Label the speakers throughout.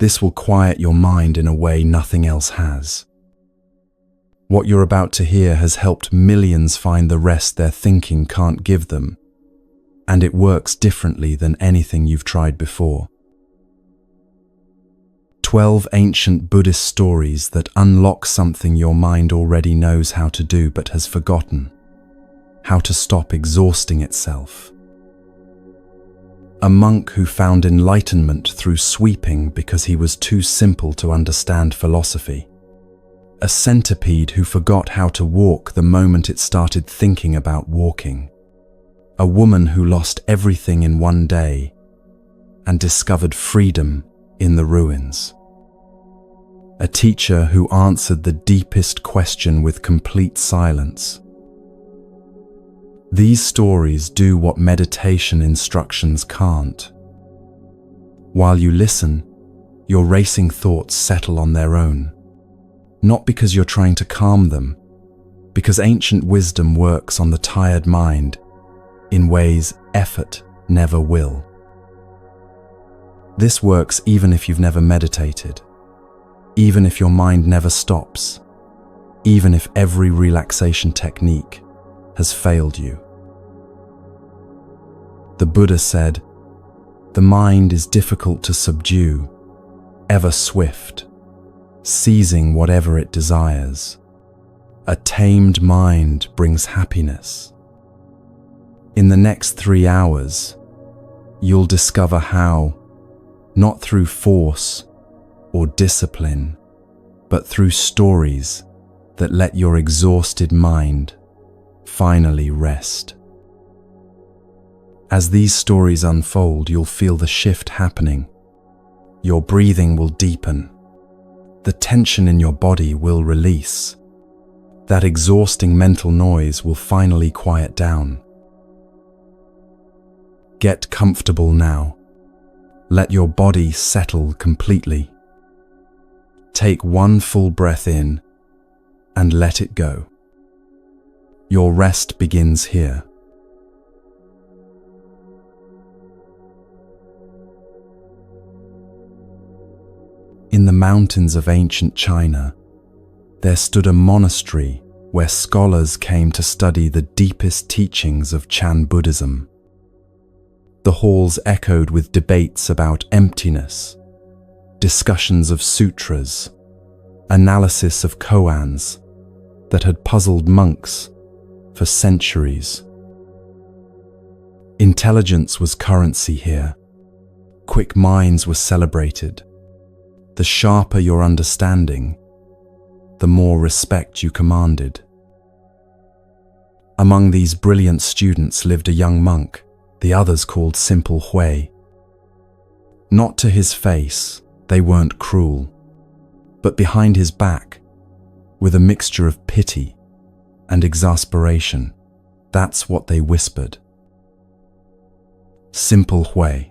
Speaker 1: This will quiet your mind in a way nothing else has. What you're about to hear has helped millions find the rest their thinking can't give them, and it works differently than anything you've tried before. 12 ancient Buddhist stories that unlock something your mind already knows how to do but has forgotten: how to stop exhausting itself. A monk who found enlightenment through sweeping because he was too simple to understand philosophy. A centipede who forgot how to walk the moment it started thinking about walking. A woman who lost everything in one day and discovered freedom in the ruins. A teacher who answered the deepest question with complete silence. These stories do what meditation instructions can't. While you listen, your racing thoughts settle on their own. Not because you're trying to calm them, because ancient wisdom works on the tired mind in ways effort never will. This works even if you've never meditated, even if your mind never stops, even if every relaxation technique has failed you. The Buddha said, "The mind is difficult to subdue, ever swift, seizing whatever it desires. A tamed mind brings happiness." In the next 3 hours, you'll discover how, not through force or discipline, but through stories that let your exhausted mind finally rest. As these stories unfold, you'll feel the shift happening. Your breathing will deepen. The tension in your body will release. That exhausting mental noise will finally quiet down. Get comfortable now. Let your body settle completely. Take one full breath in and let it go. Your rest begins here. In the mountains of ancient China, there stood a monastery where scholars came to study the deepest teachings of Chan Buddhism. The halls echoed with debates about emptiness, discussions of sutras, analysis of koans that had puzzled monks for centuries. Intelligence was currency here. Quick minds were celebrated. The sharper your understanding, the more respect you commanded. Among these brilliant students lived a young monk, the others called Simple Hui. Not to his face, they weren't cruel, but behind his back, with a mixture of pity and exasperation, that's what they whispered. Simple Hui.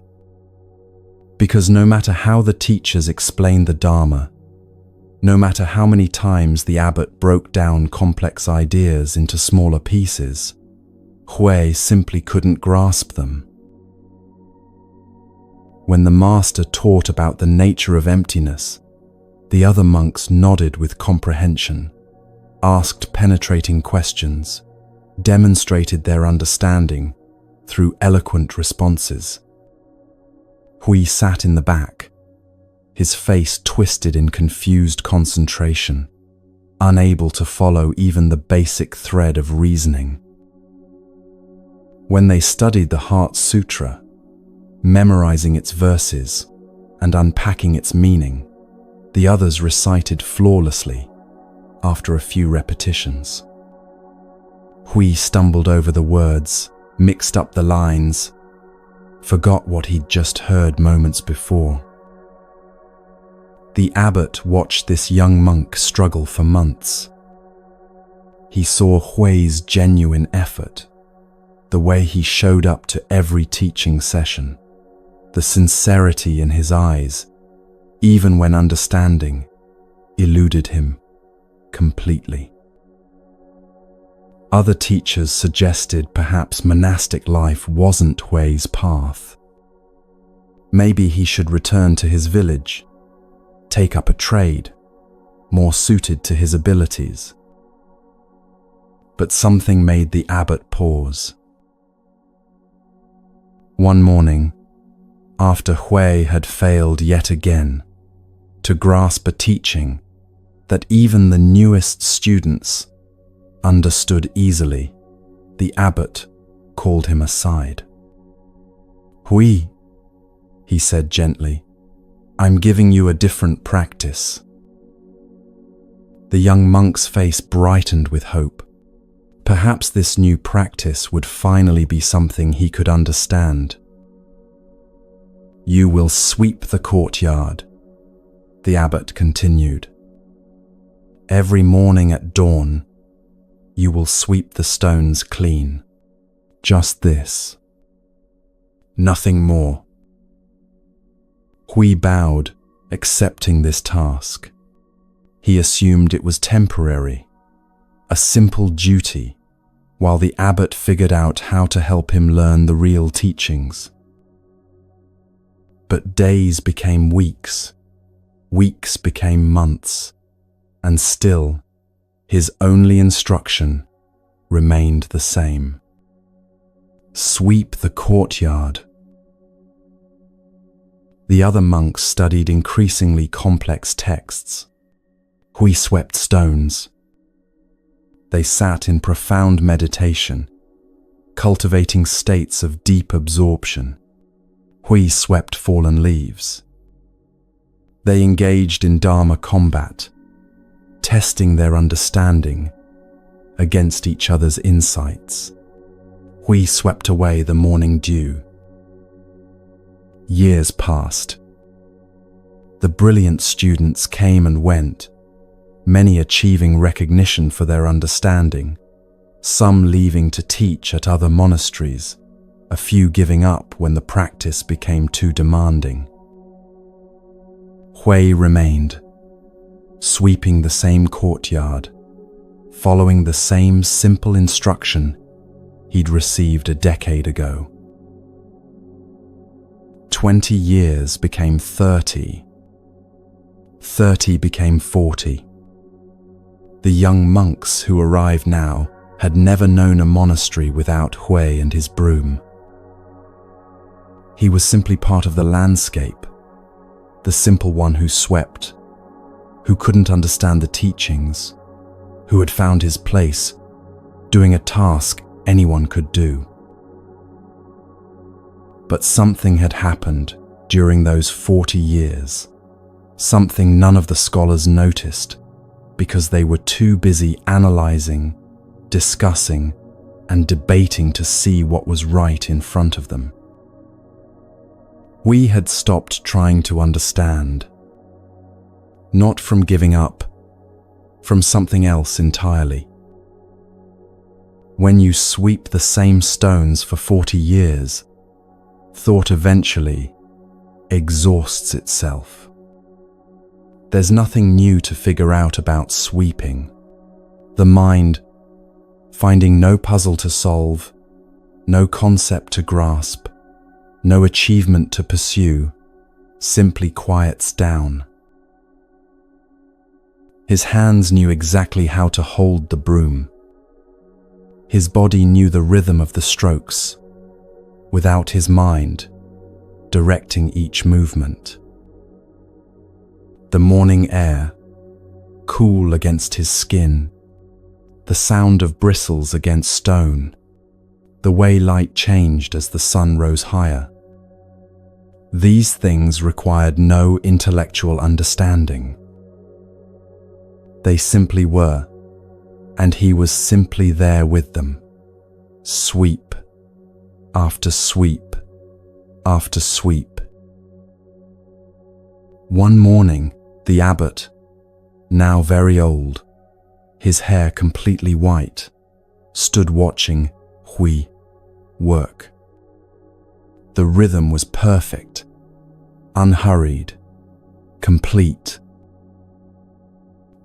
Speaker 1: Because no matter how the teachers explained the Dharma, no matter how many times the abbot broke down complex ideas into smaller pieces, Hui simply couldn't grasp them. When the master taught about the nature of emptiness, the other monks nodded with comprehension, asked penetrating questions, demonstrated their understanding through eloquent responses. Hui sat in the back, his face twisted in confused concentration, unable to follow even the basic thread of reasoning. When they studied the Heart Sutra, memorizing its verses and unpacking its meaning, the others recited flawlessly after a few repetitions. Hui stumbled over the words, mixed up the lines, forgot what he'd just heard moments before. The abbot watched this young monk struggle for months. He saw Hui's genuine effort, the way he showed up to every teaching session, the sincerity in his eyes, even when understanding eluded him completely. Other teachers suggested perhaps monastic life wasn't Hui's path. Maybe he should return to his village, take up a trade more suited to his abilities. But something made the abbot pause. One morning, after Hui had failed yet again to grasp a teaching that even the newest students understood easily, the abbot called him aside. "Hui," he said gently, "I'm giving you a different practice." The young monk's face brightened with hope. Perhaps this new practice would finally be something he could understand. "You will sweep the courtyard," the abbot continued. "Every morning at dawn, you will sweep the stones clean. Just this. Nothing more." Hui bowed, accepting this task. He assumed it was temporary, a simple duty, while the abbot figured out how to help him learn the real teachings. But days became weeks, weeks became months, and still, his only instruction remained the same. Sweep the courtyard. The other monks studied increasingly complex texts. Hui swept stones. They sat in profound meditation, cultivating states of deep absorption. Hui swept fallen leaves. They engaged in Dharma combat, testing their understanding against each other's insights. Hui swept away the morning dew. Years passed. The brilliant students came and went, many achieving recognition for their understanding, some leaving to teach at other monasteries, a few giving up when the practice became too demanding. Hui remained, sweeping the same courtyard, following the same simple instruction he'd received a decade ago. 20 years became 30. 30 became 40. The young monks who arrived now had never known a monastery without Hui and his broom. He was simply part of the landscape, the simple one who swept, who couldn't understand the teachings, who had found his place, doing a task anyone could do. But something had happened during those 40 years, something none of the scholars noticed because they were too busy analyzing, discussing, and debating to see what was right in front of them. We had stopped trying to understand, not from giving up, from something else entirely. When you sweep the same stones for 40 years, thought eventually exhausts itself. There's nothing new to figure out about sweeping. The mind, finding no puzzle to solve, no concept to grasp, no achievement to pursue, simply quiets down. His hands knew exactly how to hold the broom. His body knew the rhythm of the strokes, without his mind directing each movement. The morning air, cool against his skin, the sound of bristles against stone, the way light changed as the sun rose higher. These things required no intellectual understanding. They simply were, and he was simply there with them, sweep after sweep after sweep. One morning, the abbot, now very old, his hair completely white, stood watching Hui work. The rhythm was perfect, unhurried, complete.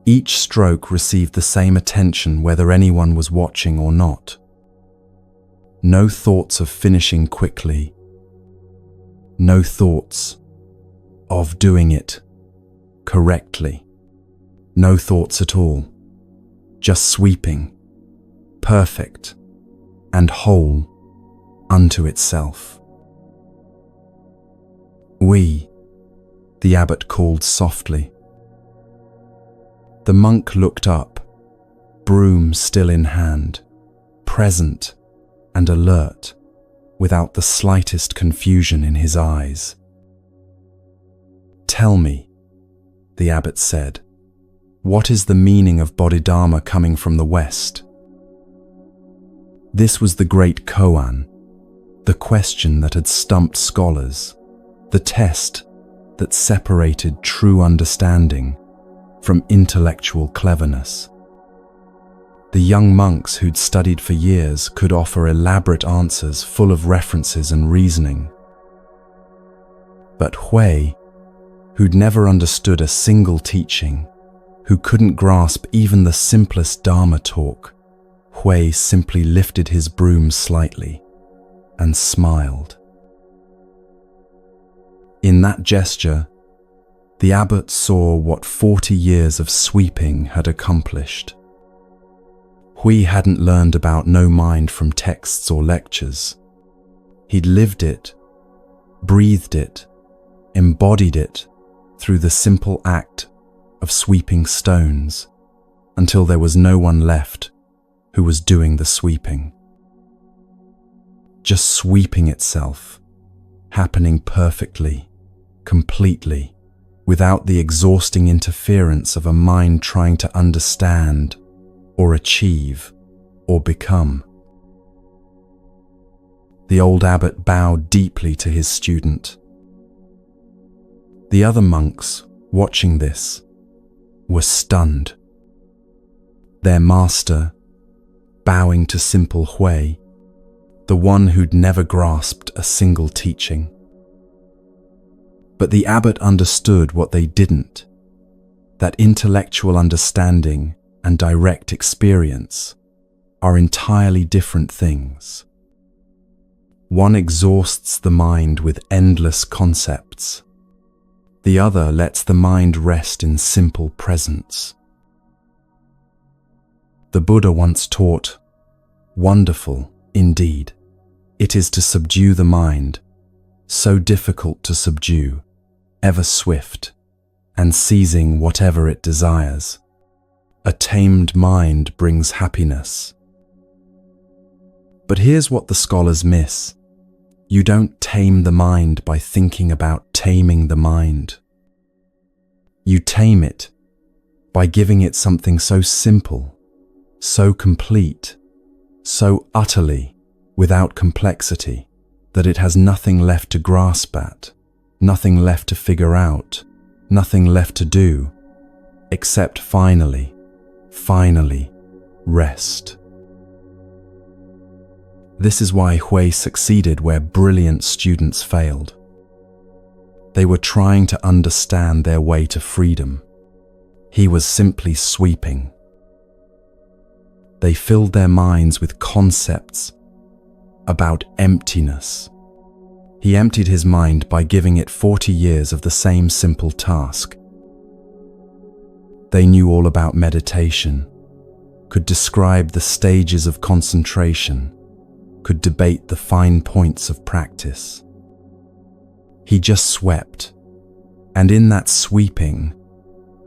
Speaker 1: Each stroke received the same attention whether anyone was watching or not. No thoughts of finishing quickly. No thoughts of doing it correctly. No thoughts at all, just sweeping, perfect and whole unto itself. "We," the abbot called softly. The monk looked up, broom still in hand, present and alert, without the slightest confusion in his eyes. "Tell me," the abbot said, "what is the meaning of Bodhidharma coming from the West?" This was the great koan, the question that had stumped scholars, the test that separated true understanding from intellectual cleverness. The young monks who'd studied for years could offer elaborate answers full of references and reasoning. But Hui, who'd never understood a single teaching, who couldn't grasp even the simplest Dharma talk, Hui simply lifted his broom slightly and smiled. In that gesture, the abbot saw what 40 years of sweeping had accomplished. Hui hadn't learned about no mind from texts or lectures. He'd lived it, breathed it, embodied it through the simple act of sweeping stones until there was no one left who was doing the sweeping. Just sweeping itself, happening perfectly, completely, without the exhausting interference of a mind trying to understand or achieve or become. The old abbot bowed deeply to his student. The other monks, watching this, were stunned. Their master, bowing to simple Hui, the one who'd never grasped a single teaching. But the abbot understood what they didn't, that intellectual understanding and direct experience are entirely different things. One exhausts the mind with endless concepts. The other lets the mind rest in simple presence. The Buddha once taught, "Wonderful, indeed, it is to subdue the mind, so difficult to subdue, ever swift, and seizing whatever it desires. A tamed mind brings happiness." But here's what the scholars miss. You don't tame the mind by thinking about taming the mind. You tame it by giving it something so simple, so complete, so utterly without complexity, that it has nothing left to grasp at, nothing left to figure out, nothing left to do, except finally rest. This is why Hui succeeded where brilliant students failed. They were trying to understand their way to freedom. He was simply sweeping. They filled their minds with concepts about emptiness. He emptied his mind by giving it 40 years of the same simple task. They knew all about meditation, could describe the stages of concentration, could debate the fine points of practice. He just swept, and in that sweeping,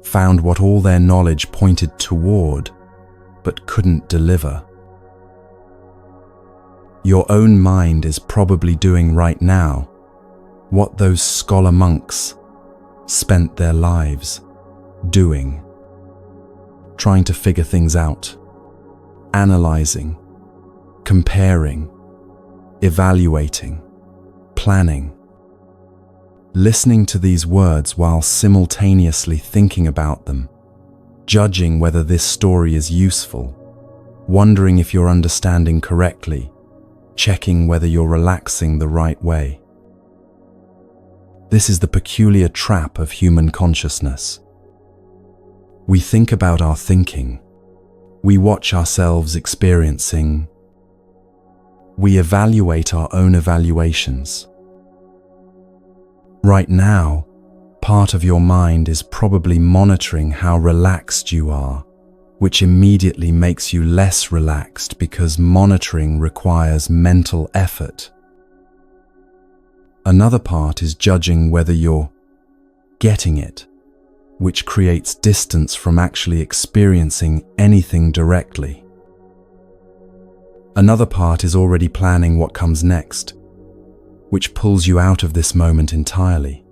Speaker 1: found what all their knowledge pointed toward, but couldn't deliver. Your own mind is probably doing right now what those scholar monks spent their lives doing, trying to figure things out, analyzing, comparing, evaluating, planning. Listening to these words while simultaneously thinking about them, judging whether this story is useful, wondering if you're understanding correctly, checking whether you're relaxing the right way. This is the peculiar trap of human consciousness. We think about our thinking. We watch ourselves experiencing. We evaluate our own evaluations. Right now, part of your mind is probably monitoring how relaxed you are, which immediately makes you less relaxed because monitoring requires mental effort. Another part is judging whether you're getting it, which creates distance from actually experiencing anything directly. Another part is already planning what comes next, which pulls you out of this moment entirely.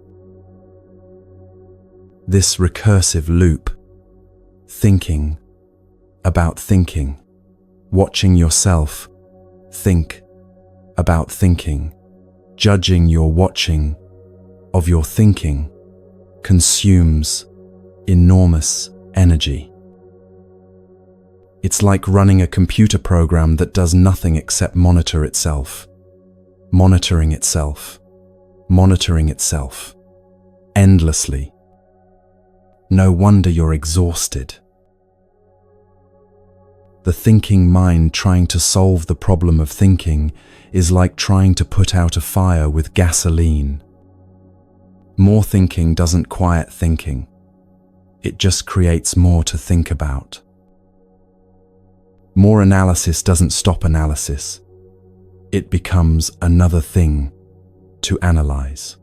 Speaker 1: This recursive loop, thinking about thinking, watching yourself think about thinking, judging your watching of your thinking, consumes enormous energy. It's like running a computer program that does nothing except monitor itself, monitoring itself, monitoring itself, endlessly. No wonder you're exhausted. The thinking mind trying to solve the problem of thinking is like trying to put out a fire with gasoline. More thinking doesn't quiet thinking. It just creates more to think about. More analysis doesn't stop analysis. It becomes another thing to analyze.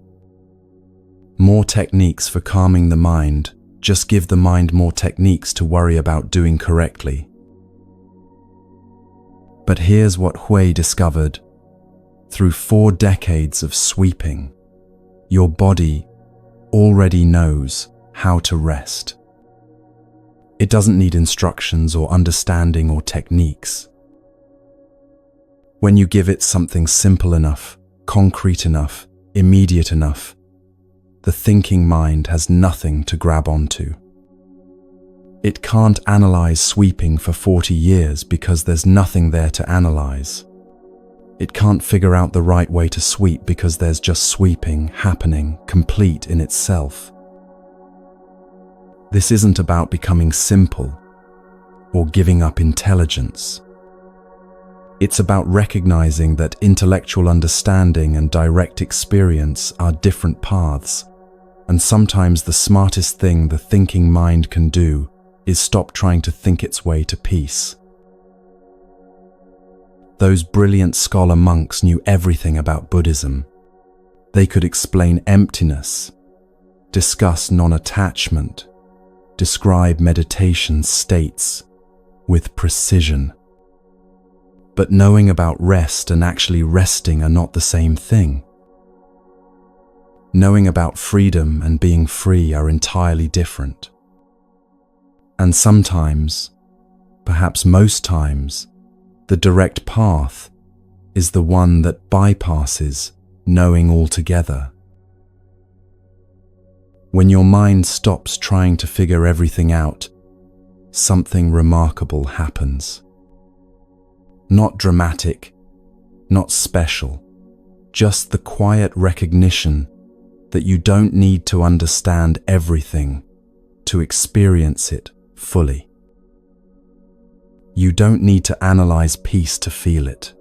Speaker 1: More techniques for calming the mind just give the mind more techniques to worry about doing correctly. But here's what Hui discovered. Through 4 decades of sweeping, your body already knows how to rest. It doesn't need instructions or understanding or techniques. When you give it something simple enough, concrete enough, immediate enough, the thinking mind has nothing to grab onto. It can't analyze sweeping for 40 years because there's nothing there to analyze. It can't figure out the right way to sweep because there's just sweeping happening, complete in itself. This isn't about becoming simple or giving up intelligence. It's about recognizing that intellectual understanding and direct experience are different paths, and sometimes the smartest thing the thinking mind can do is stop trying to think its way to peace. Those brilliant scholar monks knew everything about Buddhism. They could explain emptiness, discuss non-attachment, describe meditation states with precision. But knowing about rest and actually resting are not the same thing. Knowing about freedom and being free are entirely different. And sometimes, perhaps most times, the direct path is the one that bypasses knowing altogether. When your mind stops trying to figure everything out, something remarkable happens. Not dramatic, not special, just the quiet recognition that you don't need to understand everything to experience it fully. You don't need to analyze peace to feel it.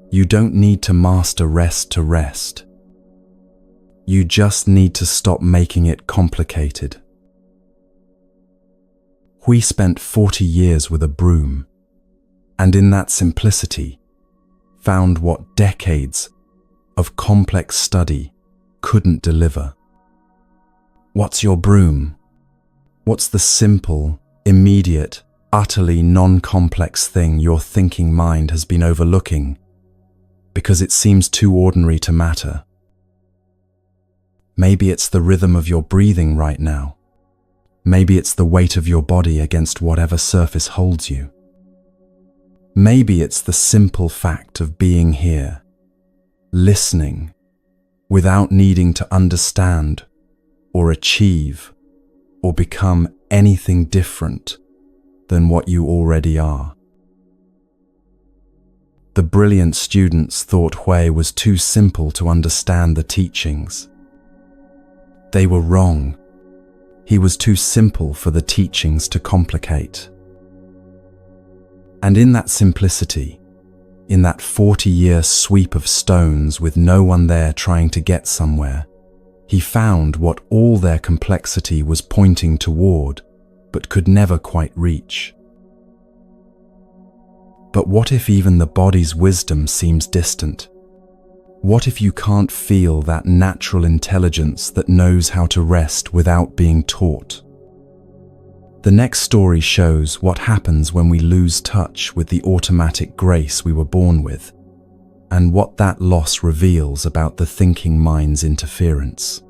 Speaker 1: You don't need to master rest to rest. You just need to stop making it complicated. Hui spent 40 years with a broom, and in that simplicity, found what decades of complex study couldn't deliver. What's your broom? What's the simple, immediate, utterly non-complex thing your thinking mind has been overlooking because it seems too ordinary to matter? Maybe it's the rhythm of your breathing right now. Maybe it's the weight of your body against whatever surface holds you. Maybe it's the simple fact of being here, listening, without needing to understand or achieve or become anything different than what you already are. The brilliant students thought Hui was too simple to understand the teachings. They were wrong. He was too simple for the teachings to complicate. And in that simplicity, in that 40-year sweep of stones with no one there trying to get somewhere, He found what all their complexity was pointing toward, but could never quite reach. But what if even the body's wisdom seems distant? What if you can't feel that natural intelligence that knows how to rest without being taught? The next story shows what happens when we lose touch with the automatic grace we were born with, and what that loss reveals about the thinking mind's interference.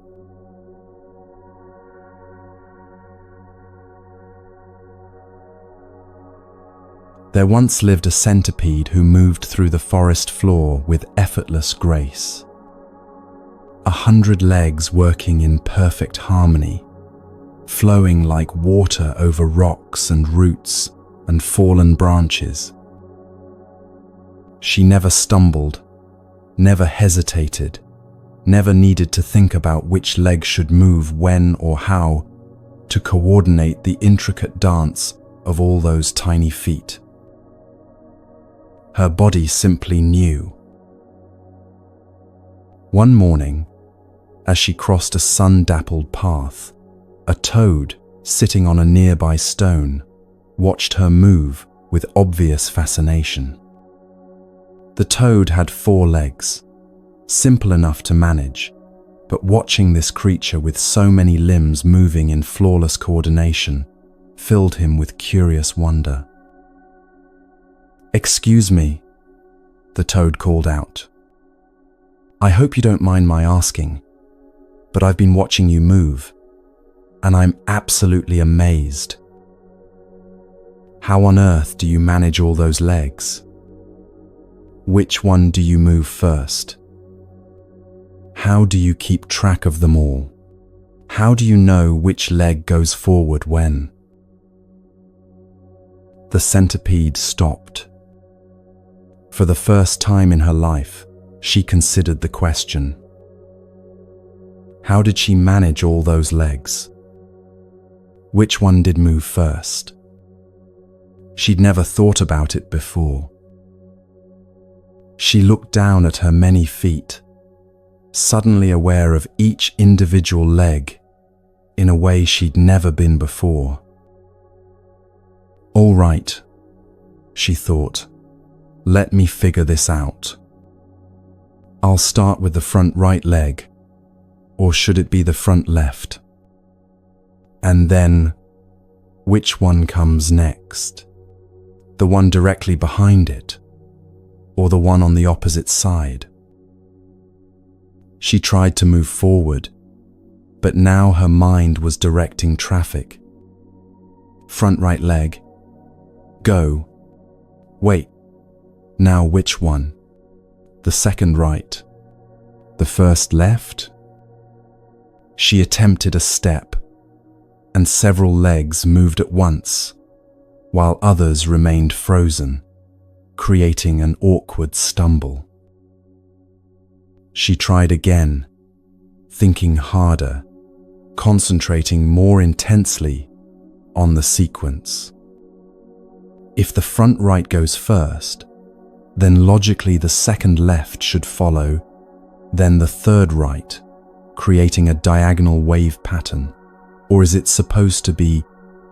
Speaker 1: There once lived a centipede who moved through the forest floor with effortless grace. 100 legs working in perfect harmony, flowing like water over rocks and roots and fallen branches. She never stumbled, never hesitated, never needed to think about which leg should move when or how to coordinate the intricate dance of all those tiny feet. Her body simply knew. One morning, as she crossed a sun-dappled path, a toad sitting on a nearby stone watched her move with obvious fascination. The toad had 4 legs, simple enough to manage, but watching this creature with so many limbs moving in flawless coordination filled him with curious wonder. "Excuse me," the toad called out. "I hope you don't mind my asking, but I've been watching you move, and I'm absolutely amazed. How on earth do you manage all those legs? Which one do you move first? How do you keep track of them all? How do you know which leg goes forward when?" The centipede stopped. For the first time in her life, she considered the question. How did she manage all those legs? Which one did move first? She'd never thought about it before. She looked down at her many feet, suddenly aware of each individual leg in a way she'd never been before. "All right," she thought, "let me figure this out. I'll start with the front right leg, or should it be the front left? And then, which one comes next? The one directly behind it, or the one on the opposite side?" She tried to move forward, but now her mind was directing traffic. Front right leg. Go. Wait. Now which one? The second right. The first left? She attempted a step, and several legs moved at once, while others remained frozen, creating an awkward stumble. She tried again, thinking harder, concentrating more intensely on the sequence. If the front right goes first, then logically the second left should follow, then the third right, creating a diagonal wave pattern, or is it supposed to be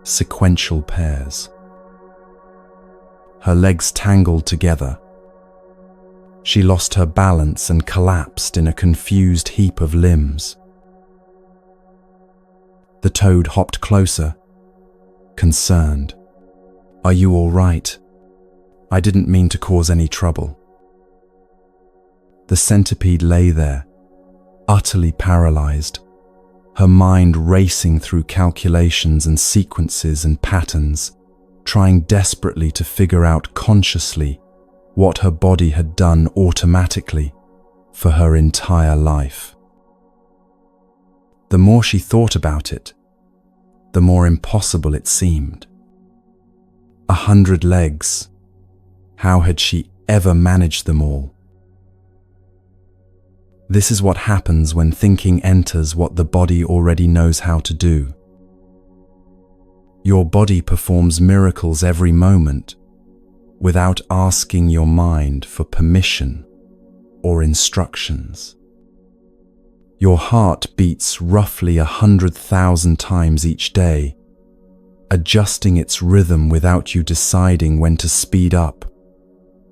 Speaker 1: sequential pairs? Her legs tangled together. She lost her balance and collapsed in a confused heap of limbs. The toad hopped closer, concerned. "Are you all right? I didn't mean to cause any trouble." The centipede lay there, utterly paralyzed, her mind racing through calculations and sequences and patterns, trying desperately to figure out consciously what her body had done automatically for her entire life. The more she thought about it, the more impossible it seemed. 100 legs. How had she ever managed them all? This is what happens when thinking enters what the body already knows how to do. Your body performs miracles every moment without asking your mind for permission or instructions. Your heart beats roughly 100,000 times each day, adjusting its rhythm without you deciding when to speed up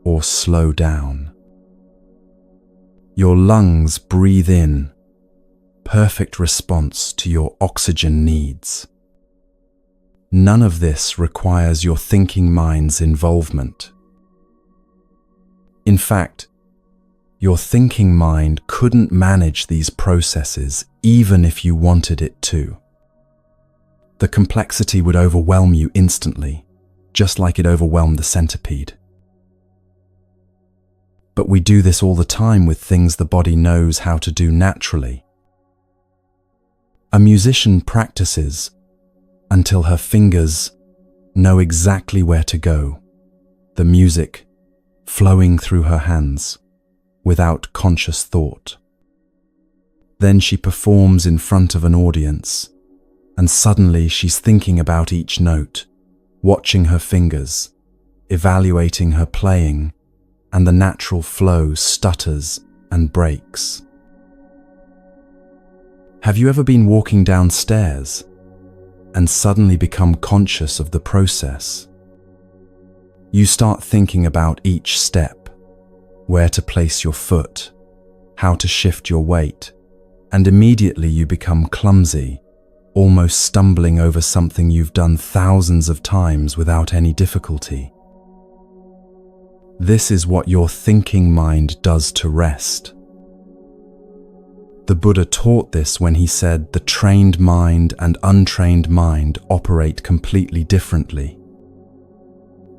Speaker 1: or slow down. Your lungs breathe in, perfect response to your oxygen needs. None of this requires your thinking mind's involvement. In fact, your thinking mind couldn't manage these processes even if you wanted it to. The complexity would overwhelm you instantly, just like it overwhelmed the centipede. But we do this all the time with things the body knows how to do naturally. A musician practices until her fingers know exactly where to go, the music flowing through her hands without conscious thought. Then she performs in front of an audience, and suddenly she's thinking about each note, watching her fingers, evaluating her playing, and the natural flow stutters and breaks. Have you ever been walking downstairs and suddenly become conscious of the process? You start thinking about each step, where to place your foot, how to shift your weight, and immediately you become clumsy, almost stumbling over something you've done thousands of times without any difficulty. This is what your thinking mind does to rest. The Buddha taught this when he said the trained mind and untrained mind operate completely differently.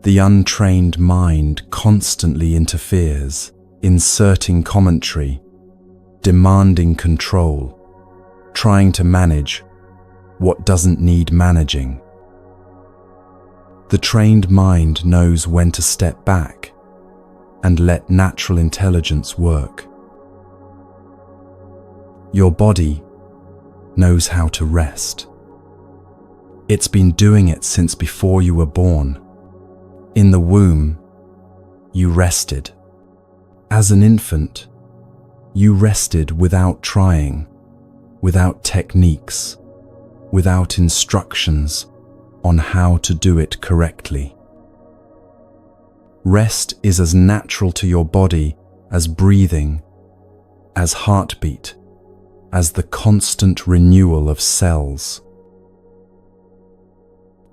Speaker 1: The untrained mind constantly interferes, inserting commentary, demanding control, trying to manage what doesn't need managing. The trained mind knows when to step back and let natural intelligence work. Your body knows how to rest. It's been doing it since before you were born. In the womb, you rested. As an infant, you rested without trying, without techniques, without instructions on how to do it correctly. Rest is as natural to your body as breathing, as heartbeat, as the constant renewal of cells.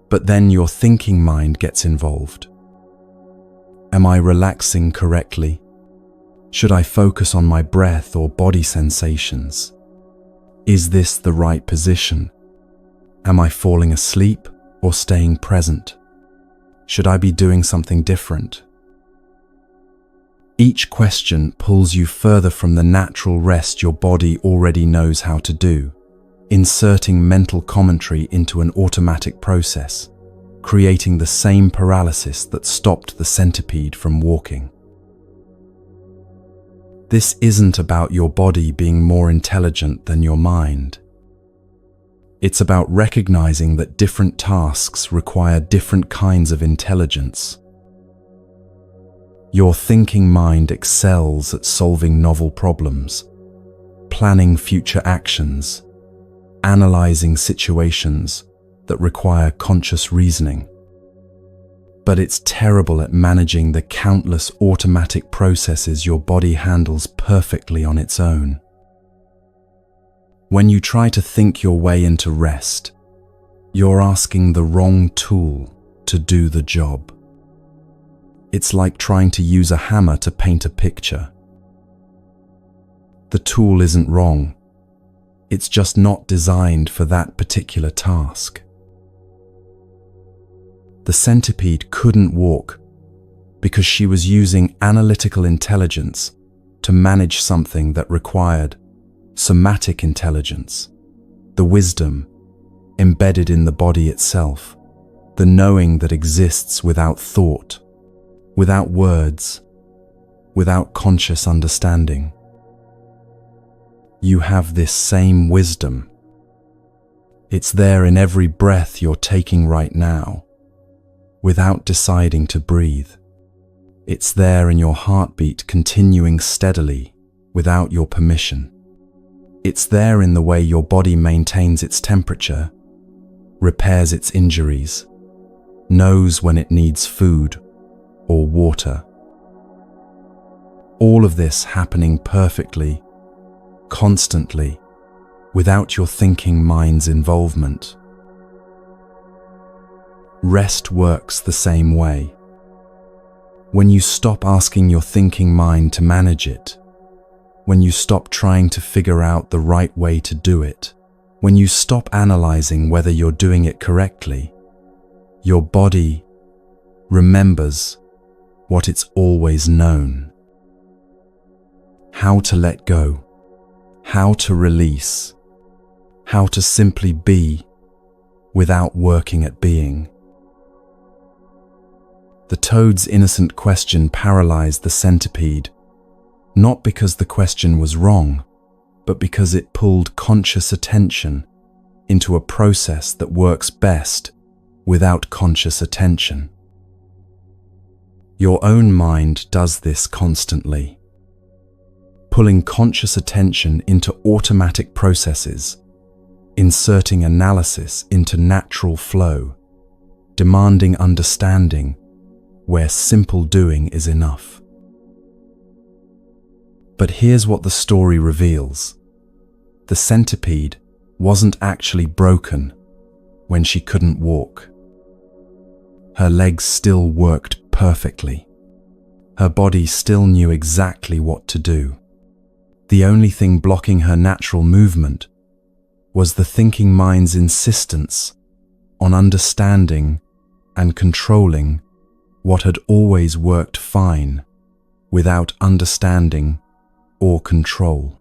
Speaker 1: But then your thinking mind gets involved. Am I relaxing correctly? Should I focus on my breath or body sensations? Is this the right position? Am I falling asleep or staying present? Should I be doing something different? Each question pulls you further from the natural rest your body already knows how to do, inserting mental commentary into an automatic process, creating the same paralysis that stopped the centipede from walking. This isn't about your body being more intelligent than your mind. It's about recognizing that different tasks require different kinds of intelligence. Your thinking mind excels at solving novel problems, planning future actions, analyzing situations that require conscious reasoning. But it's terrible at managing the countless automatic processes your body handles perfectly on its own. When you try to think your way into rest, you're asking the wrong tool to do the job. It's like trying to use a hammer to paint a picture. The tool isn't wrong. It's just not designed for that particular task. The centipede couldn't walk because she was using analytical intelligence to manage something that required somatic intelligence, the wisdom embedded in the body itself, the knowing that exists without thought, without words, without conscious understanding. You have this same wisdom. It's there in every breath you're taking right now, without deciding to breathe. It's there in your heartbeat continuing steadily without your permission. It's there in the way your body maintains its temperature, repairs its injuries, knows when it needs food or water. All of this happening perfectly, constantly, without your thinking mind's involvement. Rest works the same way. When you stop asking your thinking mind to manage it, when you stop trying to figure out the right way to do it, when you stop analyzing whether you're doing it correctly, your body remembers what it's always known. How to let go, how to release, how to simply be without working at being. The toad's innocent question paralyzed the centipede, not because the question was wrong, but because it pulled conscious attention into a process that works best without conscious attention. Your own mind does this constantly, pulling conscious attention into automatic processes, inserting analysis into natural flow, demanding understanding where simple doing is enough. But here's what the story reveals. The centipede wasn't actually broken when she couldn't walk. Her legs still worked perfectly. Her body still knew exactly what to do. The only thing blocking her natural movement was the thinking mind's insistence on understanding and controlling what had always worked fine without understanding or control.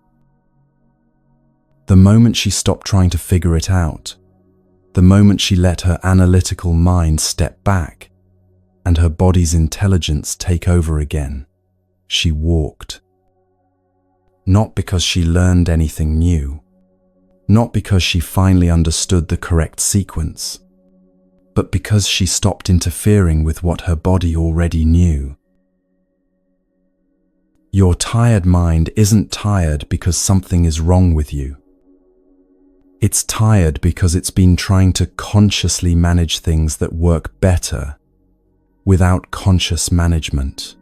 Speaker 1: The moment she stopped trying to figure it out, the moment she let her analytical mind step back and her body's intelligence take over again, she walked. Not because she learned anything new, not because she finally understood the correct sequence, but because she stopped interfering with what her body already knew. Your tired mind isn't tired because something is wrong with you. It's tired because it's been trying to consciously manage things that work better without conscious management.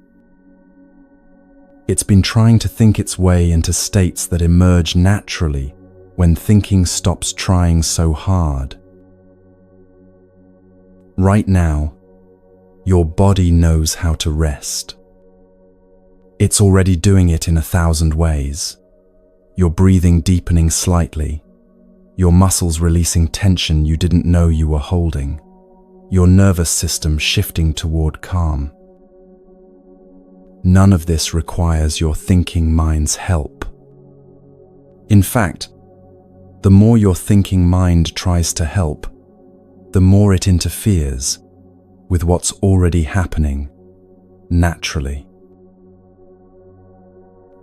Speaker 1: It's been trying to think its way into states that emerge naturally when thinking stops trying so hard. Right now, your body knows how to rest. It's already doing it in 1,000 ways. Your breathing deepening slightly, your muscles releasing tension you didn't know you were holding, your nervous system shifting toward calm. None of this requires your thinking mind's help. In fact, the more your thinking mind tries to help, the more it interferes with what's already happening naturally.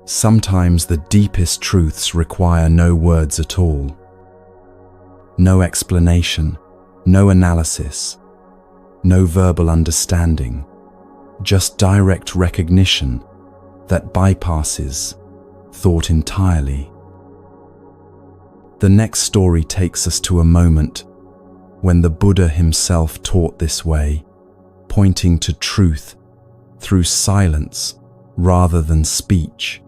Speaker 1: Sometimes the deepest truths require no words at all. No explanation, no analysis, no verbal understanding, just direct recognition that bypasses thought entirely. The next story takes us to a moment when the Buddha himself taught this way, pointing to truth through silence rather than speech,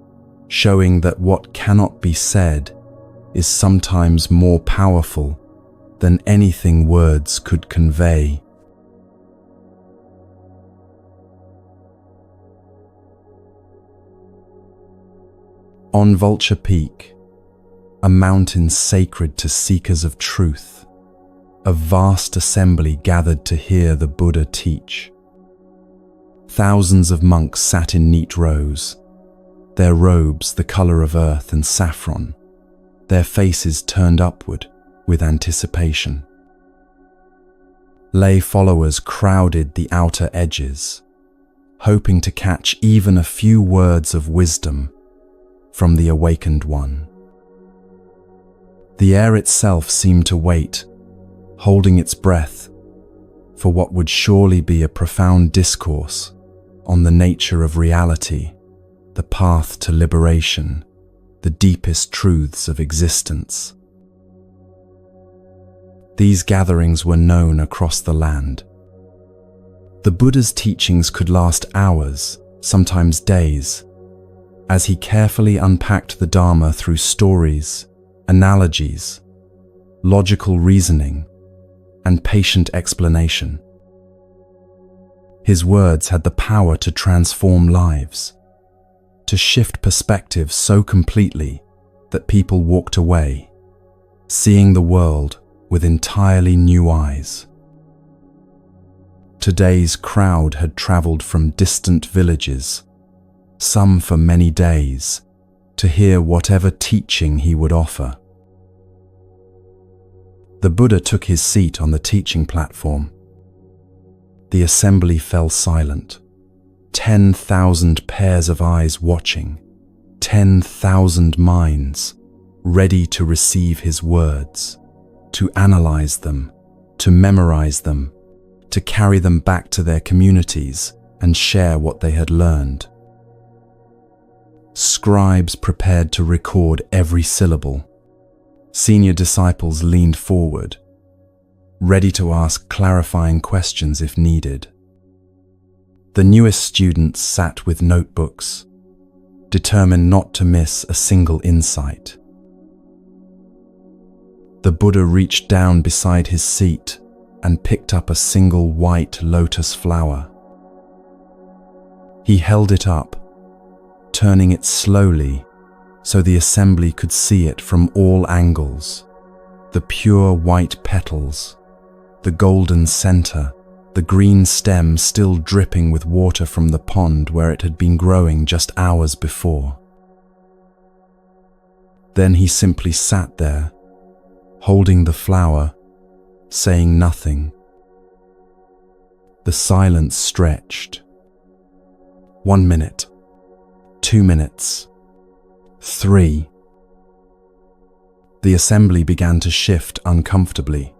Speaker 1: showing that what cannot be said is sometimes more powerful than anything words could convey. On Vulture Peak, a mountain sacred to seekers of truth, a vast assembly gathered to hear the Buddha teach. Thousands of monks sat in neat rows, their robes the color of earth and saffron, their faces turned upward with anticipation. Lay followers crowded the outer edges, hoping to catch even a few words of wisdom from the awakened one. The air itself seemed to wait, holding its breath for what would surely be a profound discourse on the nature of reality, the path to liberation, the deepest truths of existence. These gatherings were known across the land. The Buddha's teachings could last hours, sometimes days, as he carefully unpacked the Dharma through stories, analogies, logical reasoning, and patient explanation. His words had the power to transform lives, to shift perspectives so completely that people walked away, seeing the world with entirely new eyes. Today's crowd had traveled from distant villages, some for many days, to hear whatever teaching he would offer. The Buddha took his seat on the teaching platform. The assembly fell silent. 10,000 pairs of eyes watching, 10,000 minds ready to receive his words, to analyze them, to memorize them, to carry them back to their communities and share what they had learned. Scribes prepared to record every syllable. Senior disciples leaned forward, ready to ask clarifying questions if needed. The newest students sat with notebooks, determined not to miss a single insight. The Buddha reached down beside his seat and picked up a single white lotus flower. He held it up, turning it slowly so the assembly could see it from all angles. The pure white petals, the golden center, the green stem still dripping with water from the pond where it had been growing just hours before. Then he simply sat there, holding the flower, saying nothing. The silence stretched. 1 minute, 2 minutes, 3. The assembly began to shift uncomfortably.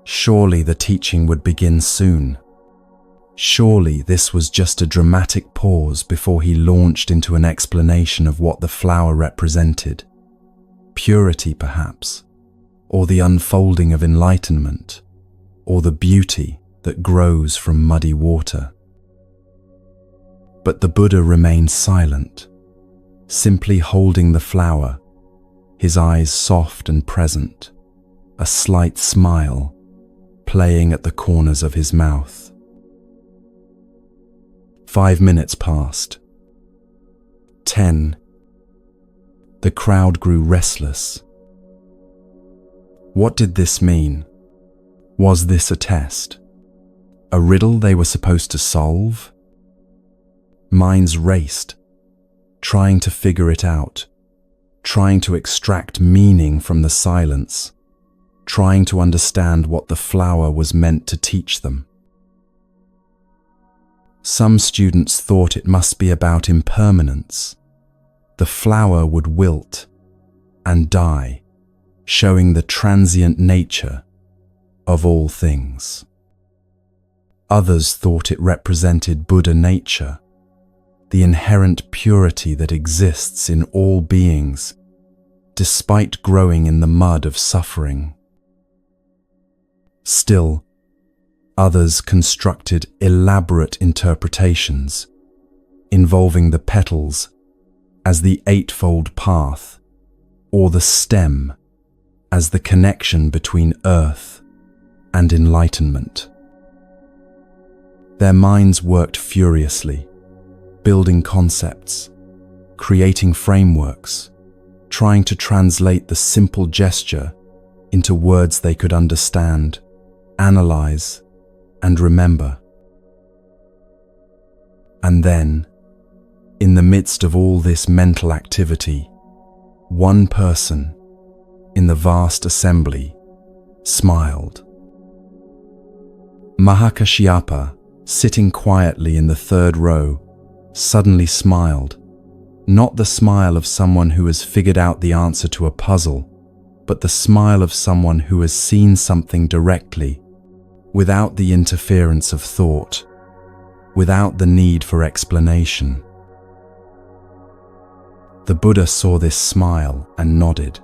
Speaker 1: Surely the teaching would begin soon. Surely this was just a dramatic pause before he launched into an explanation of what the flower represented. Purity, perhaps, or the unfolding of enlightenment, or the beauty that grows from muddy water. But the Buddha remained silent, simply holding the flower, his eyes soft and present, a slight smile playing at the corners of his mouth. 5 minutes passed. 10. The crowd grew restless. What did this mean? Was this a test? A riddle they were supposed to solve? Minds raced, trying to figure it out, trying to extract meaning from the silence, trying to understand what the flower was meant to teach them. Some students thought it must be about impermanence. The flower would wilt and die, showing the transient nature of all things. Others thought it represented Buddha nature, the inherent purity that exists in all beings, despite growing in the mud of suffering. Still, others constructed elaborate interpretations, involving the petals as the eightfold path, or the stem as the connection between earth and enlightenment. Their minds worked furiously, building concepts, creating frameworks, trying to translate the simple gesture into words they could understand, analyze, and remember. And then, in the midst of all this mental activity, one person in the vast assembly smiled. Mahakashyapa, sitting quietly in the third row, suddenly smiled, not the smile of someone who has figured out the answer to a puzzle, but the smile of someone who has seen something directly, without the interference of thought, without the need for explanation. The Buddha saw this smile and nodded.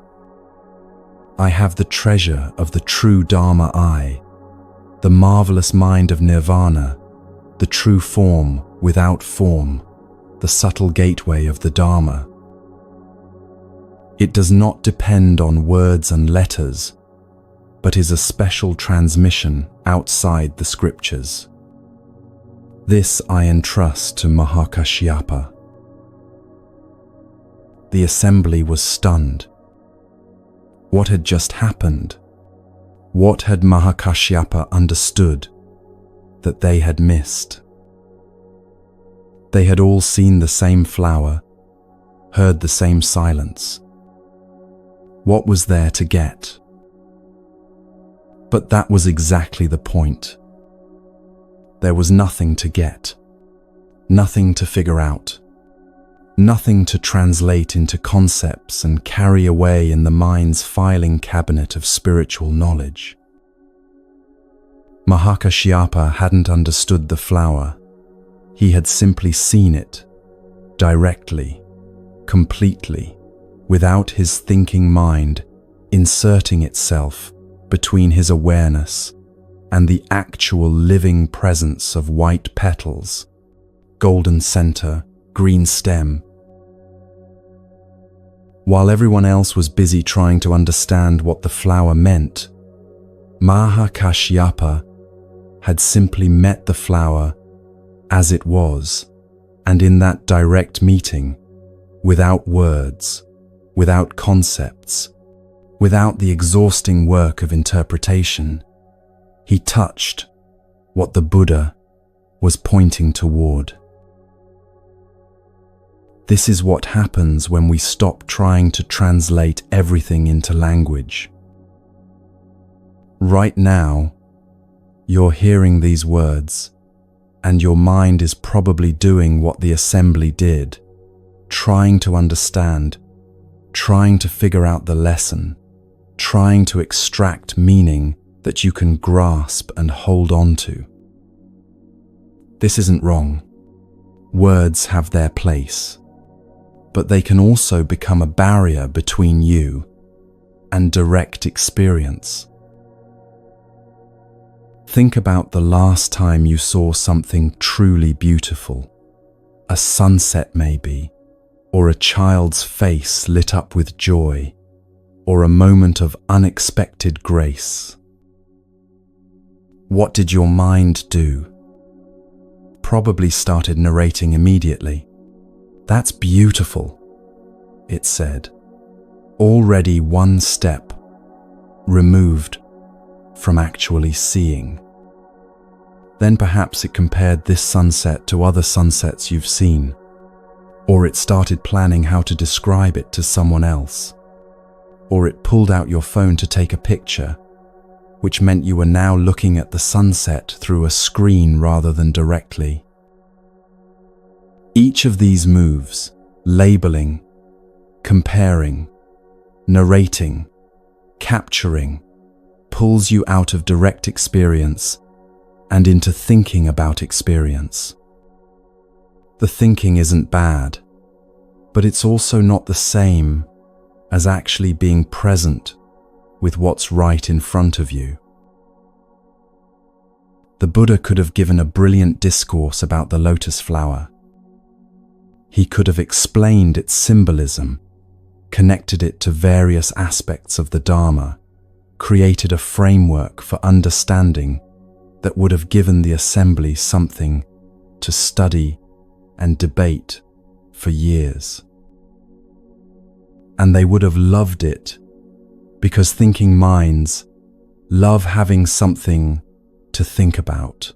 Speaker 1: I have the treasure of the true Dharma I, the marvelous mind of nirvana, the true form without form, the subtle gateway of the Dharma. It does not depend on words and letters, but is a special transmission outside the scriptures. This I entrust to Mahakashyapa. The assembly was stunned. What had just happened? What had Mahakashyapa understood that they had missed? They had all seen the same flower, heard the same silence. What was there to get? But that was exactly the point. There was nothing to get, nothing to figure out, nothing to translate into concepts and carry away in the mind's filing cabinet of spiritual knowledge. Mahakashyapa hadn't understood the flower. He had simply seen it, directly, completely, without his thinking mind inserting itself between his awareness and the actual living presence of white petals, golden center, green stem. While everyone else was busy trying to understand what the flower meant, Mahakashyapa had simply met the flower as it was, and in that direct meeting, without words, without concepts, without the exhausting work of interpretation, he touched what the Buddha was pointing toward. This is what happens when we stop trying to translate everything into language. Right now, you're hearing these words, and your mind is probably doing what the assembly did, trying to understand, trying to figure out the lesson, trying to extract meaning that you can grasp and hold on to. This isn't wrong. Words have their place, but they can also become a barrier between you and direct experience. Think about the last time you saw something truly beautiful, a sunset maybe, or a child's face lit up with joy, or a moment of unexpected grace. What did your mind do? Probably started narrating immediately. That's beautiful, it said, already one step removed from actually seeing. Then perhaps it compared this sunset to other sunsets you've seen, or it started planning how to describe it to someone else, or it pulled out your phone to take a picture, which meant you were now looking at the sunset through a screen rather than directly. Each of these moves, labeling, comparing, narrating, capturing, pulls you out of direct experience and into thinking about experience. The thinking isn't bad, but it's also not the same as actually being present with what's right in front of you. The Buddha could have given a brilliant discourse about the lotus flower. He could have explained its symbolism, connected it to various aspects of the Dharma, created a framework for understanding that would have given the assembly something to study and debate for years. And they would have loved it, because thinking minds love having something to think about,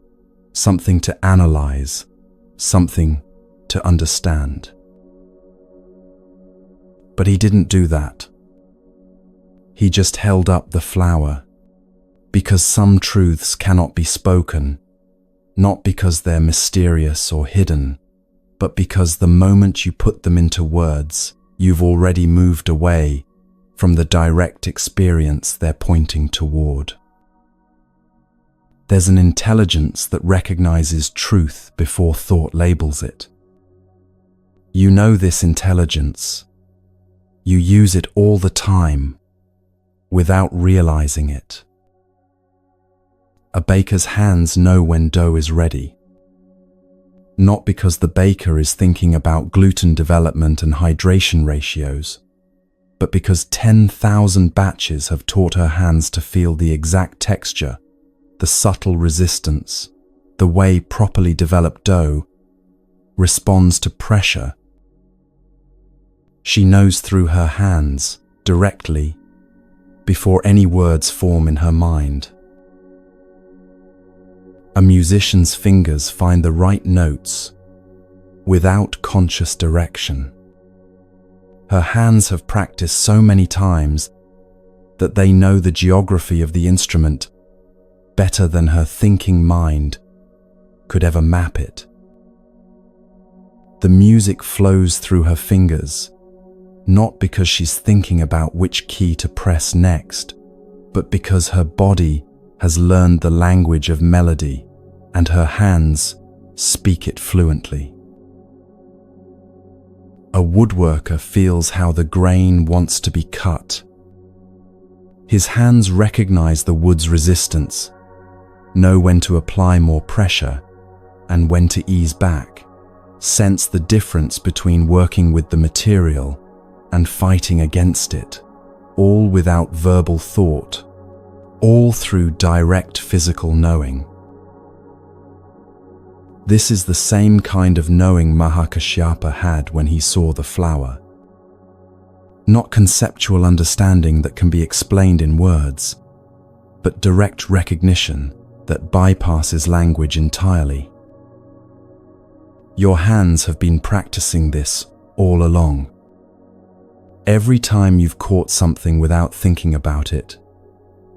Speaker 1: something to analyze, something to understand. But he didn't do that. He just held up the flower, because some truths cannot be spoken, not because they're mysterious or hidden, but because the moment you put them into words, you've already moved away from the direct experience they're pointing toward. There's an intelligence that recognizes truth before thought labels it. You know this intelligence You use it all the time, without realizing it. A baker's hands know when dough is ready. Not because the baker is thinking about gluten development and hydration ratios, but because 10,000 batches have taught her hands to feel the exact texture, the subtle resistance, the way properly developed dough responds to pressure. She knows through her hands, directly, before any words form in her mind. A musician's fingers find the right notes without conscious direction. Her hands have practiced so many times that they know the geography of the instrument better than her thinking mind could ever map it. The music flows through her fingers, not because she's thinking about which key to press next, but because her body has learned the language of melody and her hands speak it fluently. A woodworker feels how the grain wants to be cut. His hands recognize the wood's resistance, know when to apply more pressure and when to ease back, sense the difference between working with the material and fighting against it, all without verbal thought, all through direct physical knowing. This is the same kind of knowing Mahakashyapa had when he saw the flower. Not conceptual understanding that can be explained in words, but direct recognition that bypasses language entirely. Your hands have been practicing this all along. Every time you've caught something without thinking about it,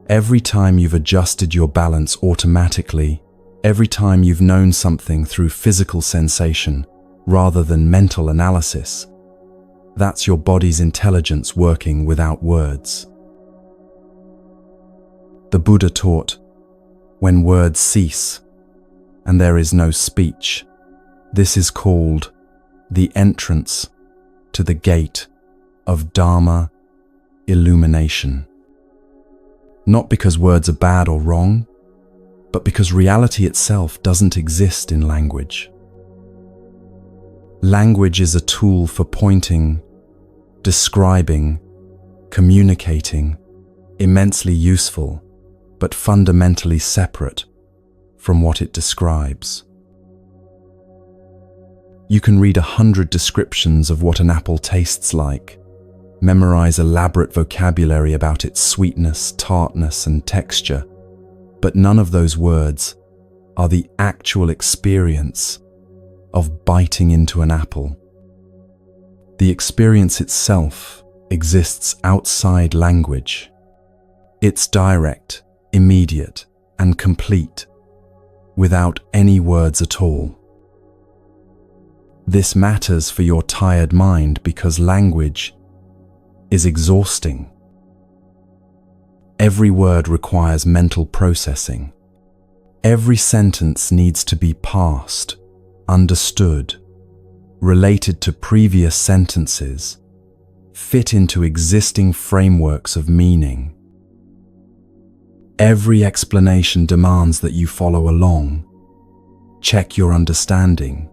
Speaker 1: every time you've adjusted your balance automatically, every time you've known something through physical sensation rather than mental analysis, that's your body's intelligence working without words. The Buddha taught, when words cease and there is no speech, this is called the entrance to the gate of Dharma illumination. Not because words are bad or wrong, but because reality itself doesn't exist in language. Language is a tool for pointing, describing, communicating, immensely useful, but fundamentally separate from what it describes. You can read 100 descriptions of what an apple tastes like, memorize elaborate vocabulary about its sweetness, tartness, and texture, but none of those words are the actual experience of biting into an apple. The experience itself exists outside language. It's direct, immediate, and complete, without any words at all. This matters for your tired mind because language is exhausting. Every word requires mental processing. Every sentence needs to be parsed, understood, related to previous sentences, fit into existing frameworks of meaning. Every explanation demands that you follow along, check your understanding,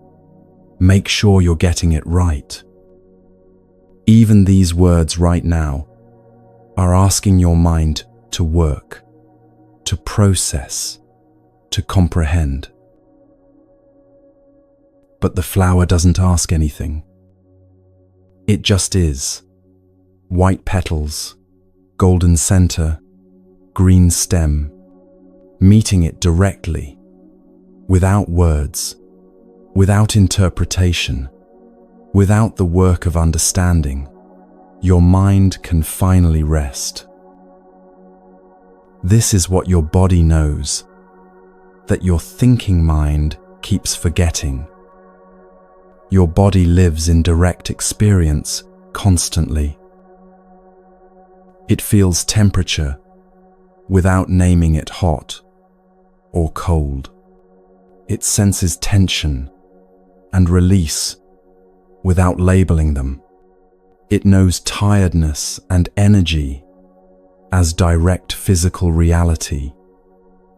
Speaker 1: make sure you're getting it right. Even these words right now are asking your mind to work, to process, to comprehend. But the flower doesn't ask anything. It just is. White petals, golden center, green stem, meeting it directly, without words, without interpretation, without the work of understanding. Your mind can finally rest. This is what your body knows, that your thinking mind keeps forgetting. Your body lives in direct experience constantly. It feels temperature without naming it hot or cold. It senses tension and release without labeling them. It knows tiredness and energy as direct physical reality,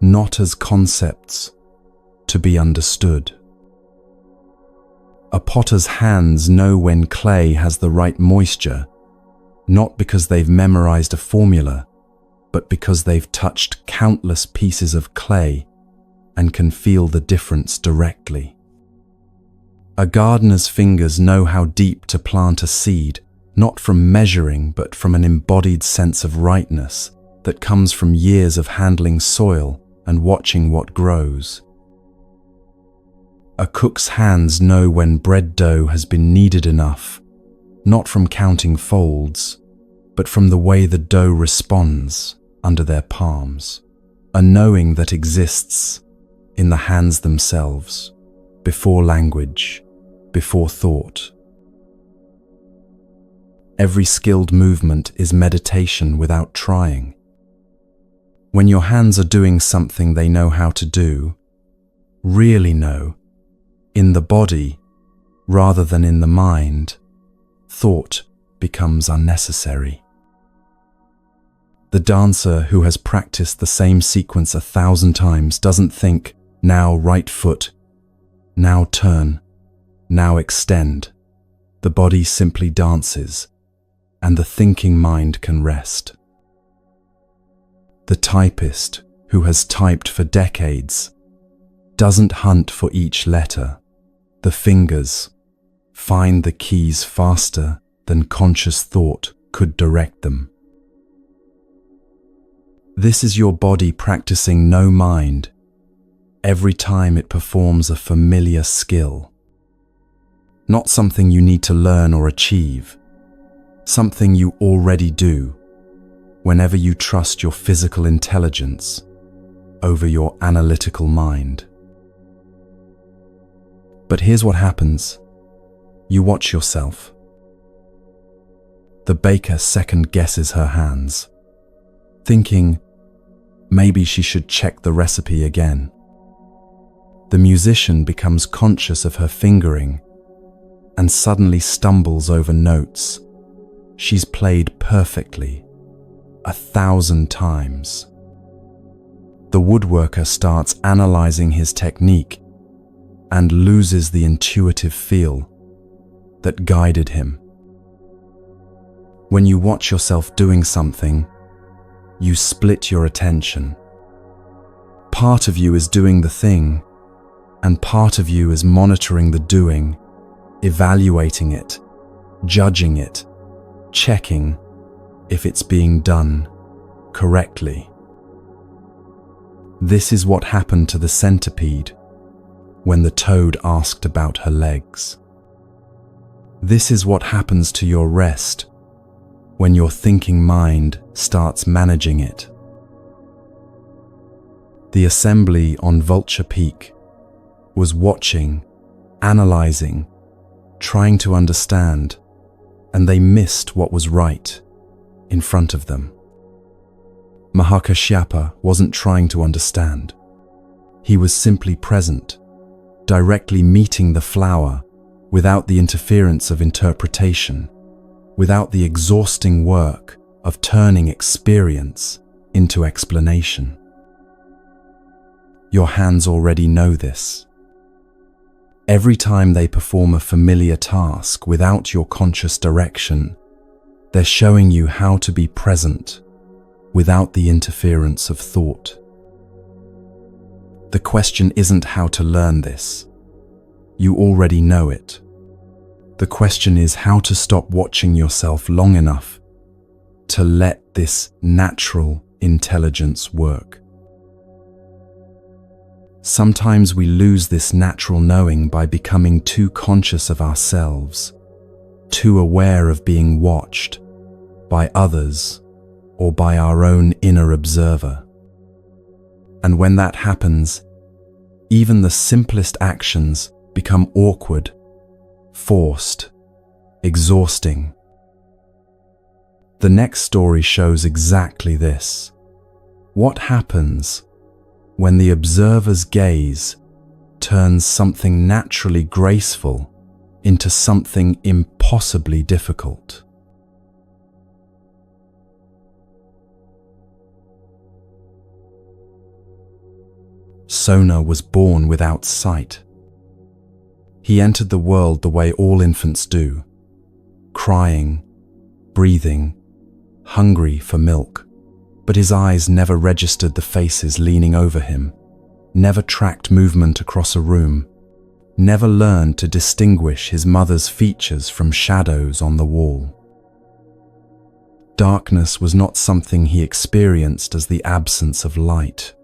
Speaker 1: not as concepts to be understood. A potter's hands know when clay has the right moisture, not because they've memorized a formula, but because they've touched countless pieces of clay and can feel the difference directly. A gardener's fingers know how deep to plant a seed, not from measuring, but from an embodied sense of rightness that comes from years of handling soil and watching what grows. A cook's hands know when bread dough has been kneaded enough, not from counting folds, but from the way the dough responds under their palms. A knowing that exists in the hands themselves, before language, before thought. Every skilled movement is meditation without trying. When your hands are doing something they know how to do, really know, in the body rather than in the mind, thought becomes unnecessary. The dancer who has practiced the same sequence 1,000 times doesn't think, now right foot, now turn, now extend. The body simply dances, and the thinking mind can rest. The typist who has typed for decades doesn't hunt for each letter. The fingers find the keys faster than conscious thought could direct them. This is your body practicing no mind every time it performs a familiar skill. Not something you need to learn or achieve, something you already do whenever you trust your physical intelligence over your analytical mind. But here's what happens. You watch yourself. The baker second guesses her hands, thinking maybe she should check the recipe again. The musician becomes conscious of her fingering and suddenly stumbles over notes she's played perfectly 1,000 times. The woodworker starts analyzing his technique and loses the intuitive feel that guided him. When you watch yourself doing something, you split your attention. Part of you is doing the thing, and part of you is monitoring the doing, evaluating it, judging it, checking if it's being done correctly. This is what happened to the centipede when the toad asked about her legs. This is what happens to your rest when your thinking mind starts managing it. The assembly on Vulture Peak was watching, analyzing, trying to understand, and they missed what was right in front of them. Mahakashyapa wasn't trying to understand. He was simply present, directly meeting the flower without the interference of interpretation, without the exhausting work of turning experience into explanation. Your hands already know this. Every time they perform a familiar task without your conscious direction, they're showing you how to be present without the interference of thought. The question isn't how to learn this. You already know it. The question is how to stop watching yourself long enough to let this natural intelligence work. Sometimes we lose this natural knowing by becoming too conscious of ourselves, too aware of being watched by others or by our own inner observer. And when that happens, even the simplest actions become awkward, forced, exhausting. The next story shows exactly this. What happens when the observer's gaze turns something naturally graceful into something impossibly difficult? Sona was born without sight. He entered the world the way all infants do, crying, breathing, hungry for milk. But his eyes never registered the faces leaning over him, never tracked movement across a room, never learned to distinguish his mother's features from shadows on the wall. Darkness was not something he experienced as the absence of light.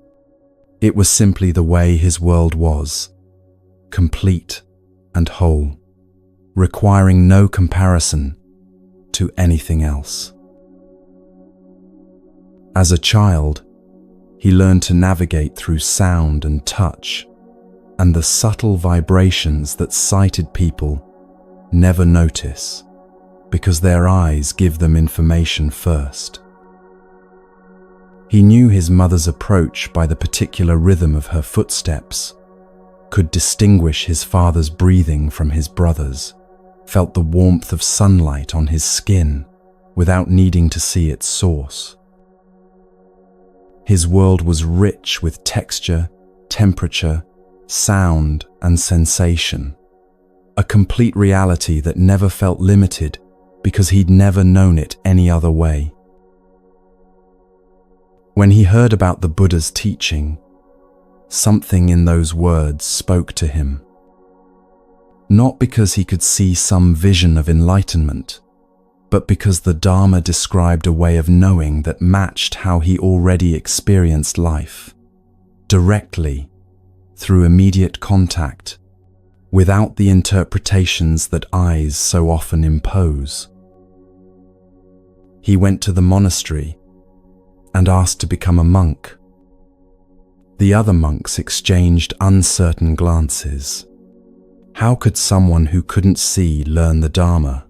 Speaker 1: It was simply the way his world was, complete and whole, requiring no comparison to anything else. As a child, he learned to navigate through sound and touch, and the subtle vibrations that sighted people never notice, because their eyes give them information first. He knew his mother's approach by the particular rhythm of her footsteps, could distinguish his father's breathing from his brother's, felt the warmth of sunlight on his skin without needing to see its source. His world was rich with texture, temperature, sound, and sensation. A complete reality that never felt limited because he'd never known it any other way. When he heard about the Buddha's teaching, something in those words spoke to him. Not because he could see some vision of enlightenment, but because the Dharma described a way of knowing that matched how he already experienced life, directly, through immediate contact, without the interpretations that eyes so often impose. He went to the monastery and asked to become a monk. The other monks exchanged uncertain glances. How could someone who couldn't see learn the Dharma?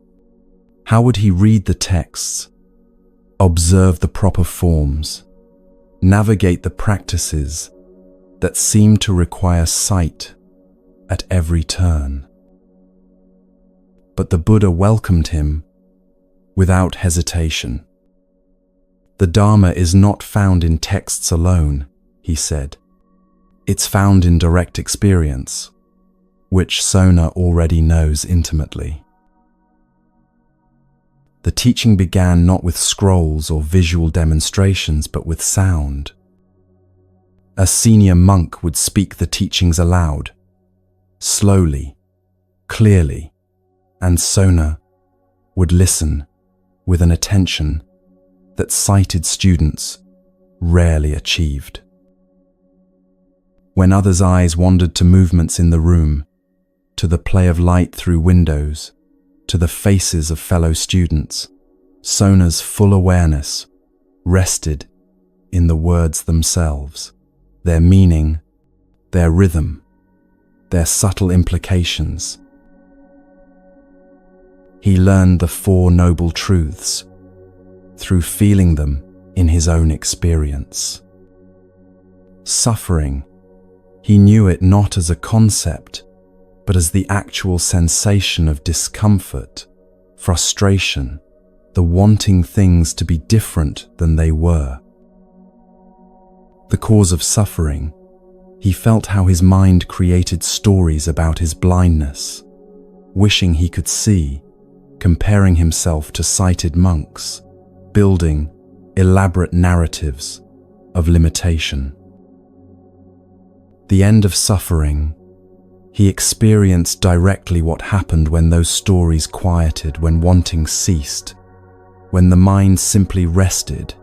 Speaker 1: How would he read the texts, observe the proper forms, navigate the practices that seemed to require sight at every turn? But the Buddha welcomed him without hesitation. The Dharma is not found in texts alone, he said. It's found in direct experience, which Sona already knows intimately. The teaching began not with scrolls or visual demonstrations, but with sound. A senior monk would speak the teachings aloud, slowly, clearly, and Sona would listen with an attention that sighted students rarely achieved. When others' eyes wandered to movements in the room, to the play of light through windows, to the faces of fellow students, Sona's full awareness rested in the words themselves, their meaning, their rhythm, their subtle implications. He learned the Four Noble Truths through feeling them in his own experience. Suffering, he knew it not as a concept, but as the actual sensation of discomfort, frustration, the wanting things to be different than they were. The cause of suffering, he felt how his mind created stories about his blindness, wishing he could see, comparing himself to sighted monks, building elaborate narratives of limitation. The end of suffering, he experienced directly what happened when those stories quieted, when wanting ceased, when the mind simply rested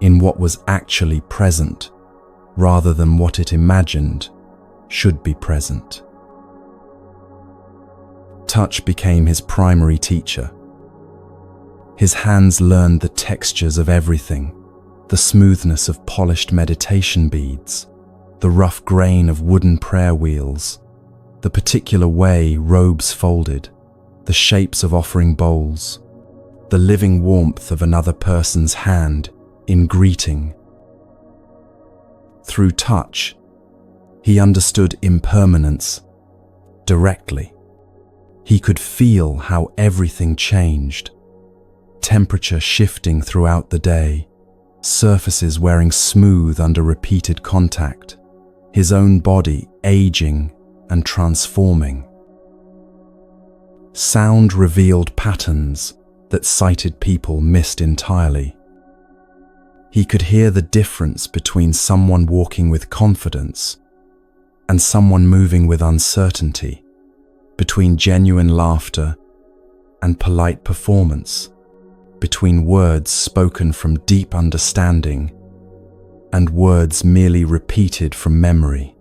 Speaker 1: in what was actually present rather than what it imagined should be present. Touch became his primary teacher. His hands learned the textures of everything, the smoothness of polished meditation beads, the rough grain of wooden prayer wheels, the particular way robes folded, the shapes of offering bowls, the living warmth of another person's hand in greeting. Through touch, he understood impermanence directly. He could feel how everything changed, temperature shifting throughout the day, surfaces wearing smooth under repeated contact. his own body aging and transforming. Sound revealed patterns that sighted people missed entirely. He could hear the difference between someone walking with confidence and someone moving with uncertainty, between genuine laughter and polite performance, between words spoken from deep understanding and words merely repeated from memory.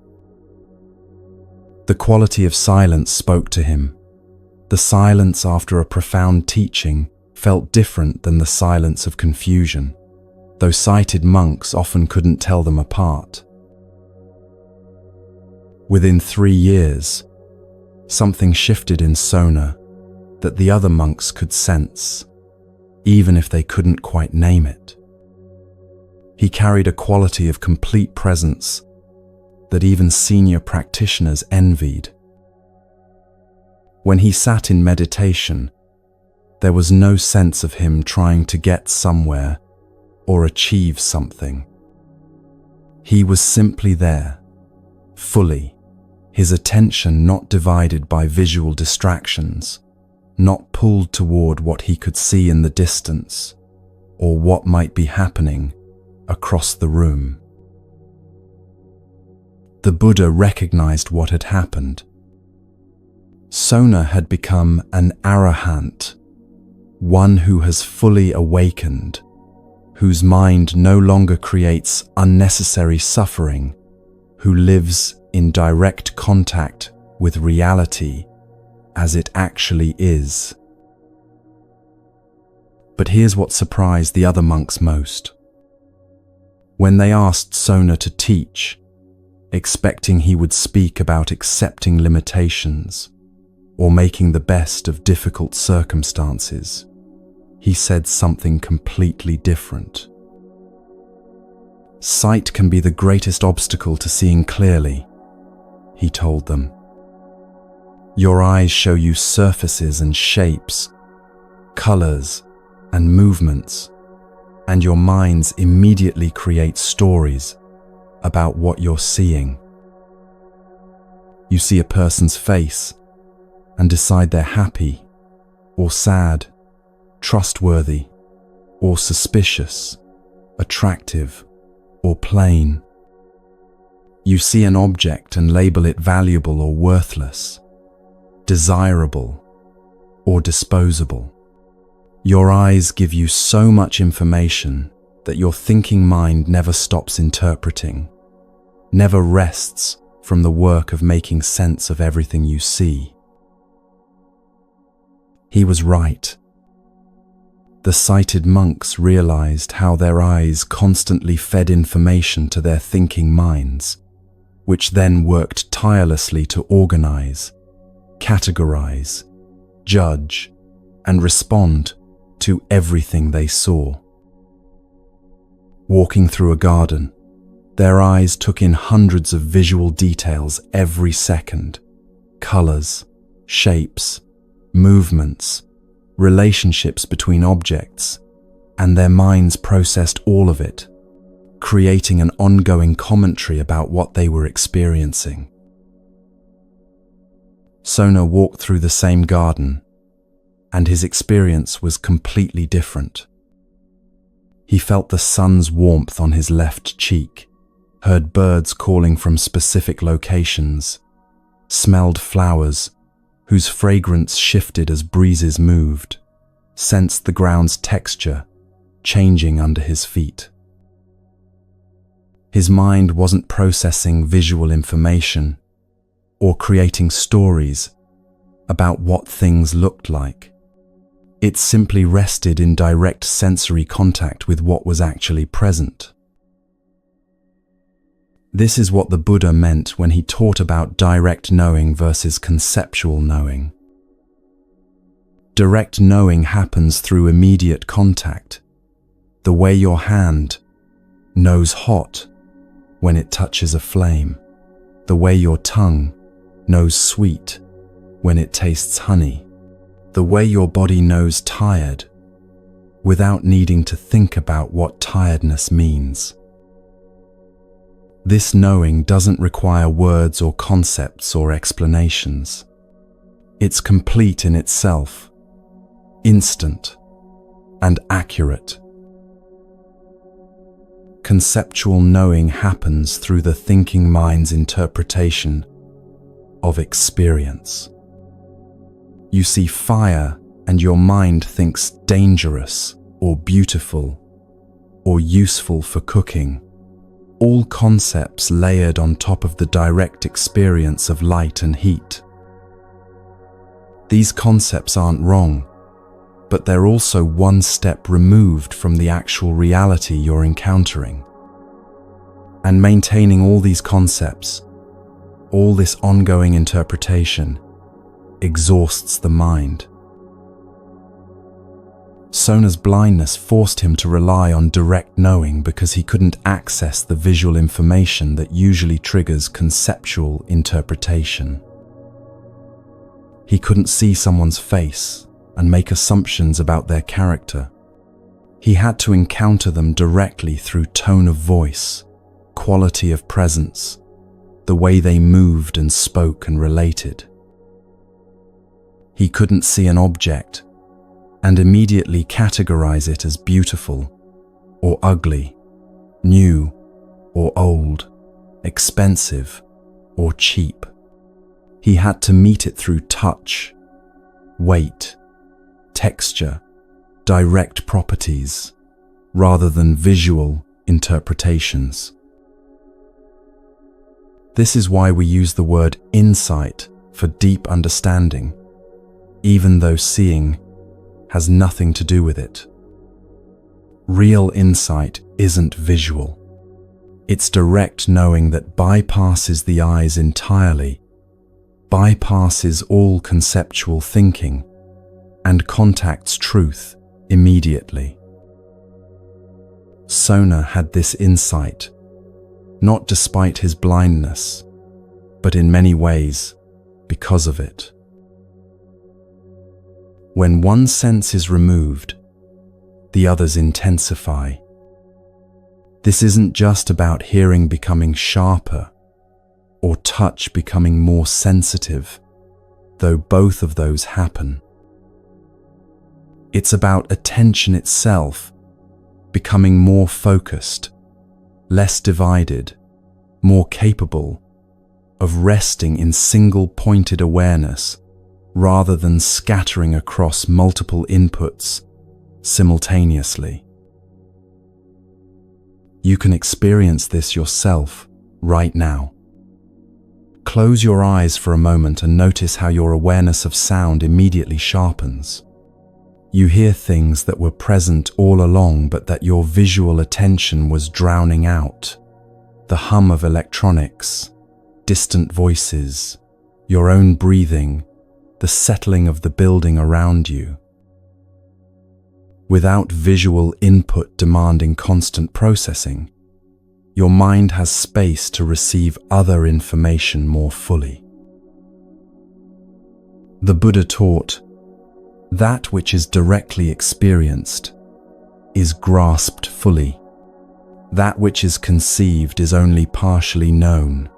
Speaker 1: The quality of silence spoke to him. The silence after a profound teaching felt different than the silence of confusion, though sighted monks often couldn't tell them apart. Within 3 years, something shifted in Sona that the other monks could sense, even if they couldn't quite name it. He carried a quality of complete presence that even senior practitioners envied. When he sat in meditation, there was no sense of him trying to get somewhere or achieve something. He was simply there, fully, his attention not divided by visual distractions, not pulled toward what he could see in the distance or what might be happening across the room. The Buddha recognized what had happened. Sona had become an arahant, one who has fully awakened, whose mind no longer creates unnecessary suffering, who lives in direct contact with reality as it actually is. But here's what surprised the other monks most. When they asked Sona to teach, expecting he would speak about accepting limitations or making the best of difficult circumstances, he said something completely different. Sight can be the greatest obstacle to seeing clearly, he told them. Your eyes show you surfaces and shapes, colors and movements, and your minds immediately create stories about what you're seeing. You see a person's face and decide they're happy or sad, trustworthy or suspicious, attractive or plain. You see an object and label it valuable or worthless, desirable or disposable. Your eyes give you so much information that your thinking mind never stops interpreting, never rests from the work of making sense of everything you see. He was right. The sighted monks realized how their eyes constantly fed information to their thinking minds, which then worked tirelessly to organize, categorize, judge, and respond to everything they saw. Walking through a garden, their eyes took in hundreds of visual details every second: colors, shapes, movements, relationships between objects, and their minds processed all of it, creating an ongoing commentary about what they were experiencing. Sona walked through the same garden, and his experience was completely different. He felt the sun's warmth on his left cheek, heard birds calling from specific locations, smelled flowers whose fragrance shifted as breezes moved, sensed the ground's texture changing under his feet. His mind wasn't processing visual information or creating stories about what things looked like. It simply rested in direct sensory contact with what was actually present. This is what the Buddha meant when he taught about direct knowing versus conceptual knowing. Direct knowing happens through immediate contact, the way your hand knows hot when it touches a flame, the way your tongue knows sweet when it tastes honey, the way your body knows tired without needing to think about what tiredness means. This knowing doesn't require words or concepts or explanations. It's complete in itself, instant, and accurate. Conceptual knowing happens through the thinking mind's interpretation of experience. You see fire and your mind thinks dangerous or beautiful or useful for cooking, all concepts layered on top of the direct experience of light and heat. These concepts aren't wrong, but they're also one step removed from the actual reality you're encountering. And maintaining all these concepts, all this ongoing interpretation, exhausts the mind. Sona's blindness forced him to rely on direct knowing because he couldn't access the visual information that usually triggers conceptual interpretation. He couldn't see someone's face and make assumptions about their character. He had to encounter them directly through tone of voice, quality of presence, the way they moved and spoke and related. He couldn't see an object and immediately categorize it as beautiful or ugly, new or old, expensive or cheap. He had to meet it through touch, weight, texture, direct properties, rather than visual interpretations. This is why we use the word insight for deep understanding, even though seeing has nothing to do with it. Real insight isn't visual. It's direct knowing that bypasses the eyes entirely, bypasses all conceptual thinking, and contacts truth immediately. Sona had this insight, not despite his blindness, but in many ways because of it. When one sense is removed, the others intensify. This isn't just about hearing becoming sharper or touch becoming more sensitive, though both of those happen. It's about attention itself becoming more focused, less divided, more capable of resting in single-pointed awareness rather than scattering across multiple inputs simultaneously. You can experience this yourself right now. Close your eyes for a moment and notice how your awareness of sound immediately sharpens. You hear things that were present all along but that your visual attention was drowning out. The hum of electronics, distant voices, your own breathing, the settling of the building around you. Without visual input demanding constant processing, your mind has space to receive other information more fully. The Buddha taught, that which is directly experienced is grasped fully. That which is conceived is only partially known.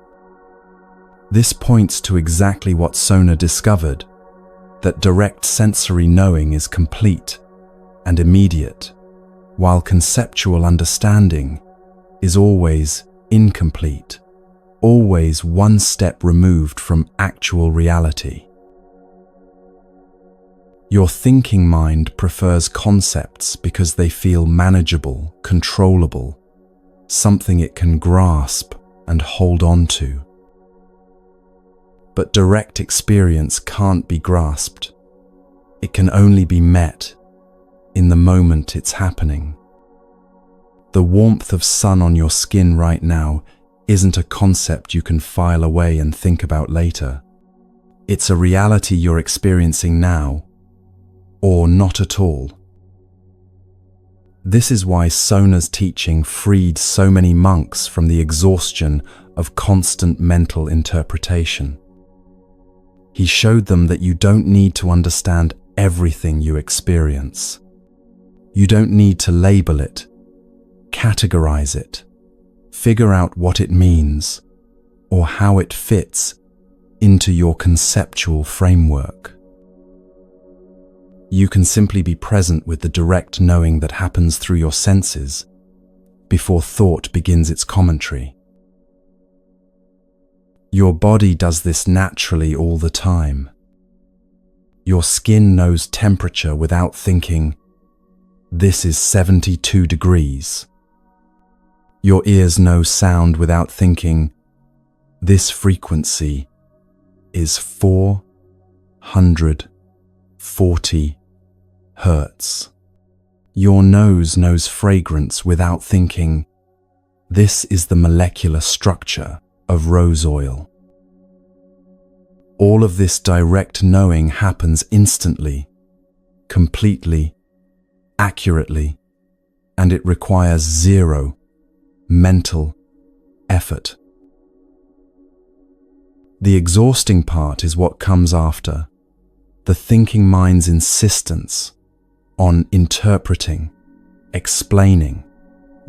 Speaker 1: This points to exactly what Sona discovered, that direct sensory knowing is complete and immediate, while conceptual understanding is always incomplete, always one step removed from actual reality. Your thinking mind prefers concepts because they feel manageable, controllable, something it can grasp and hold on to. But direct experience can't be grasped. It can only be met in the moment it's happening. The warmth of sun on your skin right now isn't a concept you can file away and think about later. It's a reality you're experiencing now, or not at all. This is why Sona's teaching freed so many monks from the exhaustion of constant mental interpretation. He showed them that you don't need to understand everything you experience. You don't need to label it, categorize it, Figure out what it means or how it fits into your conceptual framework. You can simply be present with the direct knowing that happens through your senses before thought begins its commentary. Your body does this naturally all the time. Your skin knows temperature without thinking, "This is 72 degrees." Your ears know sound without thinking, "This frequency is 440 hertz." Your nose knows fragrance without thinking, "This is the molecular structure of rose oil." All of this direct knowing happens instantly, completely, accurately, and it requires zero mental effort. The exhausting part is what comes after, the thinking mind's insistence on interpreting, explaining,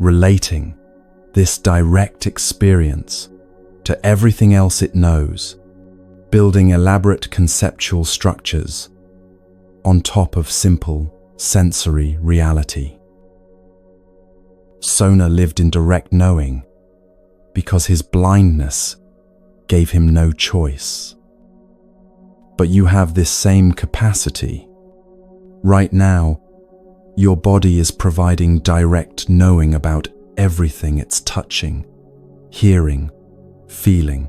Speaker 1: relating this direct experience to everything else it knows, building elaborate conceptual structures on top of simple sensory reality. Sona lived in direct knowing because his blindness gave him no choice. But you have this same capacity. Right now, your body is providing direct knowing about everything it's touching, hearing, feeling.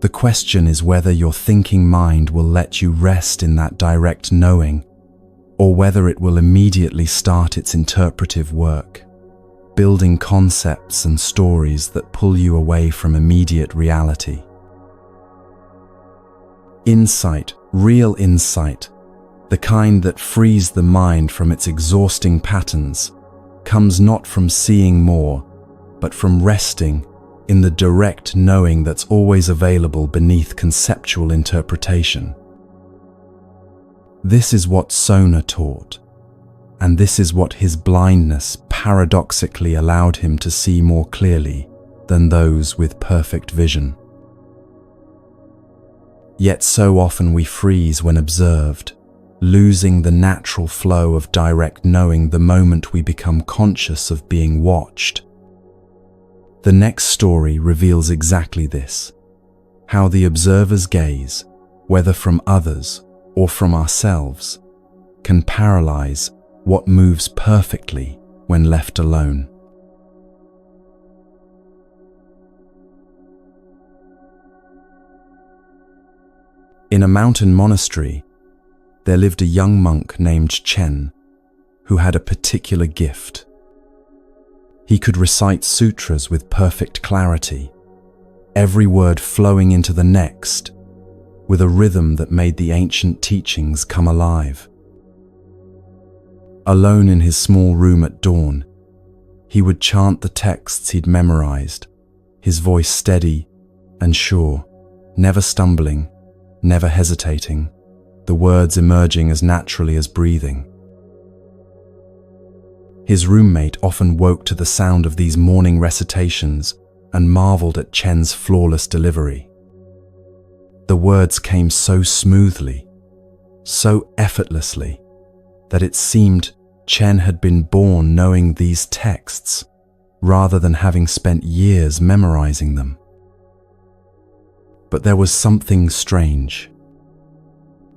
Speaker 1: The question is whether your thinking mind will let you rest in that direct knowing, or whether it will immediately start its interpretive work, building concepts and stories that pull you away from immediate reality. Insight, real insight, the kind that frees the mind from its exhausting patterns, comes not from seeing more, but from resting in the direct knowing that's always available beneath conceptual interpretation. This is what Sona taught, and this is what his blindness paradoxically allowed him to see more clearly than those with perfect vision. Yet so often we freeze when observed, losing the natural flow of direct knowing the moment we become conscious of being watched. The next story reveals exactly this, how the observer's gaze, whether from others or from ourselves, can paralyze what moves perfectly when left alone. In a mountain monastery, there lived a young monk named Chen, who had a particular gift. He could recite sutras with perfect clarity, every word flowing into the next, with a rhythm that made the ancient teachings come alive. Alone in his small room at dawn, he would chant the texts he'd memorized, his voice steady and sure, never stumbling, never hesitating, the words emerging as naturally as breathing. His roommate often woke to the sound of these morning recitations and marveled at Chen's flawless delivery. The words came so smoothly, so effortlessly, that it seemed Chen had been born knowing these texts, rather than having spent years memorizing them. But there was something strange.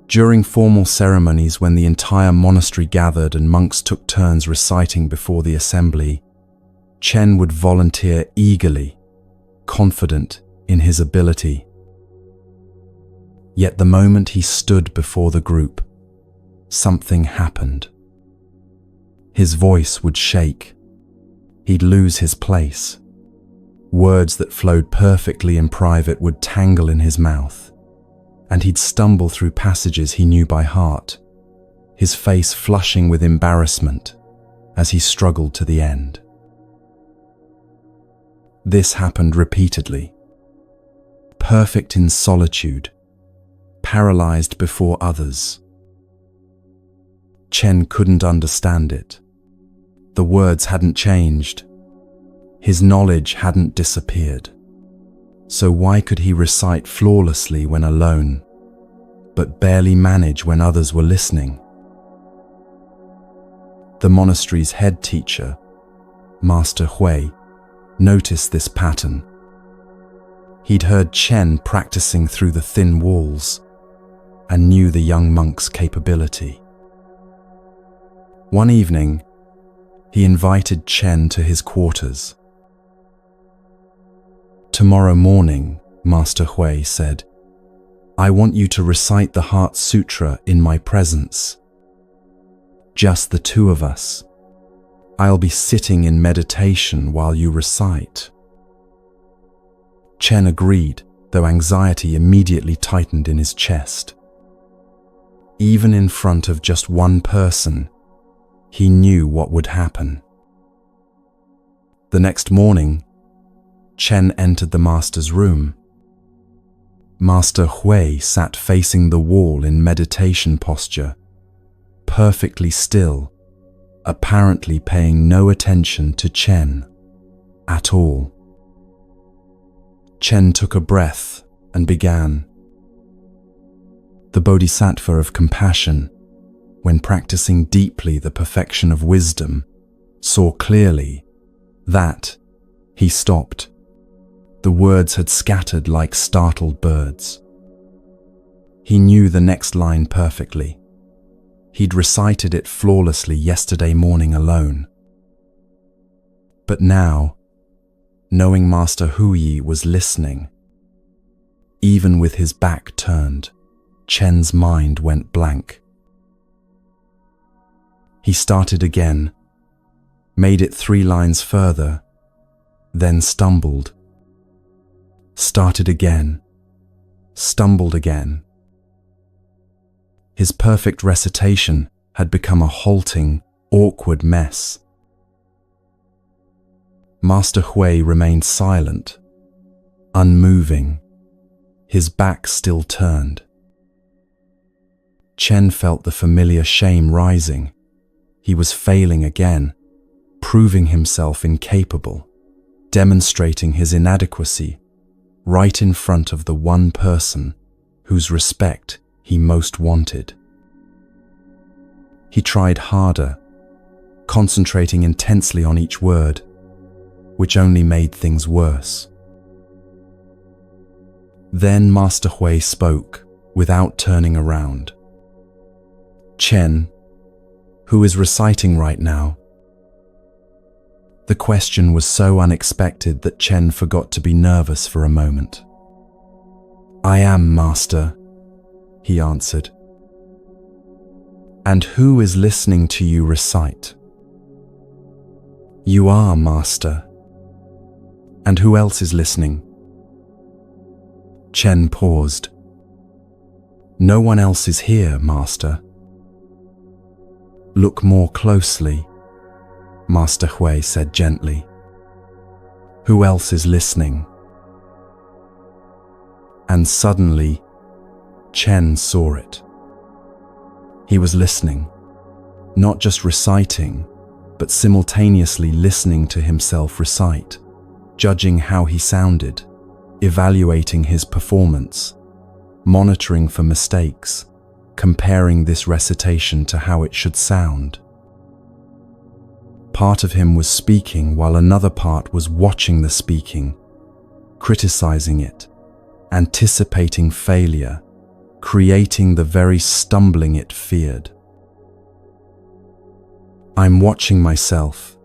Speaker 1: During formal ceremonies, when the entire monastery gathered and monks took turns reciting before the assembly, Chen would volunteer eagerly, confident in his ability. Yet the moment he stood before the group, something happened. His voice would shake. He'd lose his place. Words that flowed perfectly in private would tangle in his mouth, and he'd stumble through passages he knew by heart, his face flushing with embarrassment as he struggled to the end. This happened repeatedly. Perfect in solitude, paralyzed before others. Chen couldn't understand it. The words hadn't changed. His knowledge hadn't disappeared. So why could he recite flawlessly when alone, but barely manage when others were listening? The monastery's head teacher, Master Hui, noticed this pattern. He'd heard Chen practicing through the thin walls and knew the young monk's capability. One evening, he invited Chen to his quarters. "Tomorrow morning," Master Hui said, "I want you to recite the Heart Sutra in my presence. Just the two of us. I'll be sitting in meditation while you recite." Chen agreed, though anxiety immediately tightened in his chest. Even in front of just one person, he knew what would happen. The next morning, Chen entered the master's room. Master Hui sat facing the wall in meditation posture, perfectly still, apparently paying no attention to Chen at all. Chen took a breath and began. The Bodhisattva of compassion, when practicing deeply the perfection of wisdom, saw clearly that he stopped. The words had scattered like startled birds. He knew the next line perfectly. He'd recited it flawlessly yesterday morning alone. But now, knowing Master Hui was listening, even with his back turned, Chen's mind went blank. He started again, made it 3 lines further, then stumbled. Started again, stumbled again. His perfect recitation had become a halting, awkward mess. Master Hui remained silent, unmoving, his back still turned. Chen felt the familiar shame rising. He was failing again, proving himself incapable, demonstrating his inadequacy right in front of the one person whose respect he most wanted. He tried harder, concentrating intensely on each word, which only made things worse. Then Master Hui spoke without turning around. "Chen, who is reciting right now?" The question was so unexpected that Chen forgot to be nervous for a moment. "I am, Master," he answered. "And who is listening to you recite?" "You are, Master." "And who else is listening?" Chen paused. "No one else is here, Master." "Look more closely," Master Hui said gently. "Who else is listening?" And suddenly, Chen saw it. He was listening, not just reciting, but simultaneously listening to himself recite, judging how he sounded, evaluating his performance, monitoring for mistakes, comparing this recitation to how it should sound. Part of him was speaking while another part was watching the speaking, criticizing it, anticipating failure, creating the very stumbling it feared. "I'm watching myself,"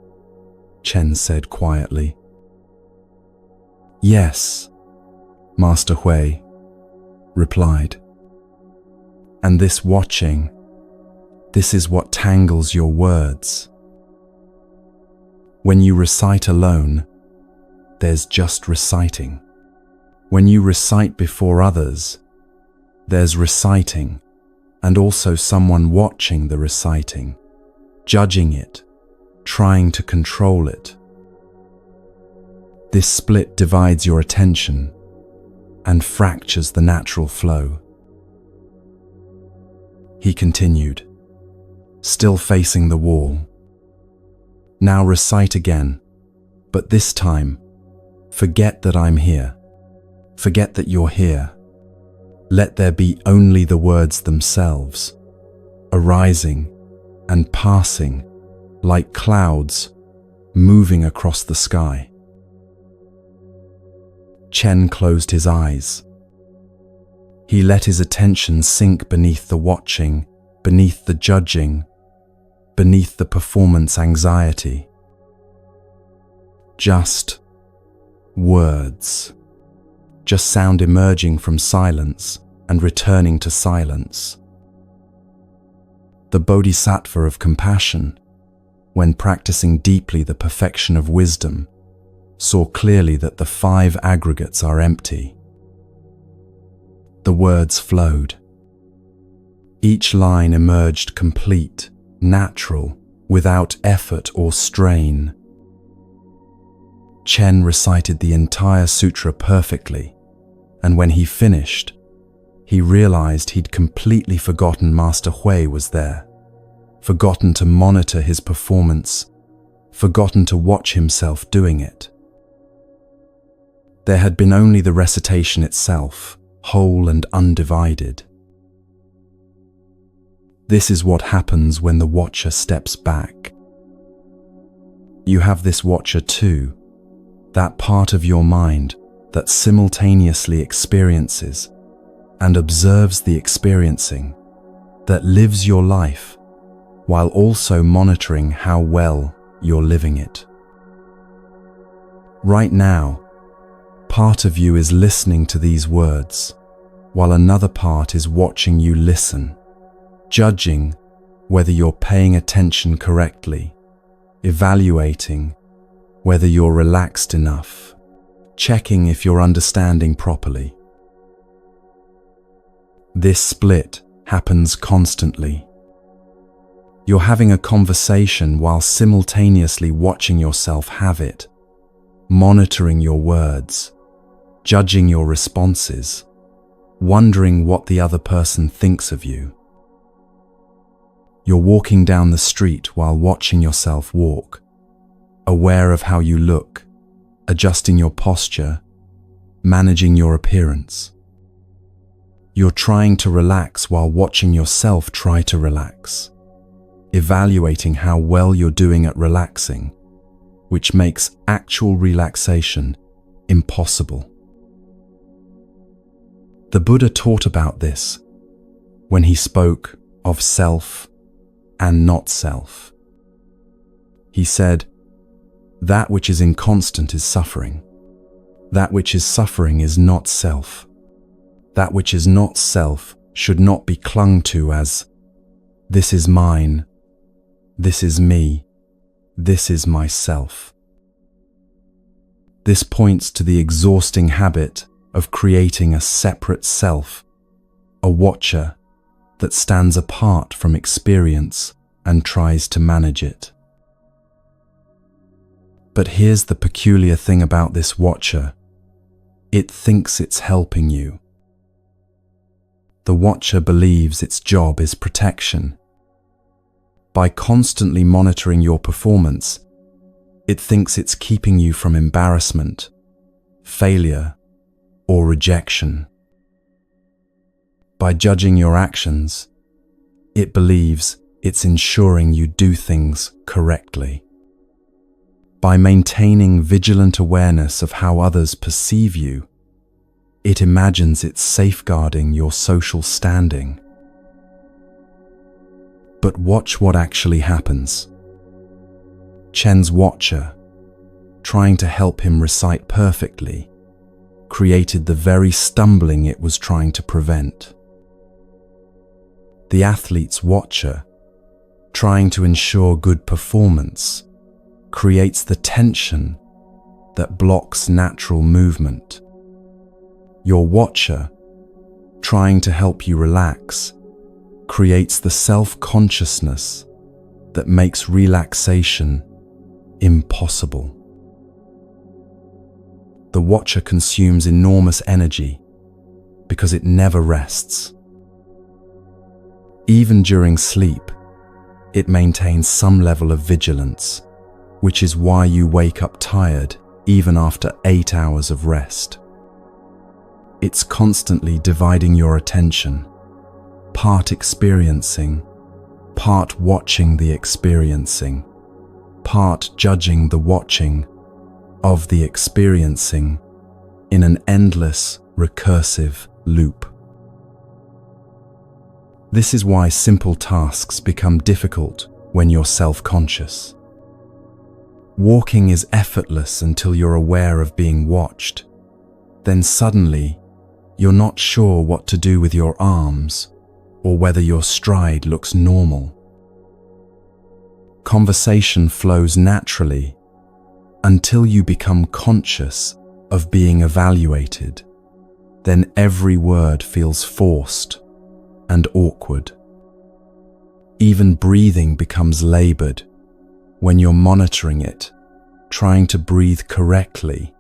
Speaker 1: Chen said quietly. "Yes," Master Hui replied. "And this watching, this is what tangles your words. When you recite alone, there's just reciting. When you recite before others, there's reciting, and also someone watching the reciting, judging it, trying to control it. This split divides your attention and fractures the natural flow." He continued, still facing the wall. "Now recite again, But this time, forget that I'm here. Forget that you're here. Let there be only the words themselves, arising and passing like clouds moving across the sky. Chen closed his eyes. He let his attention sink beneath the watching, beneath the judging, beneath the performance anxiety. Just words. Just sound emerging from silence and returning to silence. The Bodhisattva of compassion, when practicing deeply the perfection of wisdom, saw clearly that the 5 aggregates are empty. The words flowed. Each line emerged complete, natural, without effort or strain. Chen recited the entire sutra perfectly, and when he finished, he realized he'd completely forgotten Master Hui was there, forgotten to monitor his performance, forgotten to watch himself doing it. There had been only the recitation itself, whole and undivided. This is what happens when the watcher steps back. You have this watcher too, that part of your mind that simultaneously experiences and observes the experiencing, that lives your life while also monitoring how well you're living it. Right now, part of you is listening to these words, while another part is watching you listen, judging whether you're paying attention correctly, evaluating whether you're relaxed enough, checking if you're understanding properly. This split happens constantly. You're having a conversation while simultaneously watching yourself have it, monitoring your words, judging your responses, wondering what the other person thinks of you. You're walking down the street while watching yourself walk, aware of how you look, adjusting your posture, managing your appearance. You're trying to relax while watching yourself try to relax, evaluating how well you're doing at relaxing, which makes actual relaxation impossible. The Buddha taught about this when he spoke of self and not self. He said, "That which is inconstant is suffering. That which is suffering is not self. That which is not self should not be clung to as, this is mine, this is me, this is myself." This points to the exhausting habit of creating a separate self, a watcher that stands apart from experience and tries to manage it. But here's the peculiar thing about this watcher. It thinks it's helping you. The watcher believes its job is protection. By constantly monitoring your performance, it thinks it's keeping you from embarrassment, failure, or rejection. By judging your actions, it believes it's ensuring you do things correctly. By maintaining vigilant awareness of how others perceive you, it imagines it's safeguarding your social standing. But watch what actually happens. Chen's watcher, trying to help him recite perfectly, created the very stumbling it was trying to prevent. The athlete's watcher, trying to ensure good performance, creates the tension that blocks natural movement. Your watcher, trying to help you relax, creates the self-consciousness that makes relaxation impossible. The watcher consumes enormous energy because it never rests. Even during sleep, it maintains some level of vigilance, which is why you wake up tired even after 8 hours of rest. It's constantly dividing your attention, part experiencing, part watching the experiencing, part judging the watching of the experiencing in an endless, recursive loop. This is why simple tasks become difficult when you're self-conscious. Walking is effortless until you're aware of being watched. Then suddenly, you're not sure what to do with your arms or whether your stride looks normal. Conversation flows naturally until you become conscious of being evaluated. Then every word feels forced and awkward. Even breathing becomes labored when you're monitoring it, trying to breathe correctly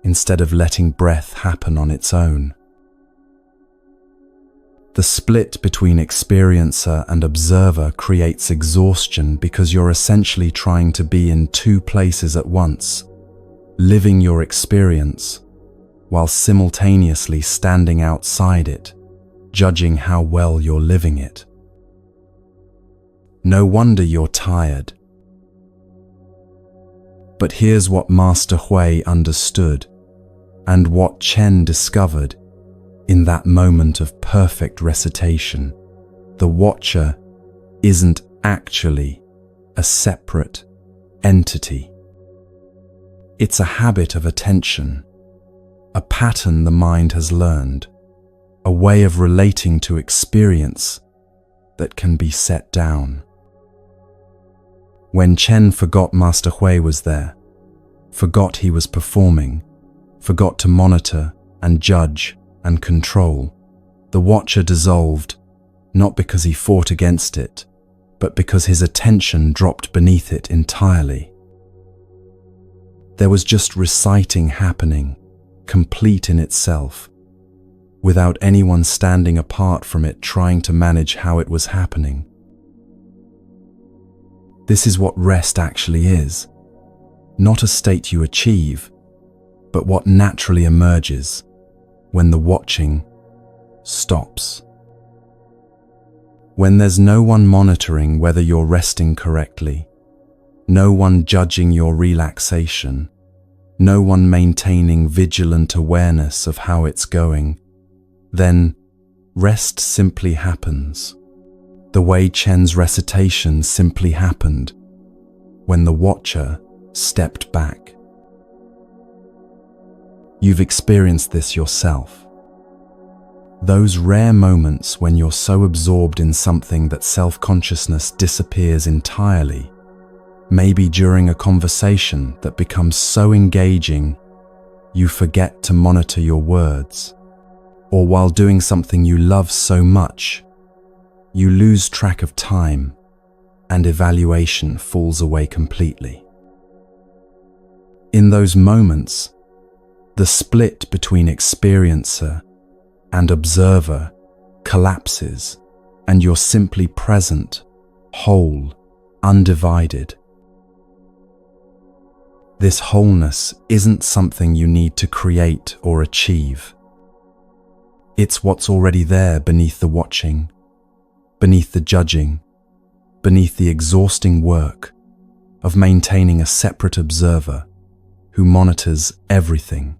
Speaker 1: instead of letting breath happen on its own. The split between experiencer and observer creates exhaustion because you're essentially trying to be in two places at once, living your experience while simultaneously standing outside it, judging how well you're living it. No wonder you're tired. But here's what Master Hui understood and what Chen discovered in that moment of perfect recitation. The watcher isn't actually a separate entity. It's a habit of attention, a pattern the mind has learned, a way of relating to experience that can be set down. When Chen forgot Master Hui was there, forgot he was performing, forgot to monitor and judge and control, the watcher dissolved, not because he fought against it, but because his attention dropped beneath it entirely. There was just reciting happening, complete in itself, without anyone standing apart from it trying to manage how it was happening. This is what rest actually is. Not a state you achieve, but what naturally emerges when the watching stops. When there's no one monitoring whether you're resting correctly, no one judging your relaxation, no one maintaining vigilant awareness of how it's going, then rest simply happens. The way Chen's recitation simply happened when the watcher stepped back. You've experienced this yourself. Those rare moments when you're so absorbed in something that self-consciousness disappears entirely, maybe during a conversation that becomes so engaging you forget to monitor your words, or while doing something you love so much, you lose track of time and evaluation falls away completely. In those moments, the split between experiencer and observer collapses and you're simply present, whole, undivided. This wholeness isn't something you need to create or achieve. It's what's already there beneath the watching, beneath the judging, beneath the exhausting work of maintaining a separate observer who monitors everything.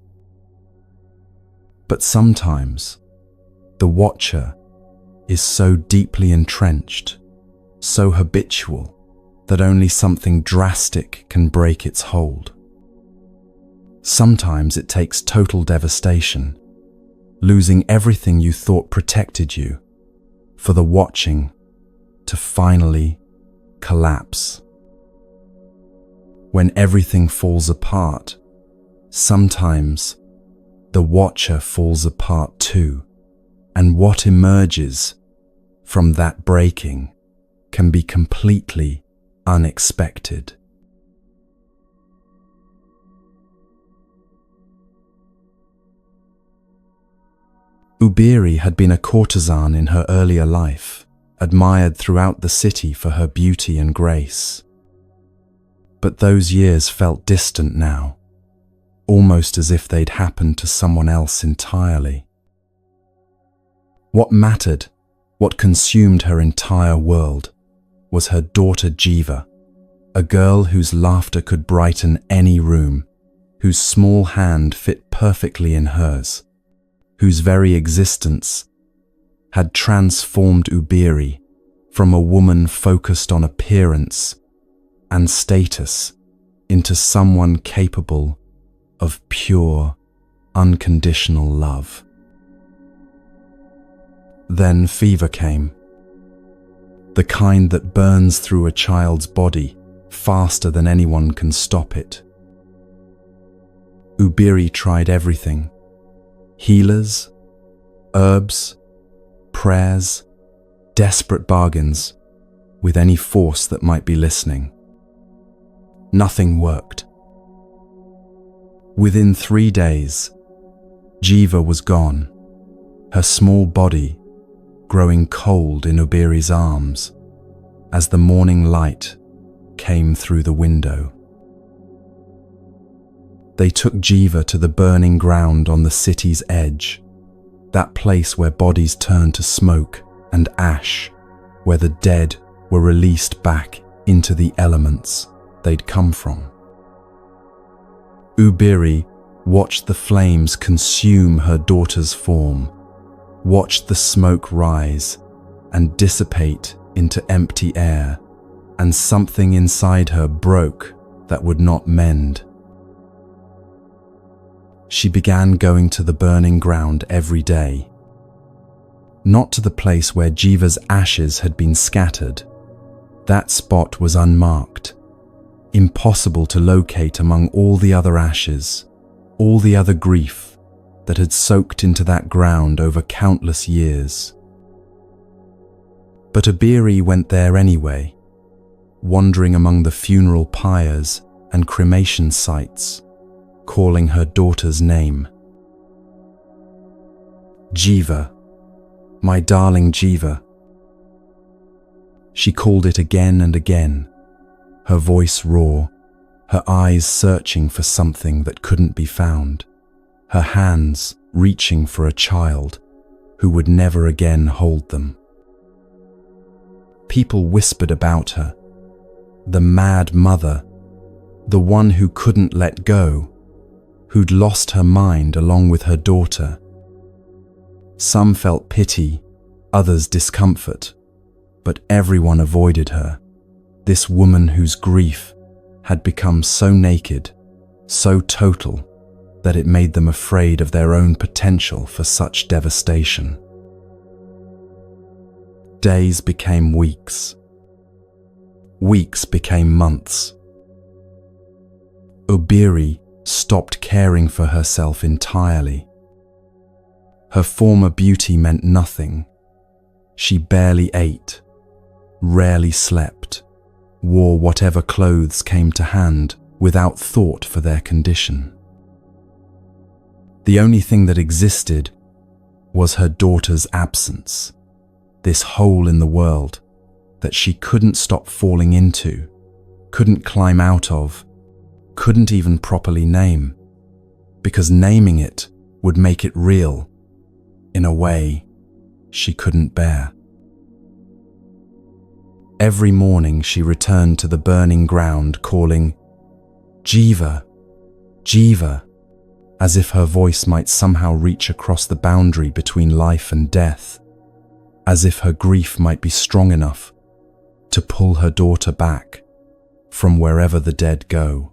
Speaker 1: But sometimes, the watcher is so deeply entrenched, so habitual, that only something drastic can break its hold. Sometimes it takes total devastation, losing everything you thought protected you, for the watching to finally collapse. When everything falls apart, sometimes the watcher falls apart too, and what emerges from that breaking can be completely unexpected. Ubiri had been a courtesan in her earlier life, admired throughout the city for her beauty and grace. But those years felt distant now, almost as if they'd happened to someone else entirely. What mattered, what consumed her entire world, was her daughter Jiva, a girl whose laughter could brighten any room, whose small hand fit perfectly in hers, whose very existence had transformed Ubiri from a woman focused on appearance and status into someone capable of pure, unconditional love. Then fever came, the kind that burns through a child's body faster than anyone can stop it. Ubiri tried everything: healers, herbs, prayers, desperate bargains with any force that might be listening. Nothing worked. Within 3 days, Jiva was gone, her small body growing cold in Ubiri's arms as the morning light came through the window. They took Jiva to the burning ground on the city's edge, that place where bodies turned to smoke and ash, where the dead were released back into the elements they'd come from. Ubiri watched the flames consume her daughter's form, watched the smoke rise and dissipate into empty air, and something inside her broke that would not mend. She began going to the burning ground every day. Not to the place where Jiva's ashes had been scattered. That spot was unmarked, impossible to locate among all the other ashes, all the other grief that had soaked into that ground over countless years. But Ubiri went there anyway, wandering among the funeral pyres and cremation sites, calling her daughter's name. Jiva, my darling Jiva. She called it again and again, her voice raw, her eyes searching for something that couldn't be found, her hands reaching for a child who would never again hold them. People whispered about her, the mad mother, the one who couldn't let go, who'd lost her mind along with her daughter. Some felt pity, others discomfort, but everyone avoided her, this woman whose grief had become so naked, so total, that it made them afraid of their own potential for such devastation. Days became weeks. Weeks became months. Ubiri stopped caring for herself entirely. Her former beauty meant nothing. She barely ate, rarely slept, wore whatever clothes came to hand without thought for their condition. The only thing that existed was her daughter's absence, this hole in the world that she couldn't stop falling into, couldn't climb out of, couldn't even properly name, because naming it would make it real, in a way she couldn't bear. Every morning she returned to the burning ground calling, "Jiva, Jiva," as if her voice might somehow reach across the boundary between life and death, as if her grief might be strong enough to pull her daughter back from wherever the dead go.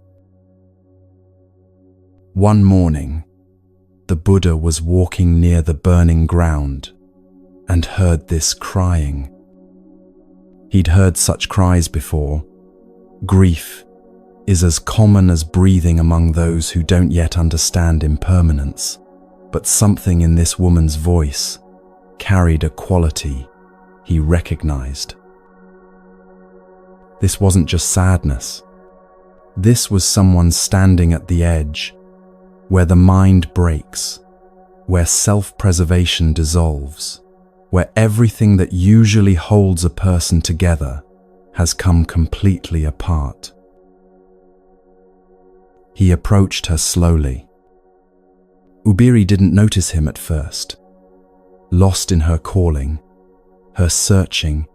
Speaker 1: One morning, the Buddha was walking near the burning ground and heard this crying. He'd heard such cries before. Grief is as common as breathing among those who don't yet understand impermanence, but something in this woman's voice carried a quality he recognized. This wasn't just sadness. This was someone standing at the edge, where the mind breaks, where self-preservation dissolves, where everything that usually holds a person together has come completely apart. He approached her slowly. Ubiri didn't notice him at first, lost in her calling, her searching,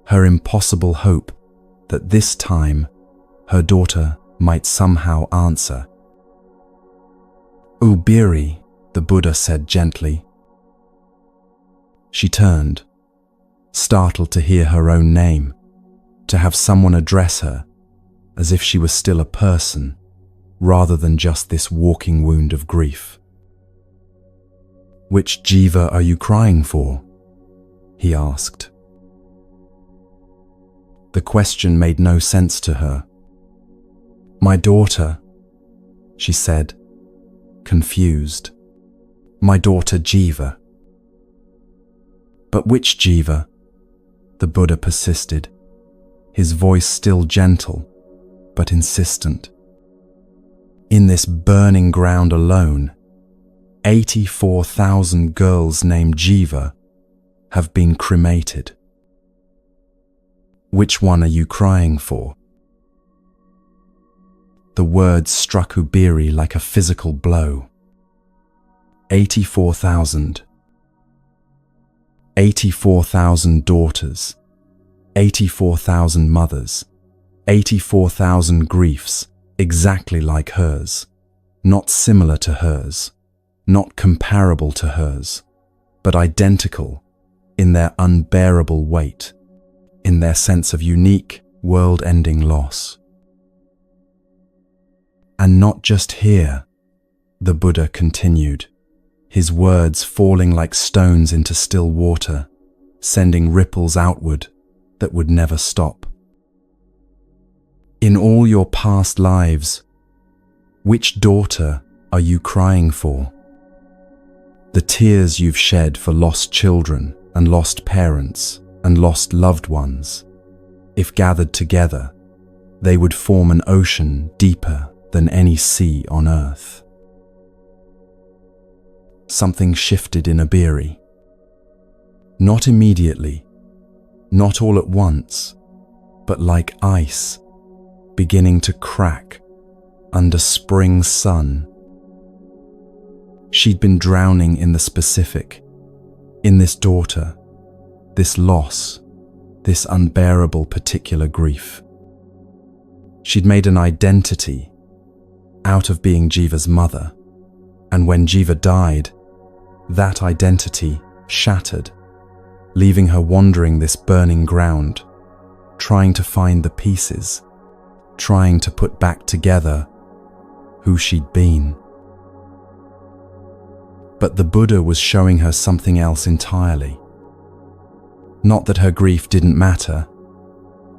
Speaker 1: her impossible hope that this time her daughter might somehow answer. "Ubiri," the Buddha said gently. She turned, startled to hear her own name, to have someone address her as if she was still a person, rather than just this walking wound of grief. "Which jiva are you crying for?" he asked. The question made no sense to her. "My daughter," she said, confused. "My daughter Jiva." "But which Jiva?" the Buddha persisted, his voice still gentle, but insistent. "In this burning ground alone, 84,000 girls named Jiva have been cremated. Which one are you crying for?" The words struck Ubiri like a physical blow. 84,000. 84,000 daughters. 84,000 mothers. 84,000 griefs, exactly like hers. Not similar to hers. Not comparable to hers. But identical in their unbearable weight, in their sense of unique, world-ending loss. "And not just here," the Buddha continued, his words falling like stones into still water, sending ripples outward that would never stop. "In all your past lives, which daughter are you crying for? The tears you've shed for lost children and lost parents and lost loved ones, if gathered together, they would form an ocean deeper than any sea on earth." Something shifted in Ubiri. Not immediately, not all at once, but like ice, beginning to crack under spring sun. She'd been drowning in the specific, in this daughter, this loss, this unbearable particular grief. She'd made an identity out of being Jiva's mother, and when Jiva died, that identity shattered, leaving her wandering this burning ground, trying to find the pieces, trying to put back together who she'd been. But the Buddha was showing her something else entirely. Not that her grief didn't matter.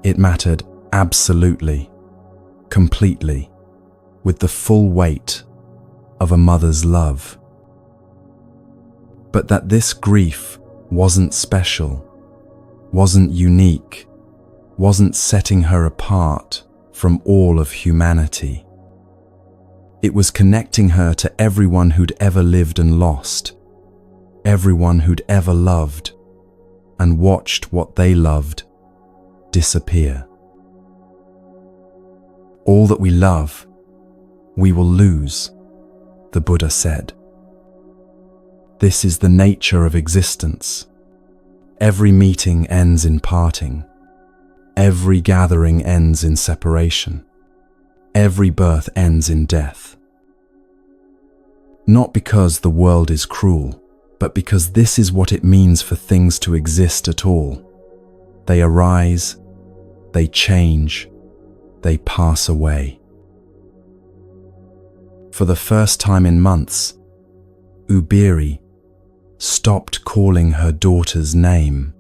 Speaker 1: It mattered absolutely, completely, with the full weight of a mother's love. But that this grief wasn't special, wasn't unique, wasn't setting her apart from all of humanity. It was connecting her to everyone who'd ever lived and lost, everyone who'd ever loved and watched what they loved disappear. "All that we love, we will lose," the Buddha said. "This is the nature of existence. Every meeting ends in parting. Every gathering ends in separation. Every birth ends in death. Not because the world is cruel, but because this is what it means for things to exist at all. They arise, they change, they pass away." For the first time in months, Ubiri stopped calling her daughter's name.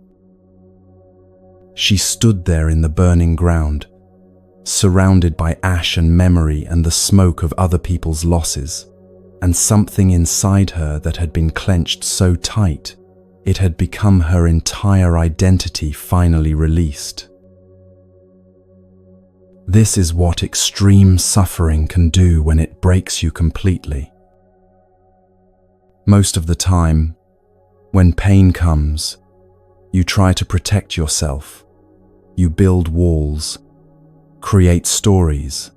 Speaker 1: She stood there in the burning ground, surrounded by ash and memory and the smoke of other people's losses, and something inside her that had been clenched so tight, it had become her entire identity finally released. This is what extreme suffering can do when it breaks you completely. Most of the time, when pain comes, you try to protect yourself. You build walls, create stories,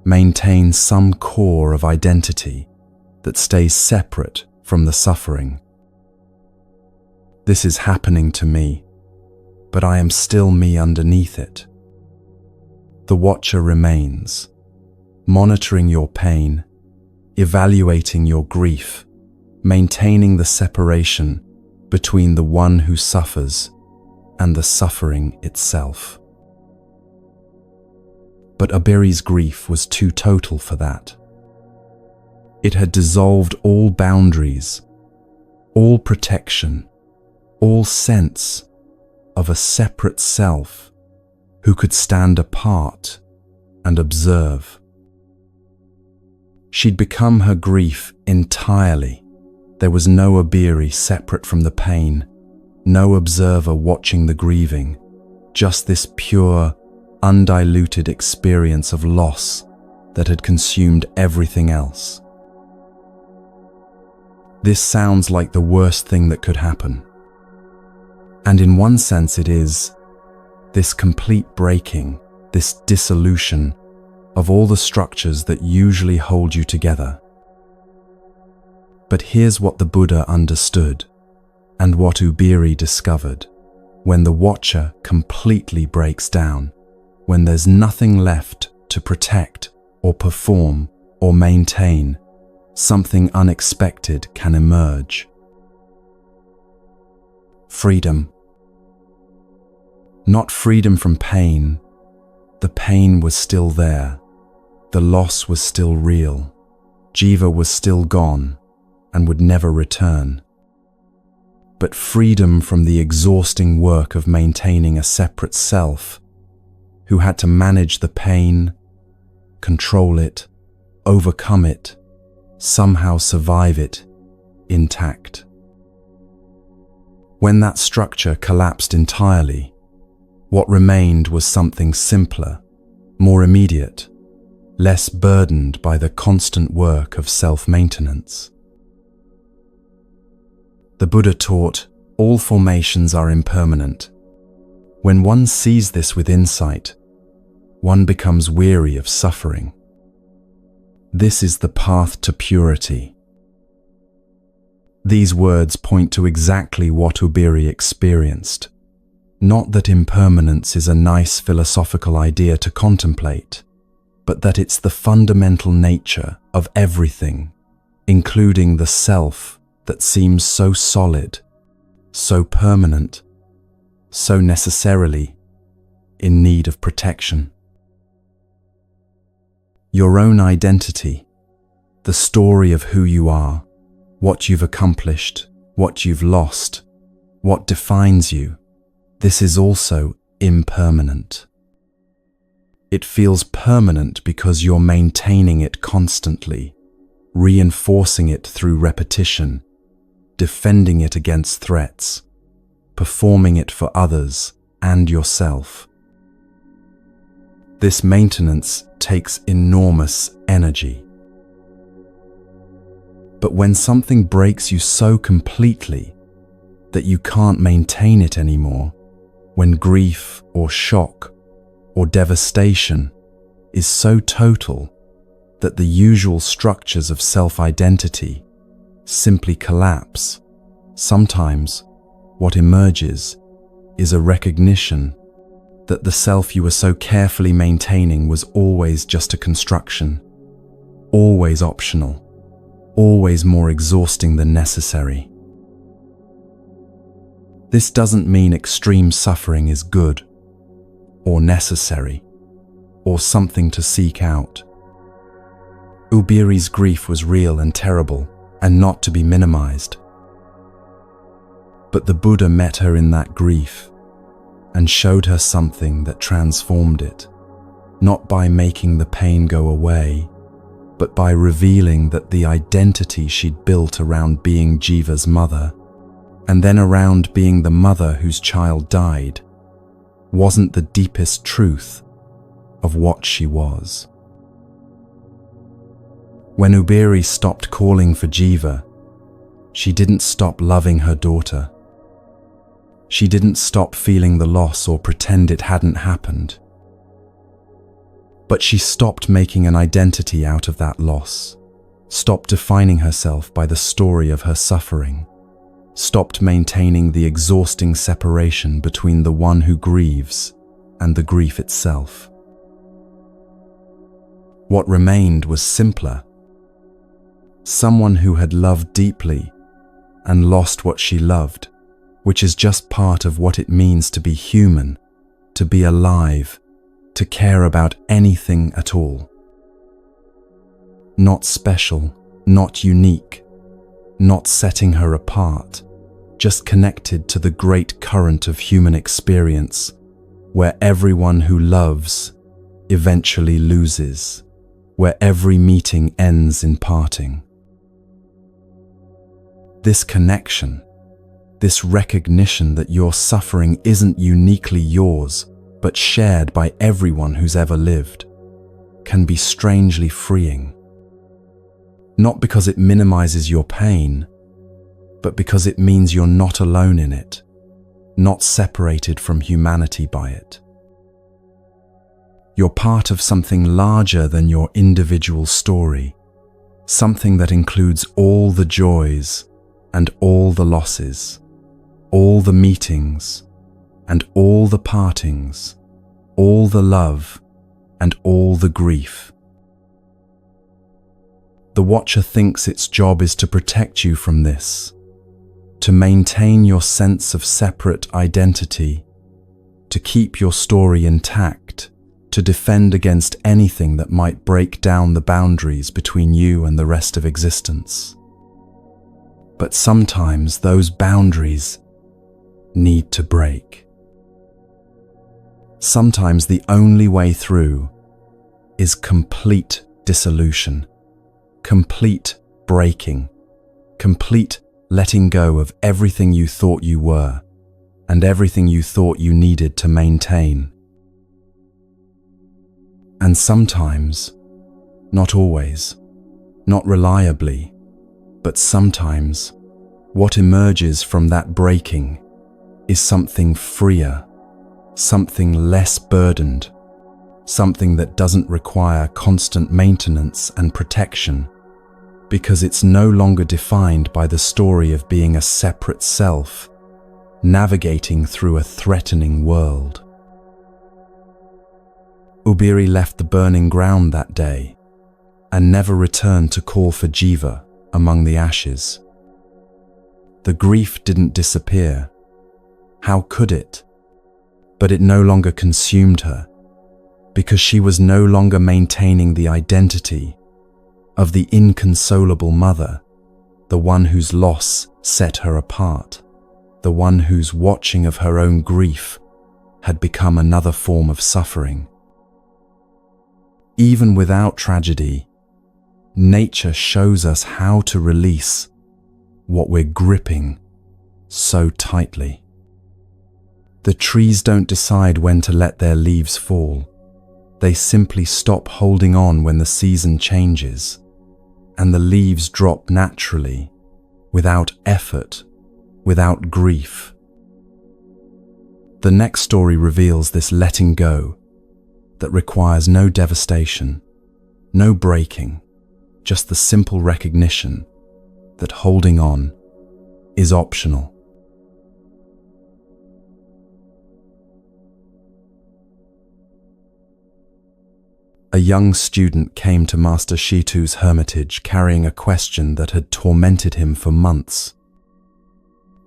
Speaker 1: maintain some core of identity that stays separate from the suffering. This is happening to me, but I am still me underneath it. The watcher remains, monitoring your pain, evaluating your grief, maintaining the separation between the one who suffers and the suffering itself. But Uberi's grief was too total for that. It had dissolved all boundaries, all protection, all sense of a separate self who could stand apart and observe. She'd become her grief entirely. There was no Uberi separate from the pain, no observer watching the grieving, just this pure, undiluted experience of loss that had consumed everything else. This sounds like the worst thing that could happen. And in one sense it is, this complete breaking, this dissolution of all the structures that usually hold you together. But here's what the Buddha understood, and what Uberi discovered. When the watcher completely breaks down, when there's nothing left to protect or perform or maintain, something unexpected can emerge. Freedom. Not freedom from pain. The pain was still there. The loss was still real. Jiva was still gone and would never return. But freedom from the exhausting work of maintaining a separate self who had to manage the pain, control it, overcome it, somehow survive it, intact. When that structure collapsed entirely, what remained was something simpler, more immediate, less burdened by the constant work of self-maintenance. The Buddha taught, all formations are impermanent. When one sees this with insight, one becomes weary of suffering. This is the path to purity. These words point to exactly what Uberi experienced. Not that impermanence is a nice philosophical idea to contemplate, but that it's the fundamental nature of everything, including the self that seems so solid, so permanent, so necessarily in need of protection. Your own identity, the story of who you are, what you've accomplished, what you've lost, what defines you, this is also impermanent. It feels permanent because you're maintaining it constantly, reinforcing it through repetition, defending it against threats, performing it for others and yourself. This maintenance takes enormous energy. But when something breaks you so completely that you can't maintain it anymore, when grief or shock or devastation is so total that the usual structures of self-identity simply collapse, sometimes what emerges is a recognition that the self you were so carefully maintaining was always just a construction, always optional, always more exhausting than necessary. This doesn't mean extreme suffering is good, or necessary, or something to seek out. Uberi's grief was real and terrible, and not to be minimized. But the Buddha met her in that grief, and showed her something that transformed it, not by making the pain go away, but by revealing that the identity she'd built around being Jiva's mother, and then around being the mother whose child died, wasn't the deepest truth of what she was. When Uberi stopped calling for Jiva, she didn't stop loving her daughter. She didn't stop feeling the loss or pretend it hadn't happened. But she stopped making an identity out of that loss, stopped defining herself by the story of her suffering, stopped maintaining the exhausting separation between the one who grieves and the grief itself. What remained was simpler. Someone who had loved deeply and lost what she loved, which is just part of what it means to be human, to be alive, to care about anything at all. Not special, not unique, not setting her apart, just connected to the great current of human experience, where everyone who loves eventually loses, where every meeting ends in parting. This connection, this recognition that your suffering isn't uniquely yours, but shared by everyone who's ever lived, can be strangely freeing. Not because it minimizes your pain, but because it means you're not alone in it, not separated from humanity by it. You're part of something larger than your individual story, something that includes all the joys and all the losses, all the meetings and all the partings, all the love and all the grief. The watcher thinks its job is to protect you from this, to maintain your sense of separate identity, to keep your story intact, to defend against anything that might break down the boundaries between you and the rest of existence. But sometimes those boundaries need to break. Sometimes the only way through is complete dissolution, complete breaking, complete letting go of everything you thought you were and everything you thought you needed to maintain. And sometimes, not always, not reliably, but sometimes, what emerges from that breaking is something freer, something less burdened, something that doesn't require constant maintenance and protection, because it's no longer defined by the story of being a separate self, navigating through a threatening world. Ubiri left the burning ground that day and never returned to call for Jiva among the ashes. The grief didn't disappear. How could it? But it no longer consumed her, because she was no longer maintaining the identity of the inconsolable mother, the one whose loss set her apart, the one whose watching of her own grief had become another form of suffering. Even without tragedy, nature shows us how to release what we're gripping so tightly. The trees don't decide when to let their leaves fall. They simply stop holding on when the season changes, and the leaves drop naturally, without effort, without grief. The next story reveals this letting go that requires no devastation, no breaking, just the simple recognition that holding on is optional. A young student came to Master Shitu's hermitage carrying a question that had tormented him for months.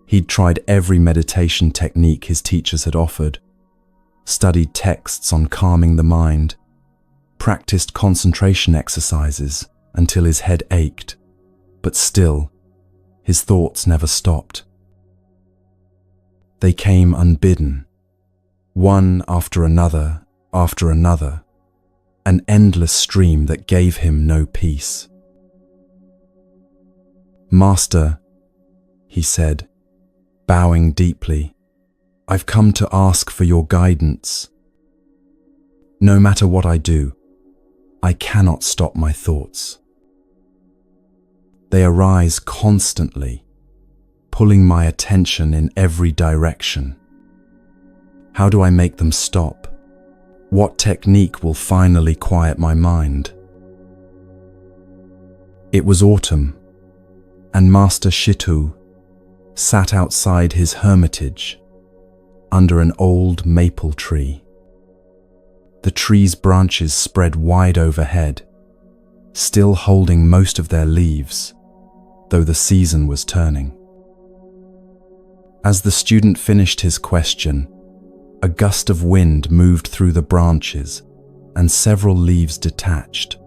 Speaker 1: He'd tried every meditation technique his teachers had offered, studied texts on calming the mind, practiced concentration exercises until his head ached, but still, his thoughts never stopped. They came unbidden, one after another, an endless stream that gave him no peace. "Master," he said, bowing deeply, "I've come to ask for your guidance. No matter what I do, I cannot stop my thoughts. They arise constantly, pulling my attention in every direction. How do I make them stop? What technique will finally quiet my mind? It was autumn, and Master Shitu sat outside his hermitage under an old maple tree. The tree's branches spread wide overhead, still holding most of their leaves, though the season was turning. As the student finished his question, a gust of wind moved through the branches and several leaves detached,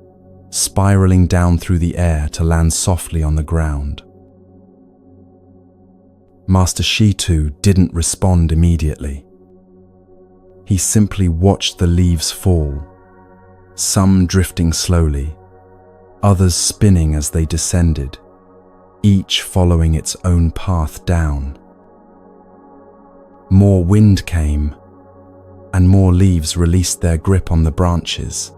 Speaker 1: spiraling down through the air to land softly on the ground. Master Shitu didn't respond immediately. He simply watched the leaves fall, some drifting slowly, others spinning as they descended, each following its own path down. More wind came, and more leaves released their grip on the branches,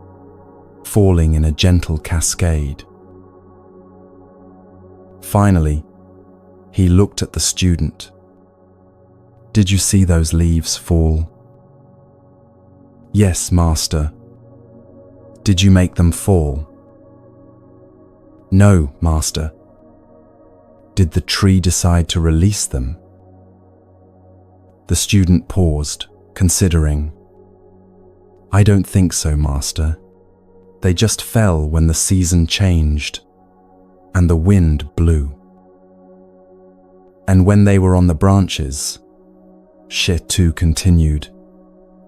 Speaker 1: falling in a gentle cascade. Finally, he looked at the student. "Did you see those leaves fall?" "Yes, Master." "Did you make them fall?" "No, Master." "Did the tree decide to release them?" The student paused, considering. "I don't think so, Master. They just fell when the season changed and the wind blew." "And when they were on the branches," Shitu continued,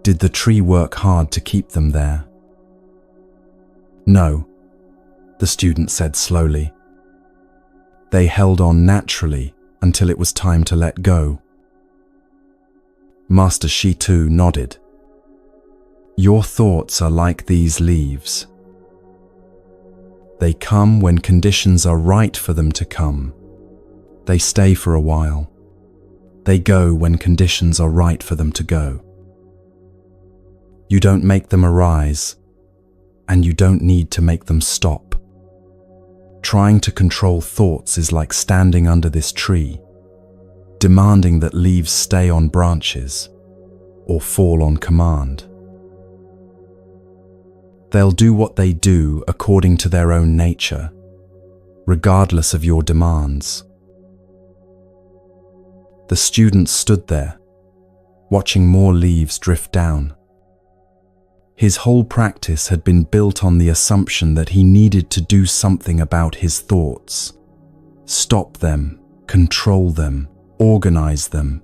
Speaker 1: "did the tree work hard to keep them there?" "No," the student said slowly. "They held on naturally until it was time to let go." Master Shitu nodded. "Your thoughts are like these leaves. They come when conditions are right for them to come. They stay for a while. They go when conditions are right for them to go. You don't make them arise, and you don't need to make them stop. Trying to control thoughts is like standing under this tree, demanding that leaves stay on branches or fall on command. They'll do what they do according to their own nature, regardless of your demands." The student stood there, watching more leaves drift down. His whole practice had been built on the assumption that he needed to do something about his thoughts, stop them, control them, organize them,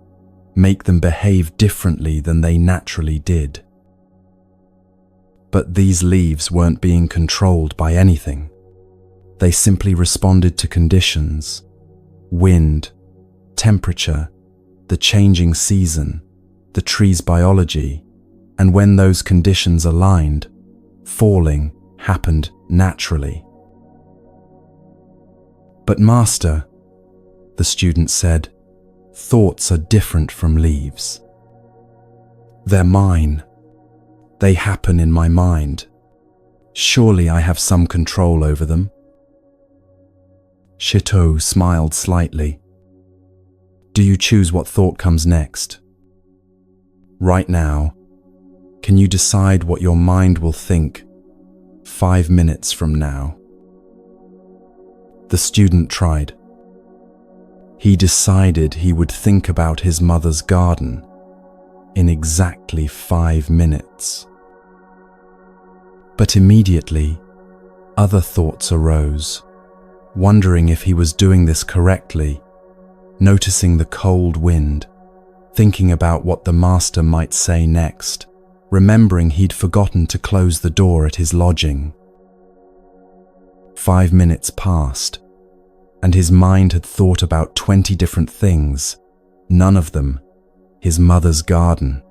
Speaker 1: make them behave differently than they naturally did. But these leaves weren't being controlled by anything. They simply responded to conditions, wind, temperature, the changing season, the tree's biology, and when those conditions aligned, falling happened naturally. "But Master," the student said, "thoughts are different from leaves. They're mine. They happen in my mind. Surely I have some control over them." Shitu smiled slightly. "Do you choose what thought comes next? Right now, can you decide what your mind will think 5 minutes from now?" The student tried. He decided he would think about his mother's garden in exactly 5 minutes. But immediately, other thoughts arose, wondering if he was doing this correctly, noticing the cold wind, thinking about what the master might say next, remembering he'd forgotten to close the door at his lodging. 5 minutes passed, and his mind had thought about 20 different things, none of them his mother's garden,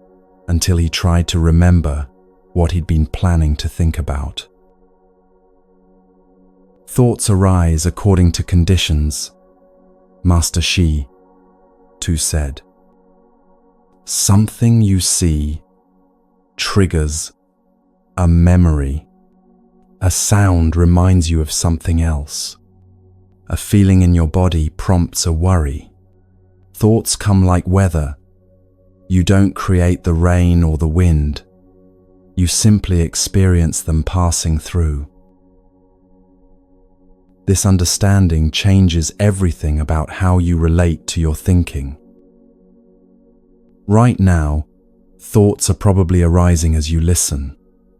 Speaker 1: until he tried to remember what he'd been planning to think about. "Thoughts arise according to conditions," Master Shitu said. "Something you see triggers a memory. A sound reminds you of something else. A feeling in your body prompts a worry. Thoughts come like weather. You don't create the rain or the wind. You simply experience them passing through. This understanding changes everything about how you relate to your thinking. Right now, thoughts are probably arising as you listen,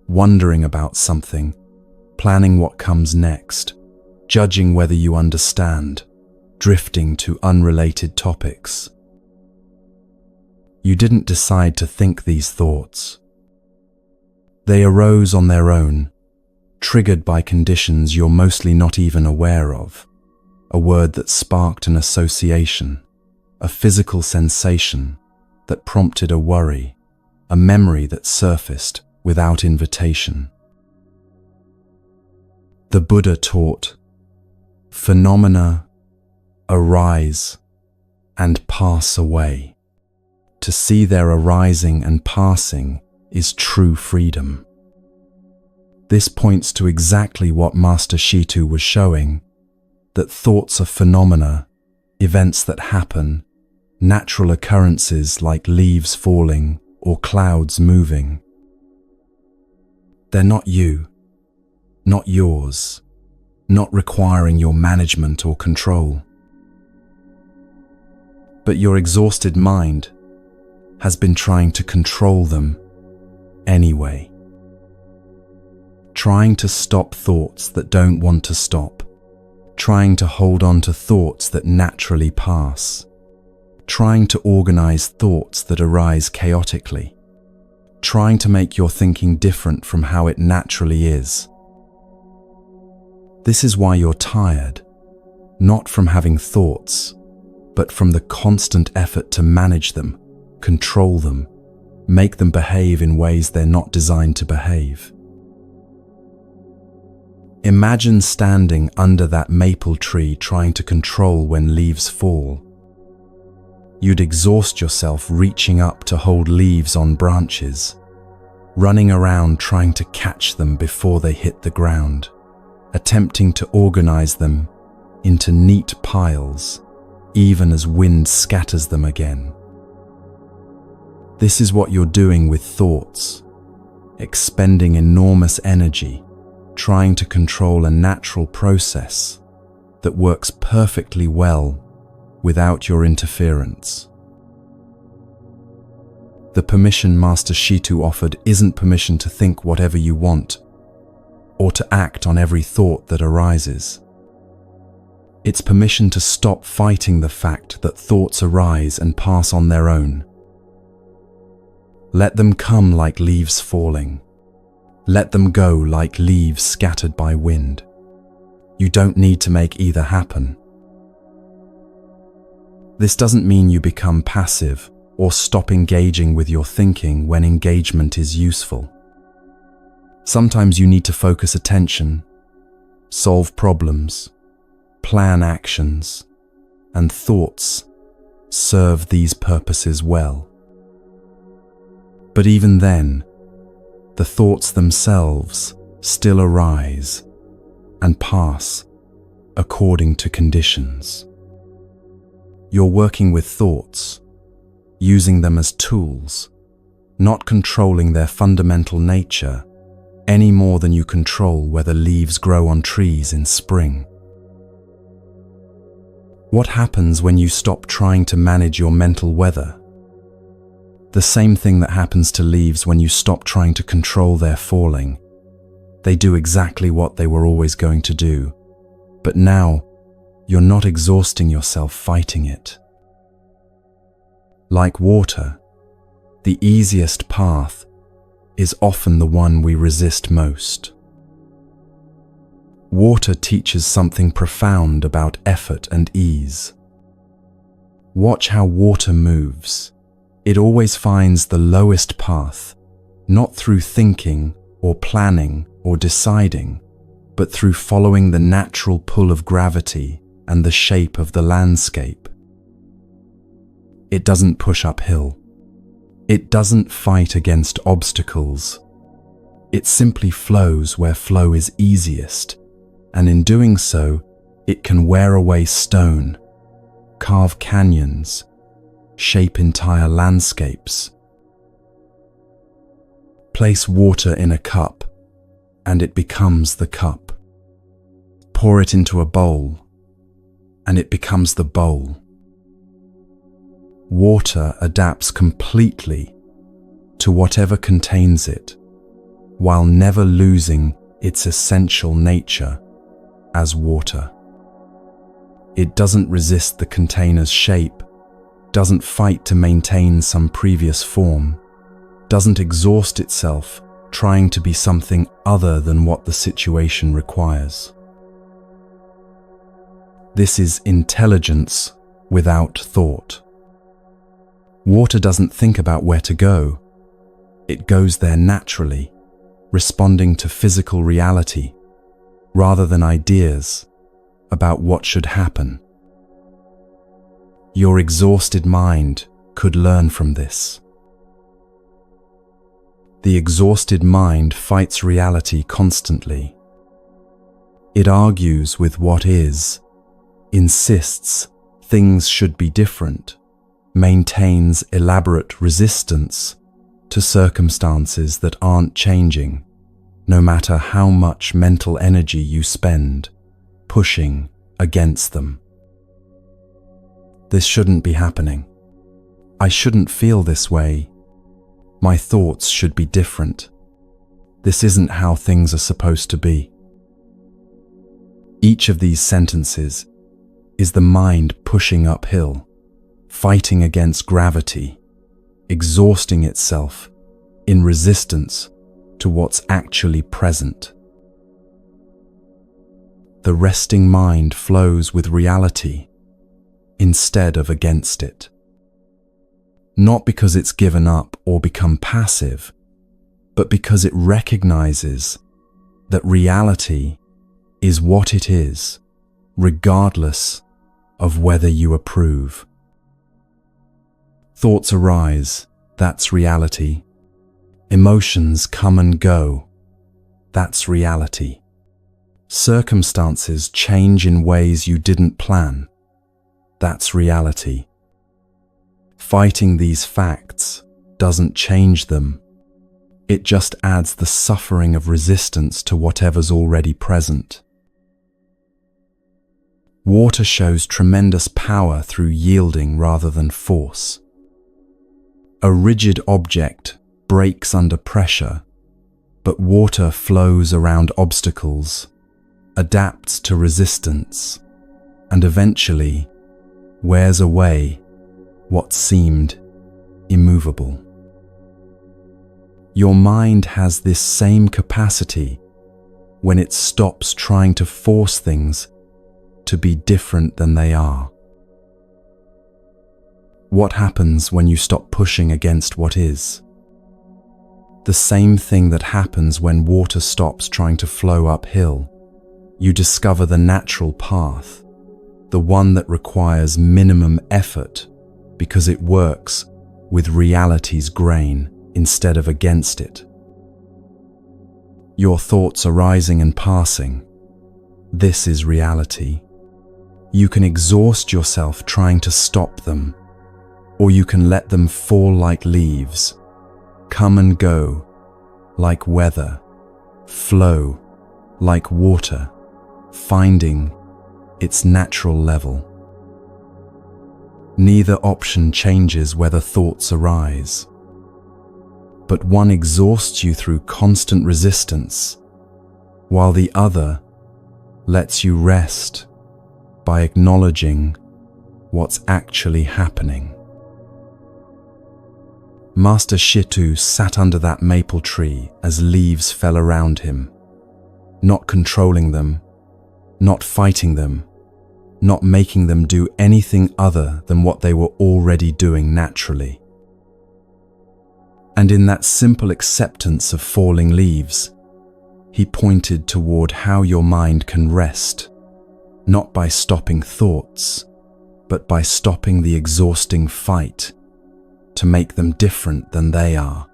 Speaker 1: wondering about something, planning what comes next, judging whether you understand, drifting to unrelated topics. You didn't decide to think these thoughts. They arose on their own, triggered by conditions you're mostly not even aware of. A word that sparked an association, a physical sensation that prompted a worry, a memory that surfaced without invitation. The Buddha taught, phenomena arise and pass away. To see their arising and passing is true freedom. This points to exactly what Master Shitu was showing, that thoughts are phenomena, events that happen, natural occurrences like leaves falling or clouds moving. They're not you, not yours, not requiring your management or control. But your exhausted mind has been trying to control them anyway. Trying to stop thoughts that don't want to stop. Trying to hold on to thoughts that naturally pass. Trying to organize thoughts that arise chaotically. Trying to make your thinking different from how it naturally is. This is why you're tired, not from having thoughts, but from the constant effort to manage them, control them, make them behave in ways they're not designed to behave. Imagine standing under that maple tree trying to control when leaves fall. You'd exhaust yourself reaching up to hold leaves on branches, running around trying to catch them before they hit the ground, attempting to organize them into neat piles, even as wind scatters them again. This is what you're doing with thoughts, expending enormous energy, trying to control a natural process that works perfectly well without your interference. The permission Master Shitu offered isn't permission to think whatever you want or to act on every thought that arises. It's permission to stop fighting the fact that thoughts arise and pass on their own. Let them come like leaves falling. Let them go like leaves scattered by wind. You don't need to make either happen. This doesn't mean you become passive or stop engaging with your thinking when engagement is useful. Sometimes you need to focus attention, solve problems, plan actions, and thoughts serve these purposes well. But even then, the thoughts themselves still arise and pass according to conditions. You're working with thoughts, using them as tools, not controlling their fundamental nature any more than you control whether leaves grow on trees in spring. What happens when you stop trying to manage your mental weather? The same thing that happens to leaves when you stop trying to control their falling. They do exactly what they were always going to do, but now you're not exhausting yourself fighting it. Like water, the easiest path is often the one we resist most. Water teaches something profound about effort and ease. Watch how water moves. It always finds the lowest path, not through thinking or planning or deciding, but through following the natural pull of gravity and the shape of the landscape. It doesn't push uphill. It doesn't fight against obstacles. It simply flows where flow is easiest, and in doing so, it can wear away stone, carve canyons, shape entire landscapes. Place water in a cup, and it becomes the cup. Pour it into a bowl, and it becomes the bowl. Water adapts completely to whatever contains it, while never losing its essential nature as water. It doesn't resist the container's shape, doesn't fight to maintain some previous form, doesn't exhaust itself trying to be something other than what the situation requires. This is intelligence without thought. Water doesn't think about where to go. It goes there naturally, responding to physical reality rather than ideas about what should happen. Your exhausted mind could learn from this. The exhausted mind fights reality constantly. It argues with what is, insists things should be different, maintains elaborate resistance to circumstances that aren't changing, no matter how much mental energy you spend pushing against them. This shouldn't be happening. I shouldn't feel this way. My thoughts should be different. This isn't how things are supposed to be. Each of these sentences is the mind pushing uphill, fighting against gravity, exhausting itself in resistance to what's actually present. The resting mind flows with reality instead of against it. Not because it's given up or become passive, but because it recognizes that reality is what it is, regardless of whether you approve. Thoughts arise, that's reality. Emotions come and go, that's reality. Circumstances change in ways you didn't plan, that's reality. Fighting these facts doesn't change them. It just adds the suffering of resistance to whatever's already present. Water shows tremendous power through yielding rather than force. A rigid object breaks under pressure, but water flows around obstacles, adapts to resistance, and eventually wears away what seemed immovable. Your mind has this same capacity when it stops trying to force things to be different than they are. What happens when you stop pushing against what is? The same thing that happens when water stops trying to flow uphill. You discover the natural path, the one that requires minimum effort because it works with reality's grain instead of against it. Your thoughts arising and passing. This is reality. You can exhaust yourself trying to stop them, or you can let them fall like leaves, come and go like weather, flow like water, finding its natural level. Neither option changes whether thoughts arise, but one exhausts you through constant resistance, while the other lets you rest by acknowledging what's actually happening. Master Shitu sat under that maple tree as leaves fell around him, not controlling them, not fighting them, not making them do anything other than what they were already doing naturally. And in that simple acceptance of falling leaves, he pointed toward how your mind can rest, not by stopping thoughts, but by stopping the exhausting fight to make them different than they are.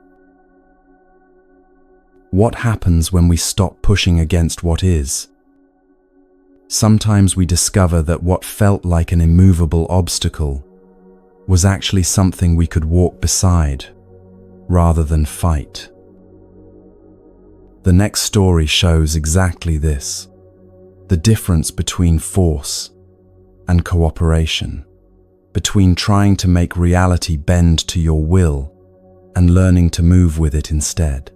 Speaker 1: What happens when we stop pushing against what is? Sometimes we discover that what felt like an immovable obstacle was actually something we could walk beside rather than fight. The next story shows exactly this, the difference between force and cooperation, between trying to make reality bend to your will and learning to move with it instead.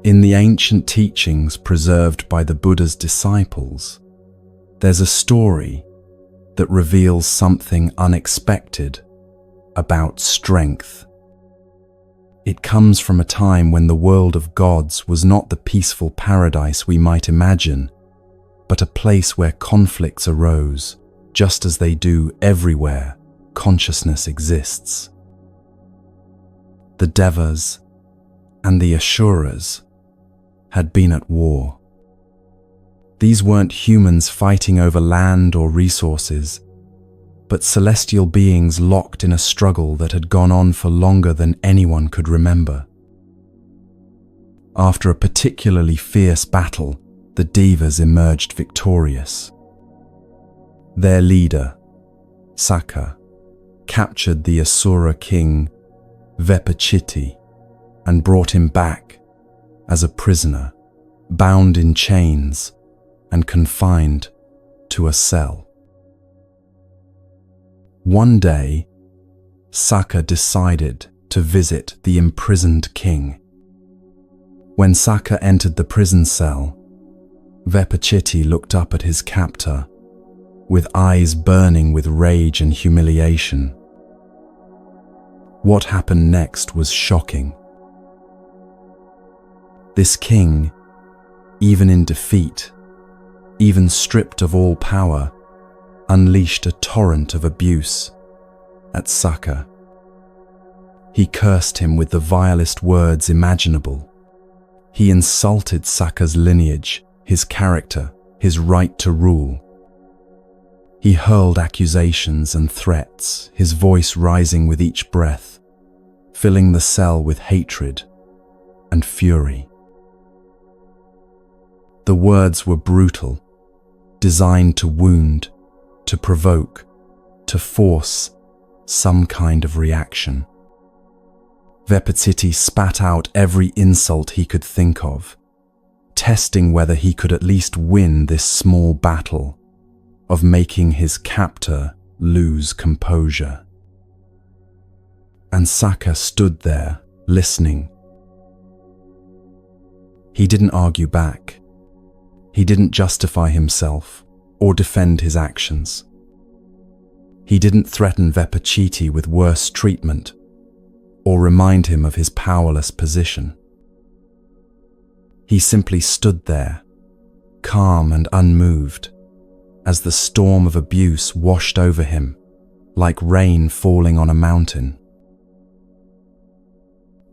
Speaker 1: In the ancient teachings preserved by the Buddha's disciples, there's a story that reveals something unexpected about strength. It comes from a time when the world of gods was not the peaceful paradise we might imagine, but a place where conflicts arose, just as they do everywhere consciousness exists. The Devas and the Asuras had been at war. These weren't humans fighting over land or resources, but celestial beings locked in a struggle that had gone on for longer than anyone could remember. After a particularly fierce battle, the Devas emerged victorious. Their leader, Sakka, captured the Asura king Vepachiti and brought him back as a prisoner, bound in chains and confined to a cell. One day, Sakka decided to visit the imprisoned king. When Sakka entered the prison cell, Vepachiti looked up at his captor with eyes burning with rage and humiliation. What happened next was shocking. This king, even in defeat, even stripped of all power, unleashed a torrent of abuse at Sakka. He cursed him with the vilest words imaginable. He insulted Sakka's lineage, his character, his right to rule. He hurled accusations and threats, his voice rising with each breath, filling the cell with hatred and fury. The words were brutal, designed to wound, to provoke, to force some kind of reaction. Vepachiti spat out every insult he could think of, testing whether he could at least win this small battle of making his captor lose composure. And Sakka stood there, listening. He didn't argue back. He didn't justify himself or defend his actions. He didn't threaten Vepachiti with worse treatment or remind him of his powerless position. He simply stood there, calm and unmoved, as the storm of abuse washed over him like rain falling on a mountain.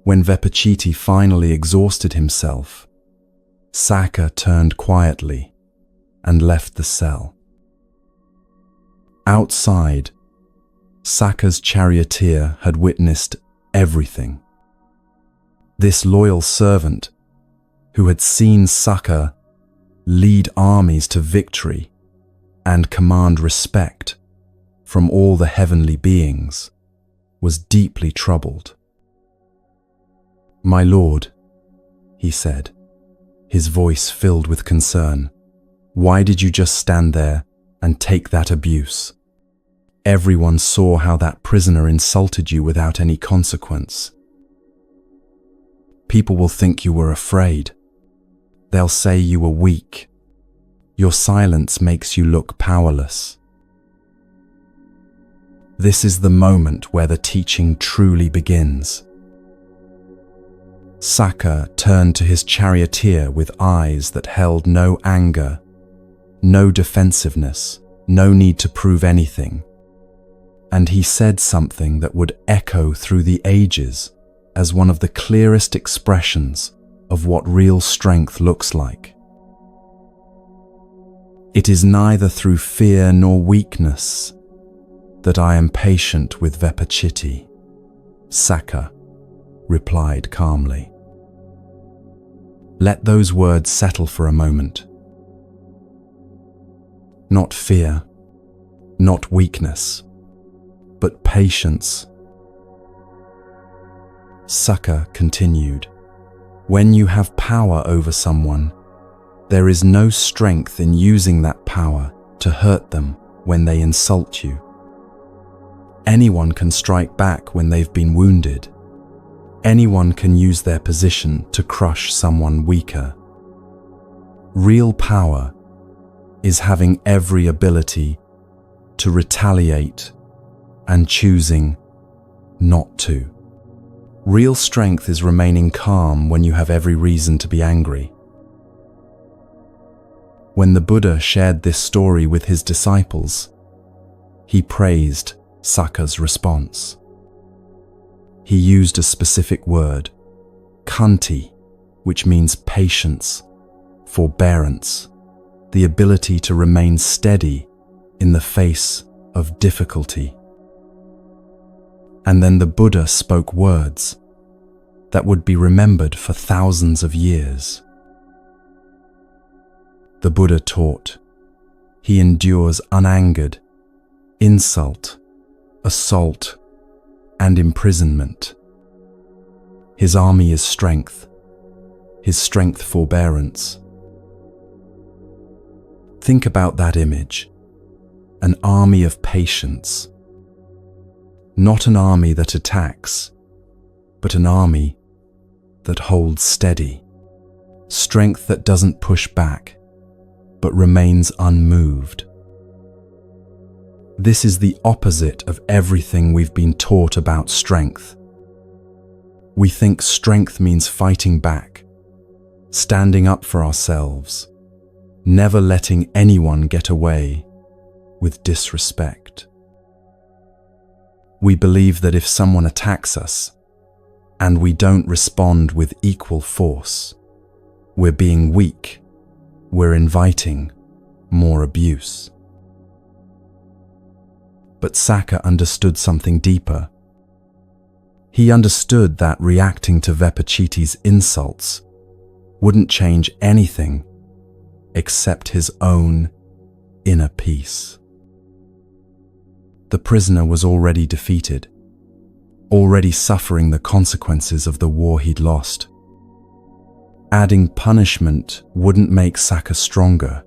Speaker 1: When Vepachiti finally exhausted himself, Sakka turned quietly and left the cell. Outside, Sakka's charioteer had witnessed everything. This loyal servant, who had seen Sakka lead armies to victory and command respect from all the heavenly beings, was deeply troubled. "My lord," he said, his voice filled with concern, "why did you just stand there and take that abuse? Everyone saw how that prisoner insulted you without any consequence. People will think you were afraid. They'll say you were weak. Your silence makes you look powerless." This is the moment where the teaching truly begins. Sakka turned to his charioteer with eyes that held no anger, no defensiveness, no need to prove anything. And he said something that would echo through the ages as one of the clearest expressions of what real strength looks like. "It is neither through fear nor weakness that I am patient with Vepachiti," Sakka replied calmly. Let those words settle for a moment. Not fear, not weakness, but patience. Saka continued, "When you have power over someone, there is no strength in using that power to hurt them when they insult you. Anyone can strike back when they've been wounded. Anyone can use their position to crush someone weaker. Real power is having every ability to retaliate and choosing not to. Real strength is remaining calm when you have every reason to be angry." When the Buddha shared this story with his disciples, he praised Saka's response. He used a specific word, khanti, which means patience, forbearance, the ability to remain steady in the face of difficulty. And then the Buddha spoke words that would be remembered for thousands of years. The Buddha taught, he endures unangered insult, assault, and imprisonment. His army is strength, his strength forbearance. Think about that image, an army of patience. Not an army that attacks, but an army that holds steady. Strength that doesn't push back, but remains unmoved. This is the opposite of everything we've been taught about strength. We think strength means fighting back, standing up for ourselves, never letting anyone get away with disrespect. We believe that if someone attacks us and we don't respond with equal force, we're being weak, we're inviting more abuse. But Saka understood something deeper. He understood that reacting to Vepachiti's insults wouldn't change anything except his own inner peace. The prisoner was already defeated, already suffering the consequences of the war he'd lost. Adding punishment wouldn't make Saka stronger.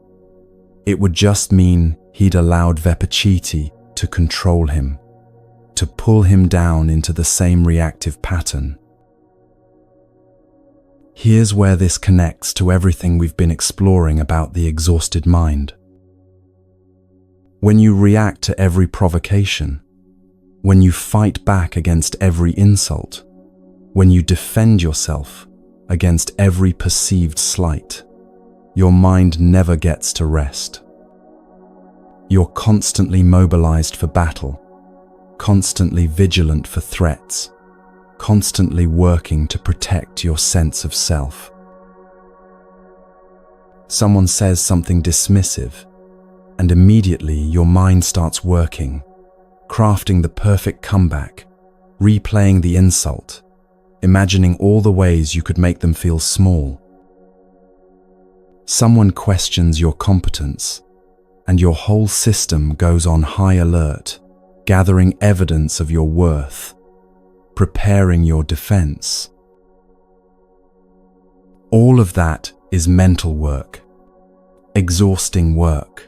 Speaker 1: It would just mean he'd allowed Vepachiti to control him, to pull him down into the same reactive pattern. Here's where this connects to everything we've been exploring about the exhausted mind. When you react to every provocation, when you fight back against every insult, when you defend yourself against every perceived slight, your mind never gets to rest. You're constantly mobilized for battle, constantly vigilant for threats, constantly working to protect your sense of self. Someone says something dismissive, and immediately your mind starts working, crafting the perfect comeback, replaying the insult, imagining all the ways you could make them feel small. Someone questions your competence, and your whole system goes on high alert, gathering evidence of your worth, preparing your defense. All of that is mental work, exhausting work,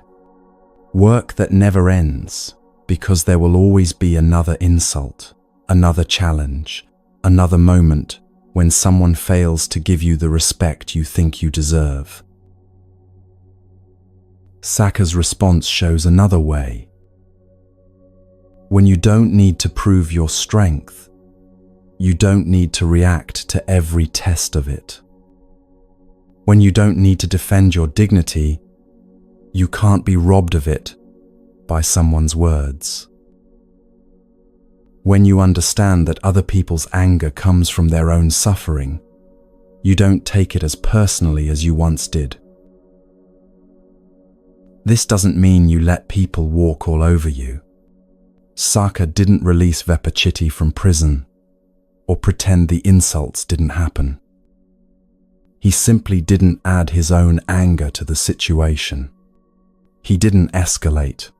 Speaker 1: work that never ends because there will always be another insult, another challenge, another moment when someone fails to give you the respect you think you deserve. Saka's response shows another way. When you don't need to prove your strength, you don't need to react to every test of it. When you don't need to defend your dignity, you can't be robbed of it by someone's words. When you understand that other people's anger comes from their own suffering, you don't take it as personally as you once did. This doesn't mean you let people walk all over you. Saka didn't release Vepachiti from prison or pretend the insults didn't happen. He simply didn't add his own anger to the situation. He didn't escalate.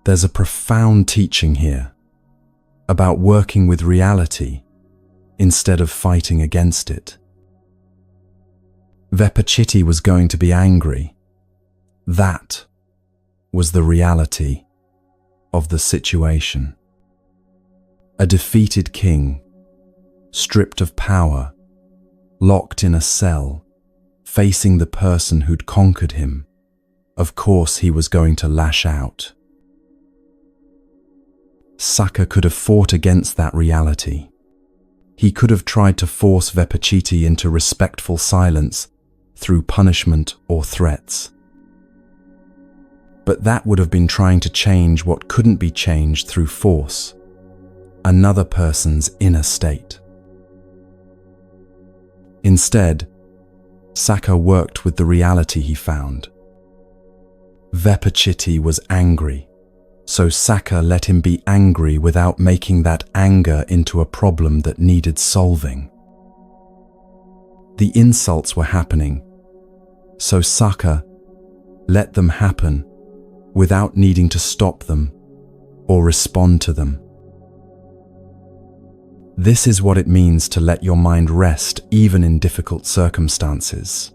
Speaker 1: There's a profound teaching here about working with reality instead of fighting against it. Vepachiti was going to be angry. That was the reality of the situation. A defeated king, stripped of power, locked in a cell, facing the person who'd conquered him. Of course he was going to lash out. Saka could have fought against that reality. He could have tried to force Vepachiti into respectful silence through punishment or threats. But that would have been trying to change what couldn't be changed through force, another person's inner state. Instead, Saka worked with the reality he found. Vepachiti was angry, so Saka let him be angry without making that anger into a problem that needed solving. The insults were happening, so Saka let them happen without needing to stop them or respond to them. This is what it means to let your mind rest even in difficult circumstances.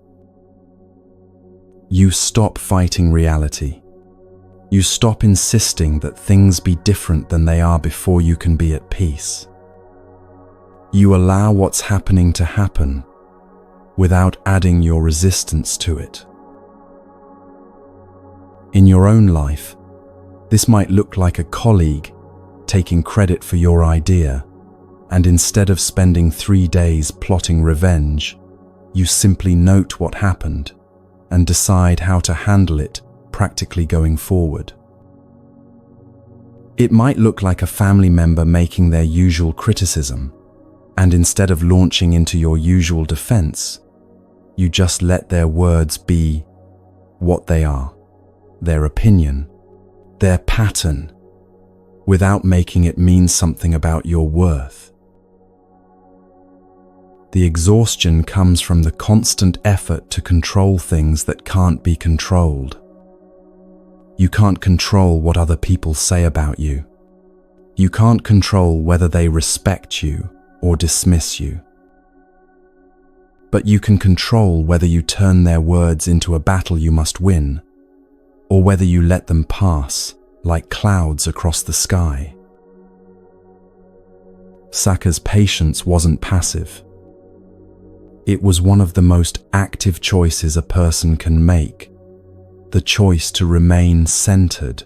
Speaker 1: You stop fighting reality. You stop insisting that things be different than they are before you can be at peace. You allow what's happening to happen without adding your resistance to it. In your own life, this might look like a colleague taking credit for your idea, and instead of spending 3 days plotting revenge, you simply note what happened and decide how to handle it practically going forward. It might look like a family member making their usual criticism, and instead of launching into your usual defense, you just let their words be what they are, their opinion, their pattern, without making it mean something about your worth. The exhaustion comes from the constant effort to control things that can't be controlled. You can't control what other people say about you. You can't control whether they respect you or dismiss you. But you can control whether you turn their words into a battle you must win, or whether you let them pass like clouds across the sky. Saka's patience wasn't passive. It was one of the most active choices a person can make, the choice to remain centered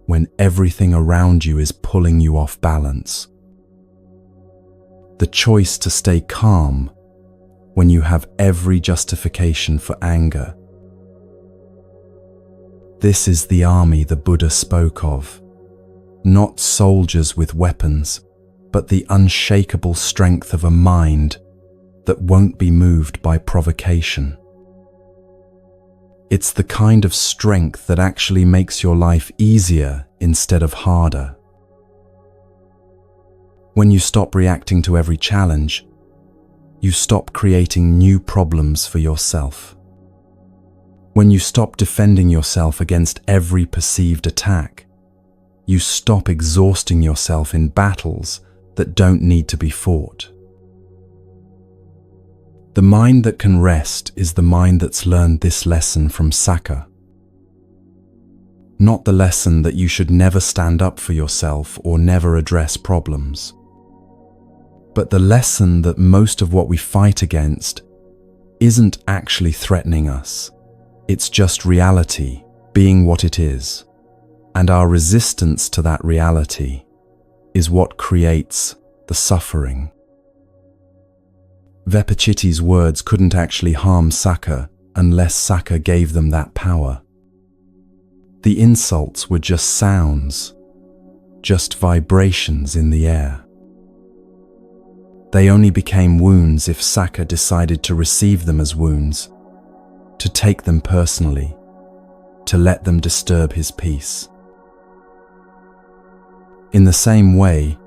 Speaker 1: when everything around you is pulling you off balance. The choice to stay calm when you have every justification for anger. This is the army the Buddha spoke of, not soldiers with weapons, but the unshakable strength of a mind that won't be moved by provocation. It's the kind of strength that actually makes your life easier instead of harder. When you stop reacting to every challenge, you stop creating new problems for yourself. When you stop defending yourself against every perceived attack, you stop exhausting yourself in battles that don't need to be fought. The mind that can rest is the mind that's learned this lesson from Saka. Not the lesson that you should never stand up for yourself or never address problems, but the lesson that most of what we fight against isn't actually threatening us. It's just reality being what it is, and our resistance to that reality is what creates the suffering. Vepachiti's words couldn't actually harm Saka unless Saka gave them that power. The insults were just sounds, just vibrations in the air. They only became wounds if Saka decided to receive them as wounds, to take them personally, to let them disturb his peace. In the same way,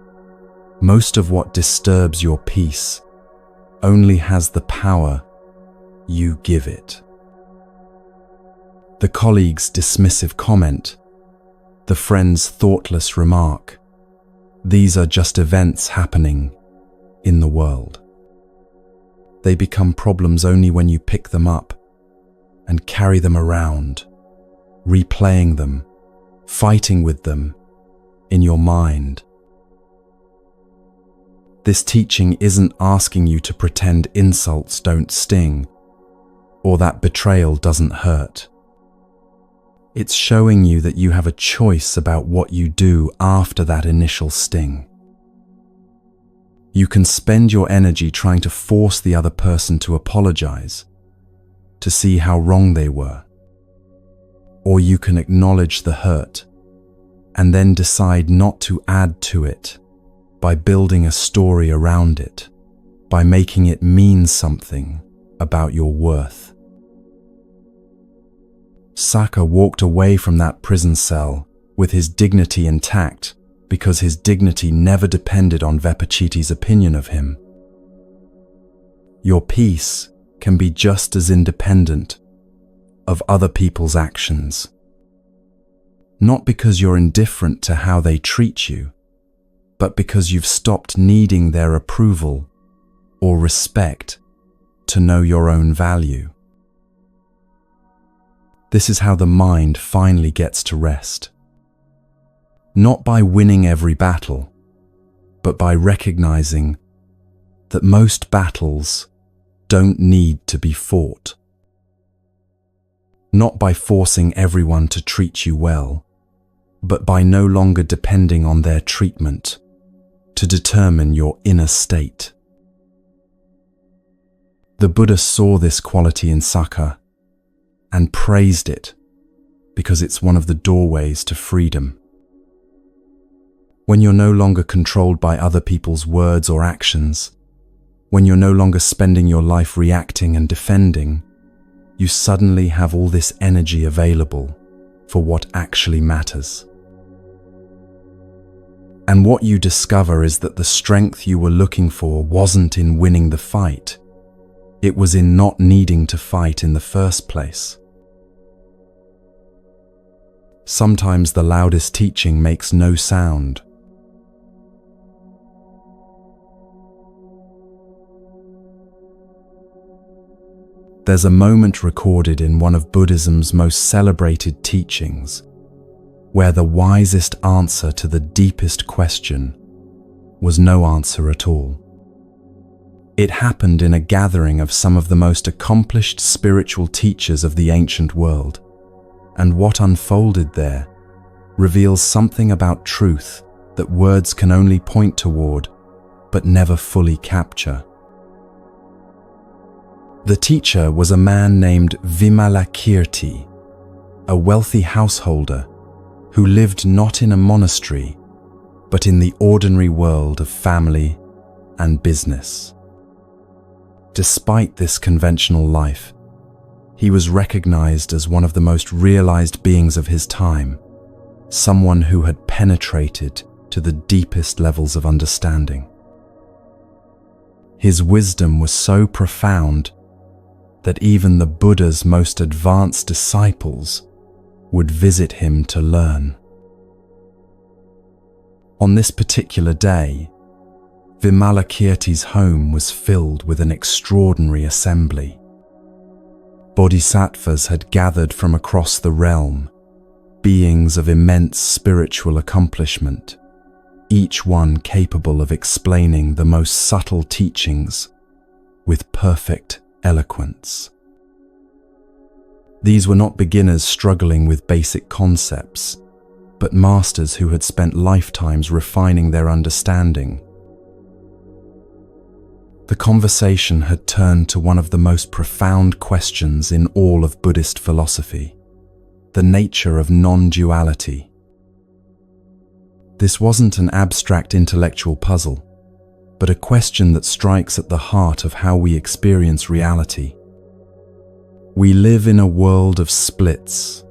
Speaker 1: most of what disturbs your peace only has the power you give it. The colleague's dismissive comment, The friend's thoughtless remark, "These are just events happening in the world." They become problems only when you pick them up and carry them around, replaying them, fighting with them in your mind. This teaching isn't asking you to pretend insults don't sting or that betrayal doesn't hurt. It's showing you that you have a choice about what you do after that initial sting. You can spend your energy trying to force the other person to apologize, to see how wrong they were. Or you can acknowledge the hurt and then decide not to add to it by building a story around it, by making it mean something about your worth. Saka walked away from that prison cell with his dignity intact because his dignity never depended on Vepachiti's opinion of him. Your peace can be just as independent of other people's actions. Not because you're indifferent to how they treat you, but because you've stopped needing their approval or respect to know your own value. This is how the mind finally gets to rest. Not by winning every battle, but by recognizing that most battles don't need to be fought. Not by forcing everyone to treat you well, but by no longer depending on their treatment to determine your inner state. The Buddha saw this quality in Saka and praised it because it's one of the doorways to freedom. When you're no longer controlled by other people's words or actions, when you're no longer spending your life reacting and defending, you suddenly have all this energy available for what actually matters. And what you discover is that the strength you were looking for wasn't in winning the fight. It was in not needing to fight in the first place. Sometimes the loudest teaching makes no sound. There's a moment recorded in one of Buddhism's most celebrated teachings where the wisest answer to the deepest question was no answer at all. It happened in a gathering of some of the most accomplished spiritual teachers of the ancient world, and what unfolded there reveals something about truth that words can only point toward but never fully capture. The teacher was a man named Vimalakirti, a wealthy householder who lived not in a monastery, but in the ordinary world of family and business. Despite this conventional life, he was recognized as one of the most realized beings of his time, someone who had penetrated to the deepest levels of understanding. His wisdom was so profound that even the Buddha's most advanced disciples would visit him to learn. On this particular day, Vimalakirti's home was filled with an extraordinary assembly. Bodhisattvas had gathered from across the realm, beings of immense spiritual accomplishment, each one capable of explaining the most subtle teachings with perfect eloquence. These were not beginners struggling with basic concepts, but masters who had spent lifetimes refining their understanding. The conversation had turned to one of the most profound questions in all of Buddhist philosophy: the nature of non-duality. This wasn't an abstract intellectual puzzle, but a question that strikes at the heart of how we experience reality. We live in a world of splits: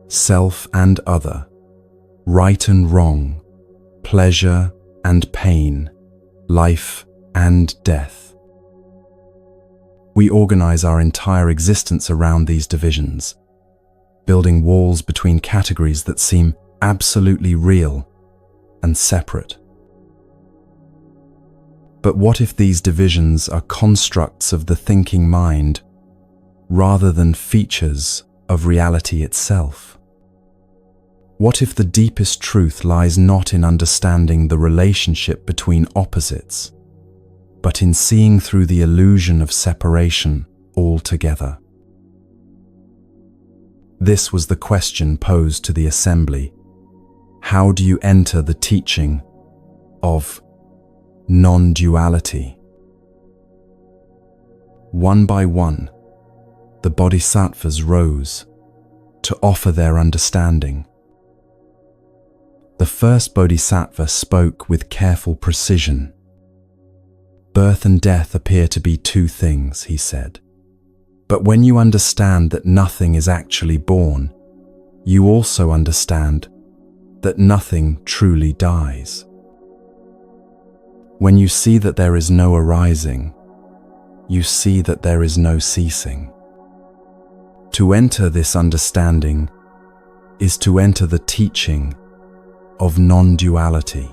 Speaker 1: self and other, right and wrong, pleasure and pain, life and death. We organize our entire existence around these divisions, building walls between categories that seem absolutely real and separate. But what if these divisions are constructs of the thinking mind rather than features of reality itself? What if the deepest truth lies not in understanding the relationship between opposites, but in seeing through the illusion of separation altogether? This was the question posed to the assembly. How do you enter the teaching of non-duality? One by one, the bodhisattvas rose to offer their understanding. The first bodhisattva spoke with careful precision. Birth and death appear to be two things, he said. But when you understand that nothing is actually born, you also understand that nothing truly dies. When you see that there is no arising, you see that there is no ceasing. To enter this understanding is to enter the teaching of non-duality.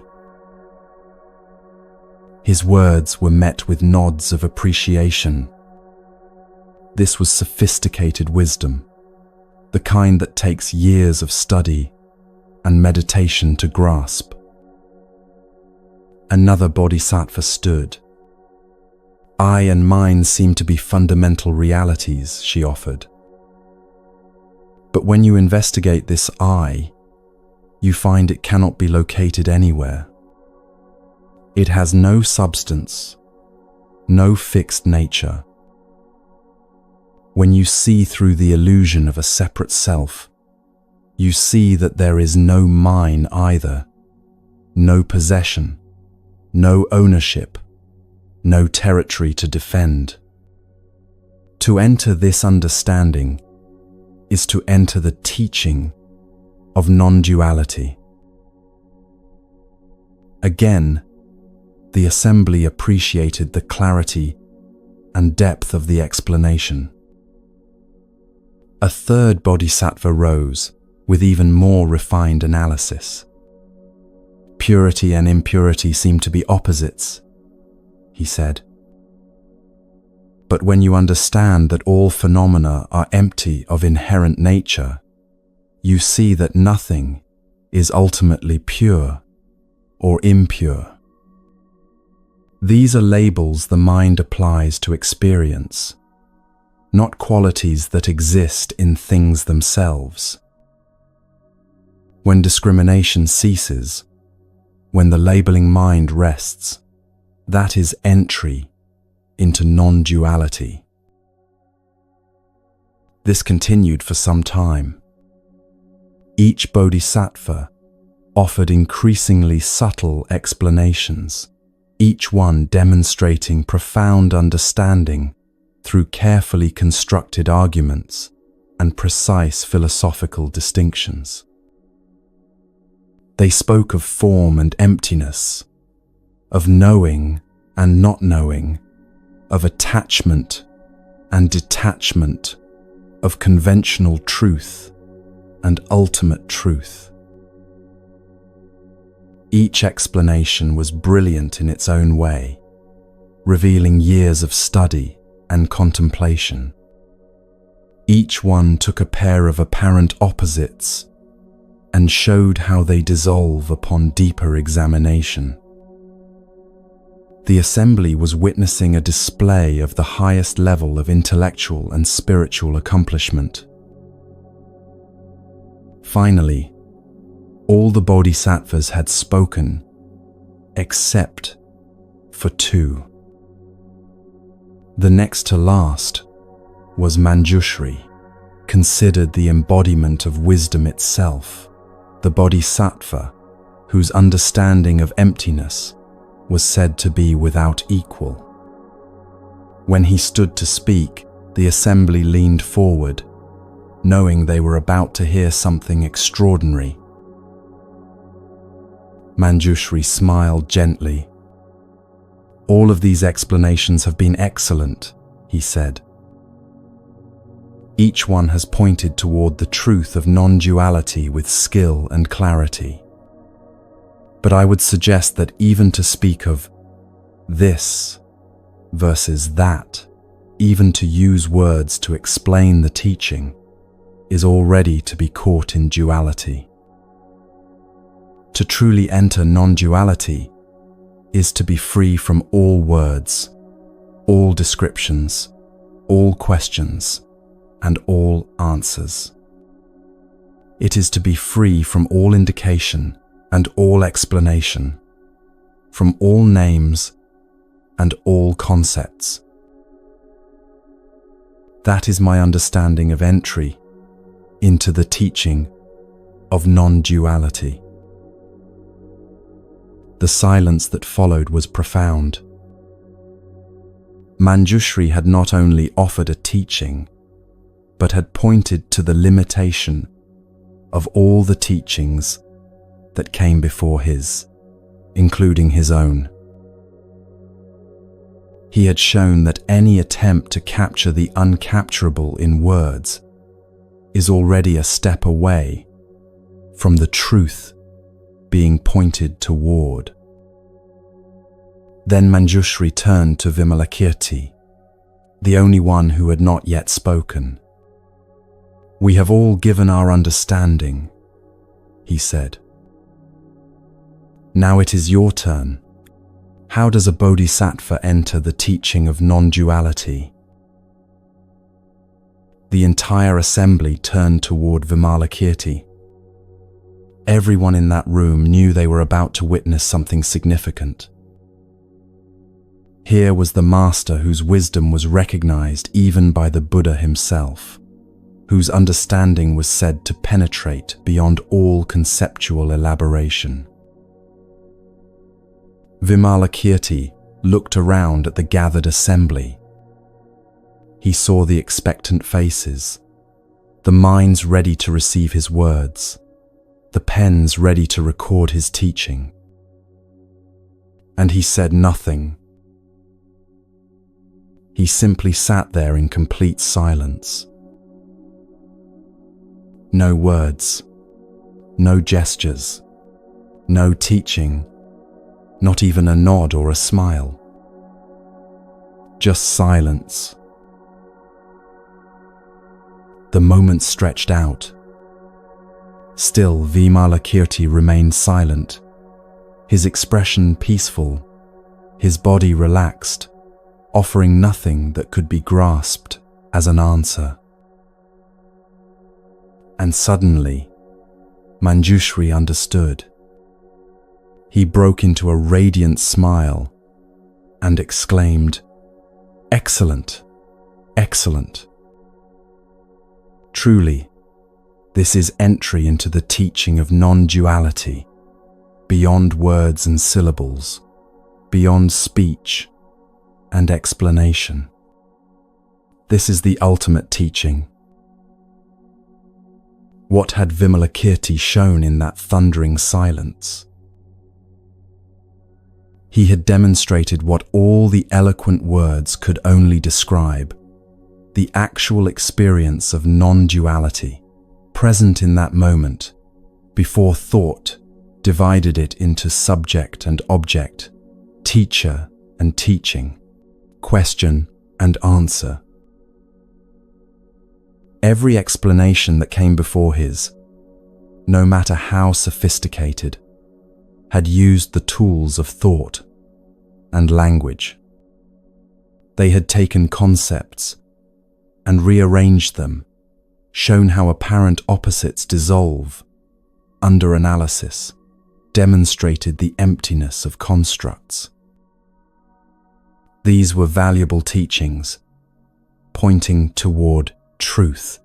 Speaker 1: His words were met with nods of appreciation. This was sophisticated wisdom, the kind that takes years of study and meditation to grasp. Another bodhisattva stood. I and mine seem to be fundamental realities, she offered. But when you investigate this I, you find it cannot be located anywhere. It has no substance, no fixed nature. When you see through the illusion of a separate self, you see that there is no mine either, no possession, no ownership, no territory to defend. To enter this understanding is to enter the teaching of non-duality. Again, the assembly appreciated the clarity and depth of the explanation. A third bodhisattva rose with even more refined analysis. Purity and impurity seem to be opposites, he said. But when you understand that all phenomena are empty of inherent nature, you see that nothing is ultimately pure or impure. These are labels the mind applies to experience, not qualities that exist in things themselves. When discrimination ceases, when the labeling mind rests, that is entry into non-duality. This continued for some time. Each bodhisattva offered increasingly subtle explanations, each one demonstrating profound understanding through carefully constructed arguments and precise philosophical distinctions. They spoke of form and emptiness, of knowing and not knowing, of attachment and detachment, of conventional truth and ultimate truth. Each explanation was brilliant in its own way, revealing years of study and contemplation. Each one took a pair of apparent opposites and showed how they dissolve upon deeper examination. The assembly was witnessing a display of the highest level of intellectual and spiritual accomplishment. Finally, all the bodhisattvas had spoken, except for two. The next to last was Manjushri, considered the embodiment of wisdom itself, the bodhisattva whose understanding of emptiness was said to be without equal. When he stood to speak, the assembly leaned forward, knowing they were about to hear something extraordinary. Manjushri smiled gently. All of these explanations have been excellent, he said. Each one has pointed toward the truth of non-duality with skill and clarity. But I would suggest that even to speak of this versus that, even to use words to explain the teaching, is already to be caught in duality. To truly enter non-duality is to be free from all words, all descriptions, all questions, and all answers. It is to be free from all indication and all explanation, from all names and all concepts. That is my understanding of entry into the teaching of non-duality. The silence that followed was profound. Manjushri had not only offered a teaching, but had pointed to the limitation of all the teachings that came before his, including his own. He had shown that any attempt to capture the uncapturable in words is already a step away from the truth being pointed toward. Then Manjushri turned to Vimalakirti, the only one who had not yet spoken. "We have all given our understanding," he said. "Now it is your turn. How does a bodhisattva enter the teaching of non-duality?" The entire assembly turned toward Vimalakirti. Everyone in that room knew they were about to witness something significant. Here was the master whose wisdom was recognized even by the Buddha himself, whose understanding was said to penetrate beyond all conceptual elaboration. Vimalakirti looked around at the gathered assembly. He saw the expectant faces, the minds ready to receive his words, the pens ready to record his teaching. And he said nothing. He simply sat there in complete silence. No words, no gestures, no teaching, not even a nod or a smile. Just silence. The moments stretched out. Still, Vimalakirti remained silent, his expression peaceful, his body relaxed, offering nothing that could be grasped as an answer. And suddenly, Manjushri understood. He broke into a radiant smile and exclaimed, "Excellent, excellent." Truly, this is entry into the teaching of non-duality, beyond words and syllables, beyond speech and explanation. This is the ultimate teaching. What had Vimalakirti shown in that thundering silence? He had demonstrated what all the eloquent words could only describe, the actual experience of non-duality, present in that moment, before thought divided it into subject and object, teacher and teaching, question and answer. Every explanation that came before his, no matter how sophisticated, had used the tools of thought and language. They had taken concepts and rearranged them, shown how apparent opposites dissolve under analysis, demonstrated the emptiness of constructs. These were valuable teachings, pointing toward truth.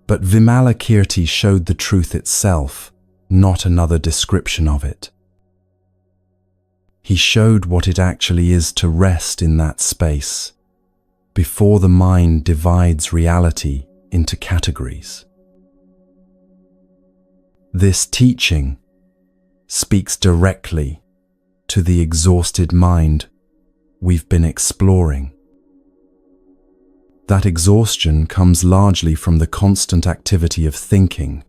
Speaker 1: But Vimalakirti showed the truth itself, not another description of it. He showed what it actually is to rest in that space, before the mind divides reality into categories. This teaching speaks directly to the exhausted mind we've been exploring. That exhaustion comes largely from the constant activity of thinking,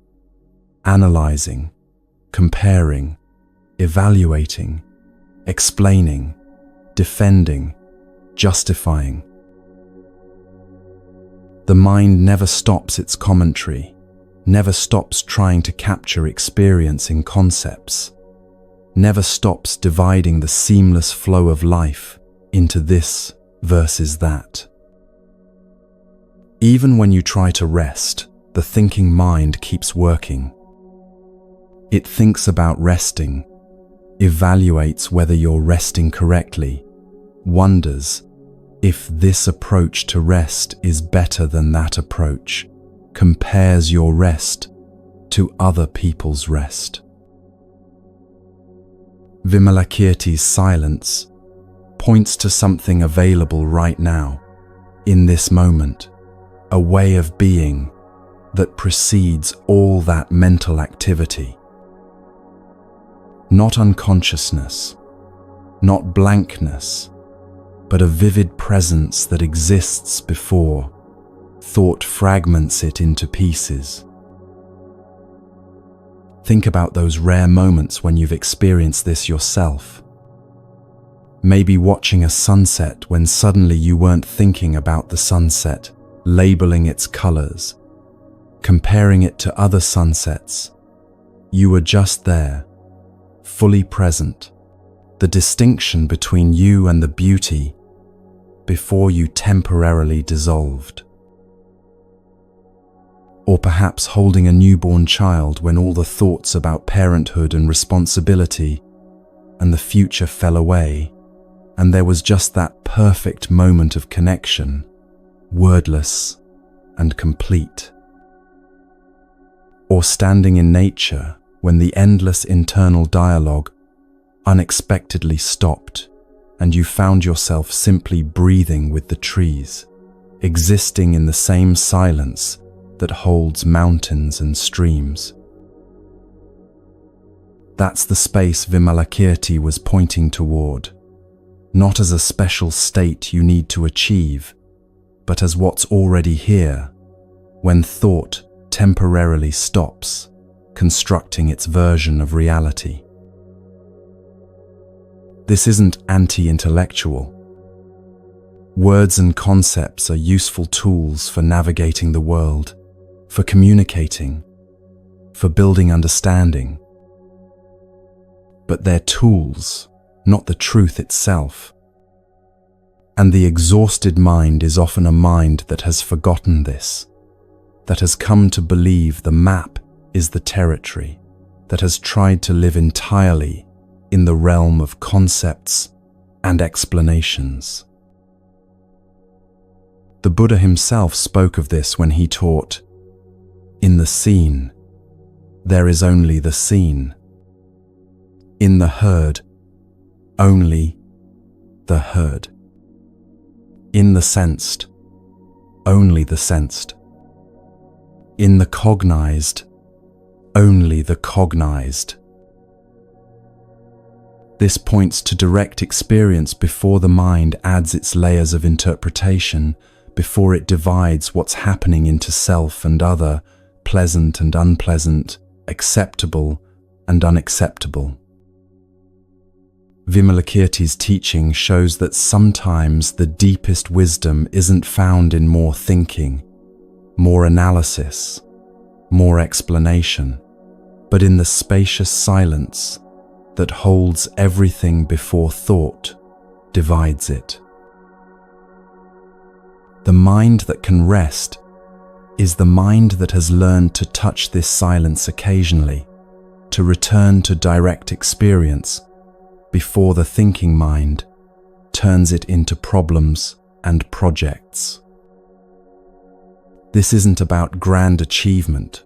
Speaker 1: analyzing, comparing, evaluating, explaining, defending, justifying. The mind never stops its commentary, never stops trying to capture experience in concepts, never stops dividing the seamless flow of life into this versus that. Even when you try to rest, the thinking mind keeps working. It thinks about resting, evaluates whether you're resting correctly, wonders if this approach to rest is better than that approach, compares your rest to other people's rest. Vimalakirti's silence points to something available right now, in this moment, a way of being that precedes all that mental activity. Not unconsciousness, not blankness, but a vivid presence that exists before thought fragments it into pieces. Think about those rare moments when you've experienced this yourself. Maybe watching a sunset when suddenly you weren't thinking about the sunset, labeling its colors, comparing it to other sunsets. You were just there, fully present, the distinction between you and the beauty before you temporarily dissolved. Or perhaps holding a newborn child when all the thoughts about parenthood and responsibility and the future fell away, and there was just that perfect moment of connection, wordless and complete. Or standing in nature when the endless internal dialogue unexpectedly stopped and you found yourself simply breathing with the trees, existing in the same silence that holds mountains and streams. That's the space Vimalakirti was pointing toward, not as a special state you need to achieve, but as what's already here, when thought temporarily stops, constructing its version of reality. This isn't anti-intellectual. Words and concepts are useful tools for navigating the world, for communicating, for building understanding. But they're tools, not the truth itself. And the exhausted mind is often a mind that has forgotten this, that has come to believe the map is the territory, that has tried to live entirely in the realm of concepts and explanations. The Buddha himself spoke of this when he taught, "In the seen, there is only the seen. In the heard, only the heard. In the sensed, only the sensed. In the cognized, only the cognized." This points to direct experience before the mind adds its layers of interpretation, before it divides what's happening into self and other, pleasant and unpleasant, acceptable and unacceptable. Vimalakirti's teaching shows that sometimes the deepest wisdom isn't found in more thinking, more analysis, more explanation, but in the spacious silence that holds everything before thought divides it. The mind that can rest is the mind that has learned to touch this silence occasionally, to return to direct experience before the thinking mind turns it into problems and projects. This isn't about grand achievement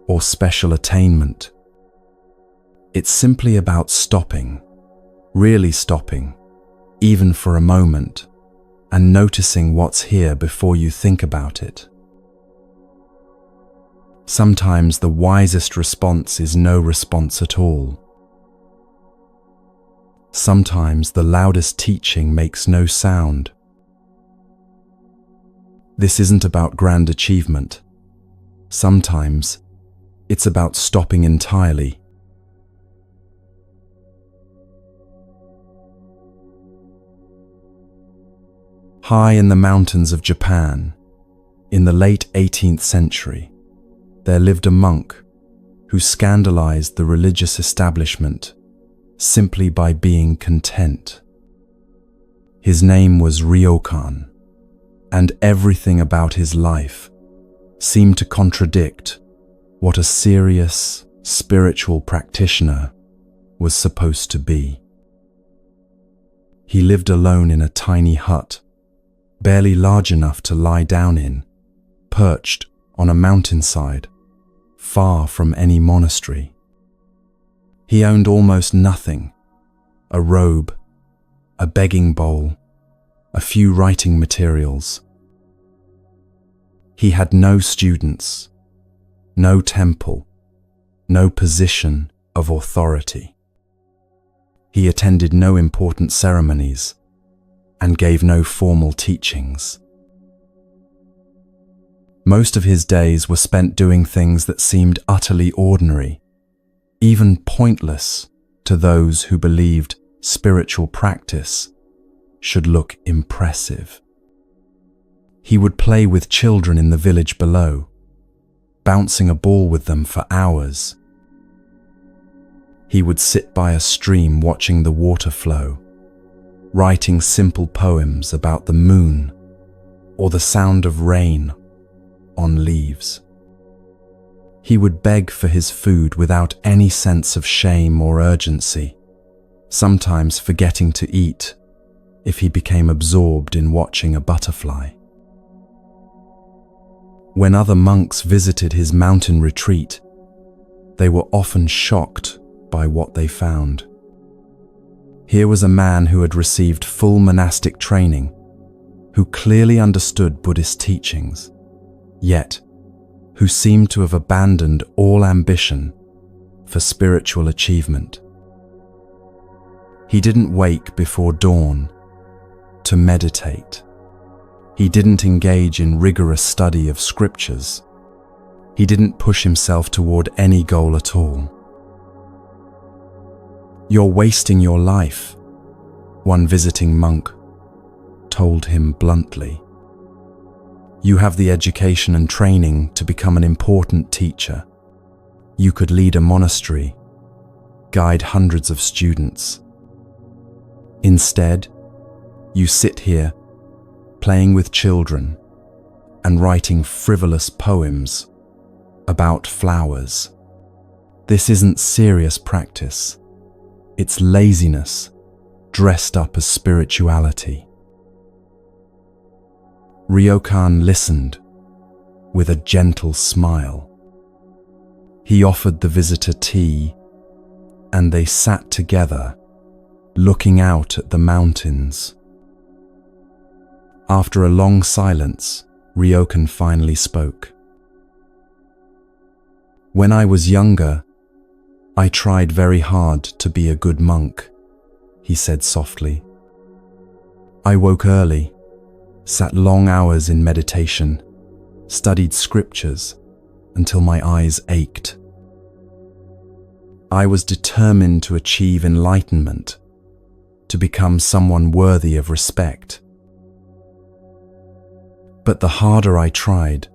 Speaker 1: or special attainment. It's simply about stopping, really stopping, even for a moment, and noticing what's here before you think about it. Sometimes the wisest response is no response at all. Sometimes the loudest teaching makes no sound. This isn't about grand achievement. Sometimes it's about stopping entirely. High in the mountains of Japan, in the late 18th century, there lived a monk who scandalized the religious establishment simply by being content. His name was Ryokan, and everything about his life seemed to contradict what a serious spiritual practitioner was supposed to be. He lived alone in a tiny hut, barely large enough to lie down in, perched on a mountainside, far from any monastery. He owned almost nothing: a robe, a begging bowl, a few writing materials. He had no students, no temple, no position of authority. He attended no important ceremonies and gave no formal teachings. Most of his days were spent doing things that seemed utterly ordinary, even pointless to those who believed spiritual practice should look impressive. He would play with children in the village below, bouncing a ball with them for hours. He would sit by a stream watching the water flow, writing simple poems about the moon or the sound of rain on leaves. He would beg for his food without any sense of shame or urgency, sometimes forgetting to eat if he became absorbed in watching a butterfly. When other monks visited his mountain retreat, they were often shocked by what they found. Here was a man who had received full monastic training, who clearly understood Buddhist teachings, yet who seemed to have abandoned all ambition for spiritual achievement. He didn't wake before dawn to meditate. He didn't engage in rigorous study of scriptures. He didn't push himself toward any goal at all. "You're wasting your life," one visiting monk told him bluntly. "You have the education and training to become an important teacher. You could lead a monastery, guide hundreds of students. Instead, you sit here, playing with children and writing frivolous poems about flowers. This isn't serious practice. It's laziness dressed up as spirituality." Ryokan listened with a gentle smile. He offered the visitor tea, and they sat together, looking out at the mountains. After a long silence, Ryokan finally spoke. "When I was younger, I tried very hard to be a good monk," he said softly. "I woke early, sat long hours in meditation, studied scriptures until my eyes ached. I was determined to achieve enlightenment, to become someone worthy of respect. But the harder I tried,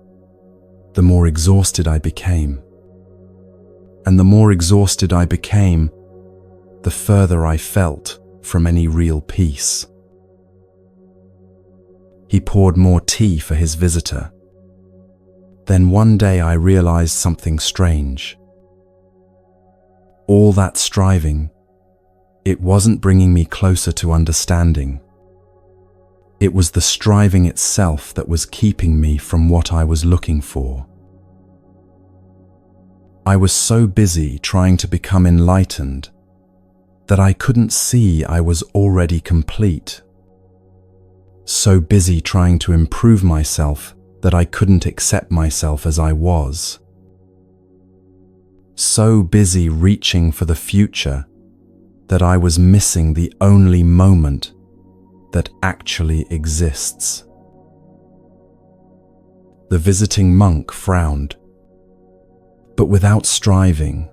Speaker 1: the more exhausted I became. And the more exhausted I became, the further I felt from any real peace." He poured more tea for his visitor. "Then one day I realized something strange. All that striving, it wasn't bringing me closer to understanding. It was the striving itself that was keeping me from what I was looking for. I was so busy trying to become enlightened that I couldn't see I was already complete. So busy trying to improve myself that I couldn't accept myself as I was. So busy reaching for the future that I was missing the only moment that actually exists." The visiting monk frowned. But without striving,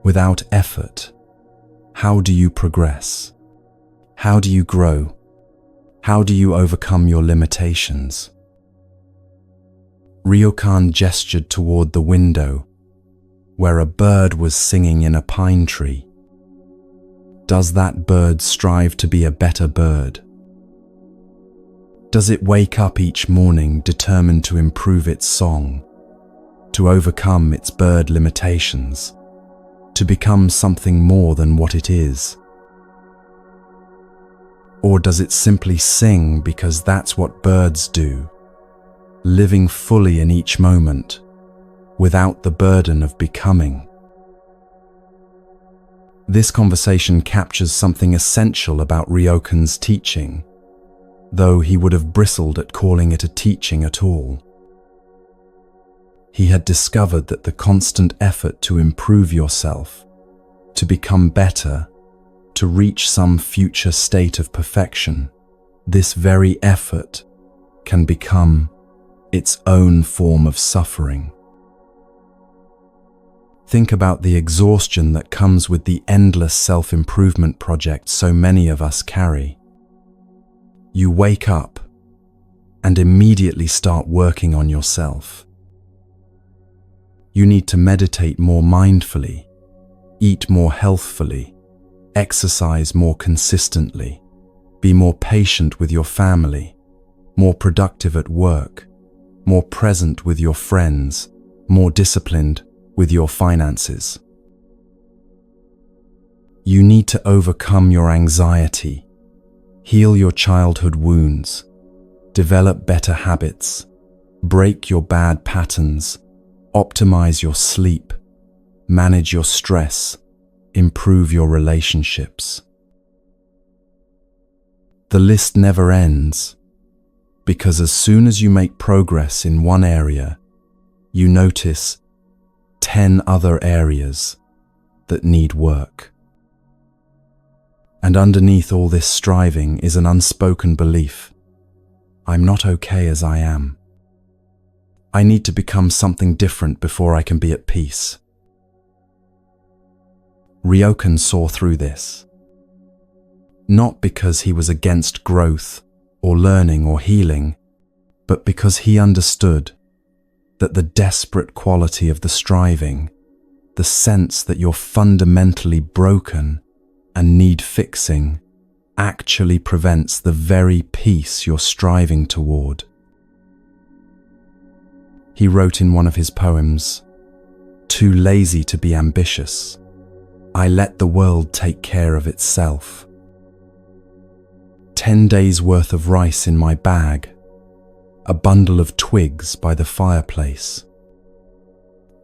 Speaker 1: without effort, how do you progress? How do you grow? How do you overcome your limitations? Ryokan gestured toward the window, where a bird was singing in a pine tree. Does that bird strive to be a better bird? Does it wake up each morning determined to improve its song, to overcome its bird limitations, to become something more than what it is? Or does it simply sing because that's what birds do, living fully in each moment, without the burden of becoming? This conversation captures something essential about Ryokan's teaching, though he would have bristled at calling it a teaching at all. He had discovered that the constant effort to improve yourself, to become better, to reach some future state of perfection, this very effort can become its own form of suffering. Think about the exhaustion that comes with the endless self-improvement project so many of us carry. You wake up and immediately start working on yourself. You need to meditate more mindfully, eat more healthfully, exercise more consistently, be more patient with your family, more productive at work, more present with your friends, more disciplined with your finances. You need to overcome your anxiety, heal your childhood wounds, develop better habits, break your bad patterns, optimize your sleep, manage your stress, improve your relationships. The list never ends, because as soon as you make progress in one area, you notice 10 other areas that need work. And underneath all this striving is an unspoken belief: I'm not okay as I am. I need to become something different before I can be at peace. Ryokan saw through this, not because he was against growth or learning or healing, but because he understood that the desperate quality of the striving, the sense that you're fundamentally broken and need fixing, actually prevents the very peace you're striving toward. He wrote in one of his poems, "Too lazy to be ambitious, I let the world take care of itself. 10 days worth of rice in my bag, a bundle of twigs by the fireplace.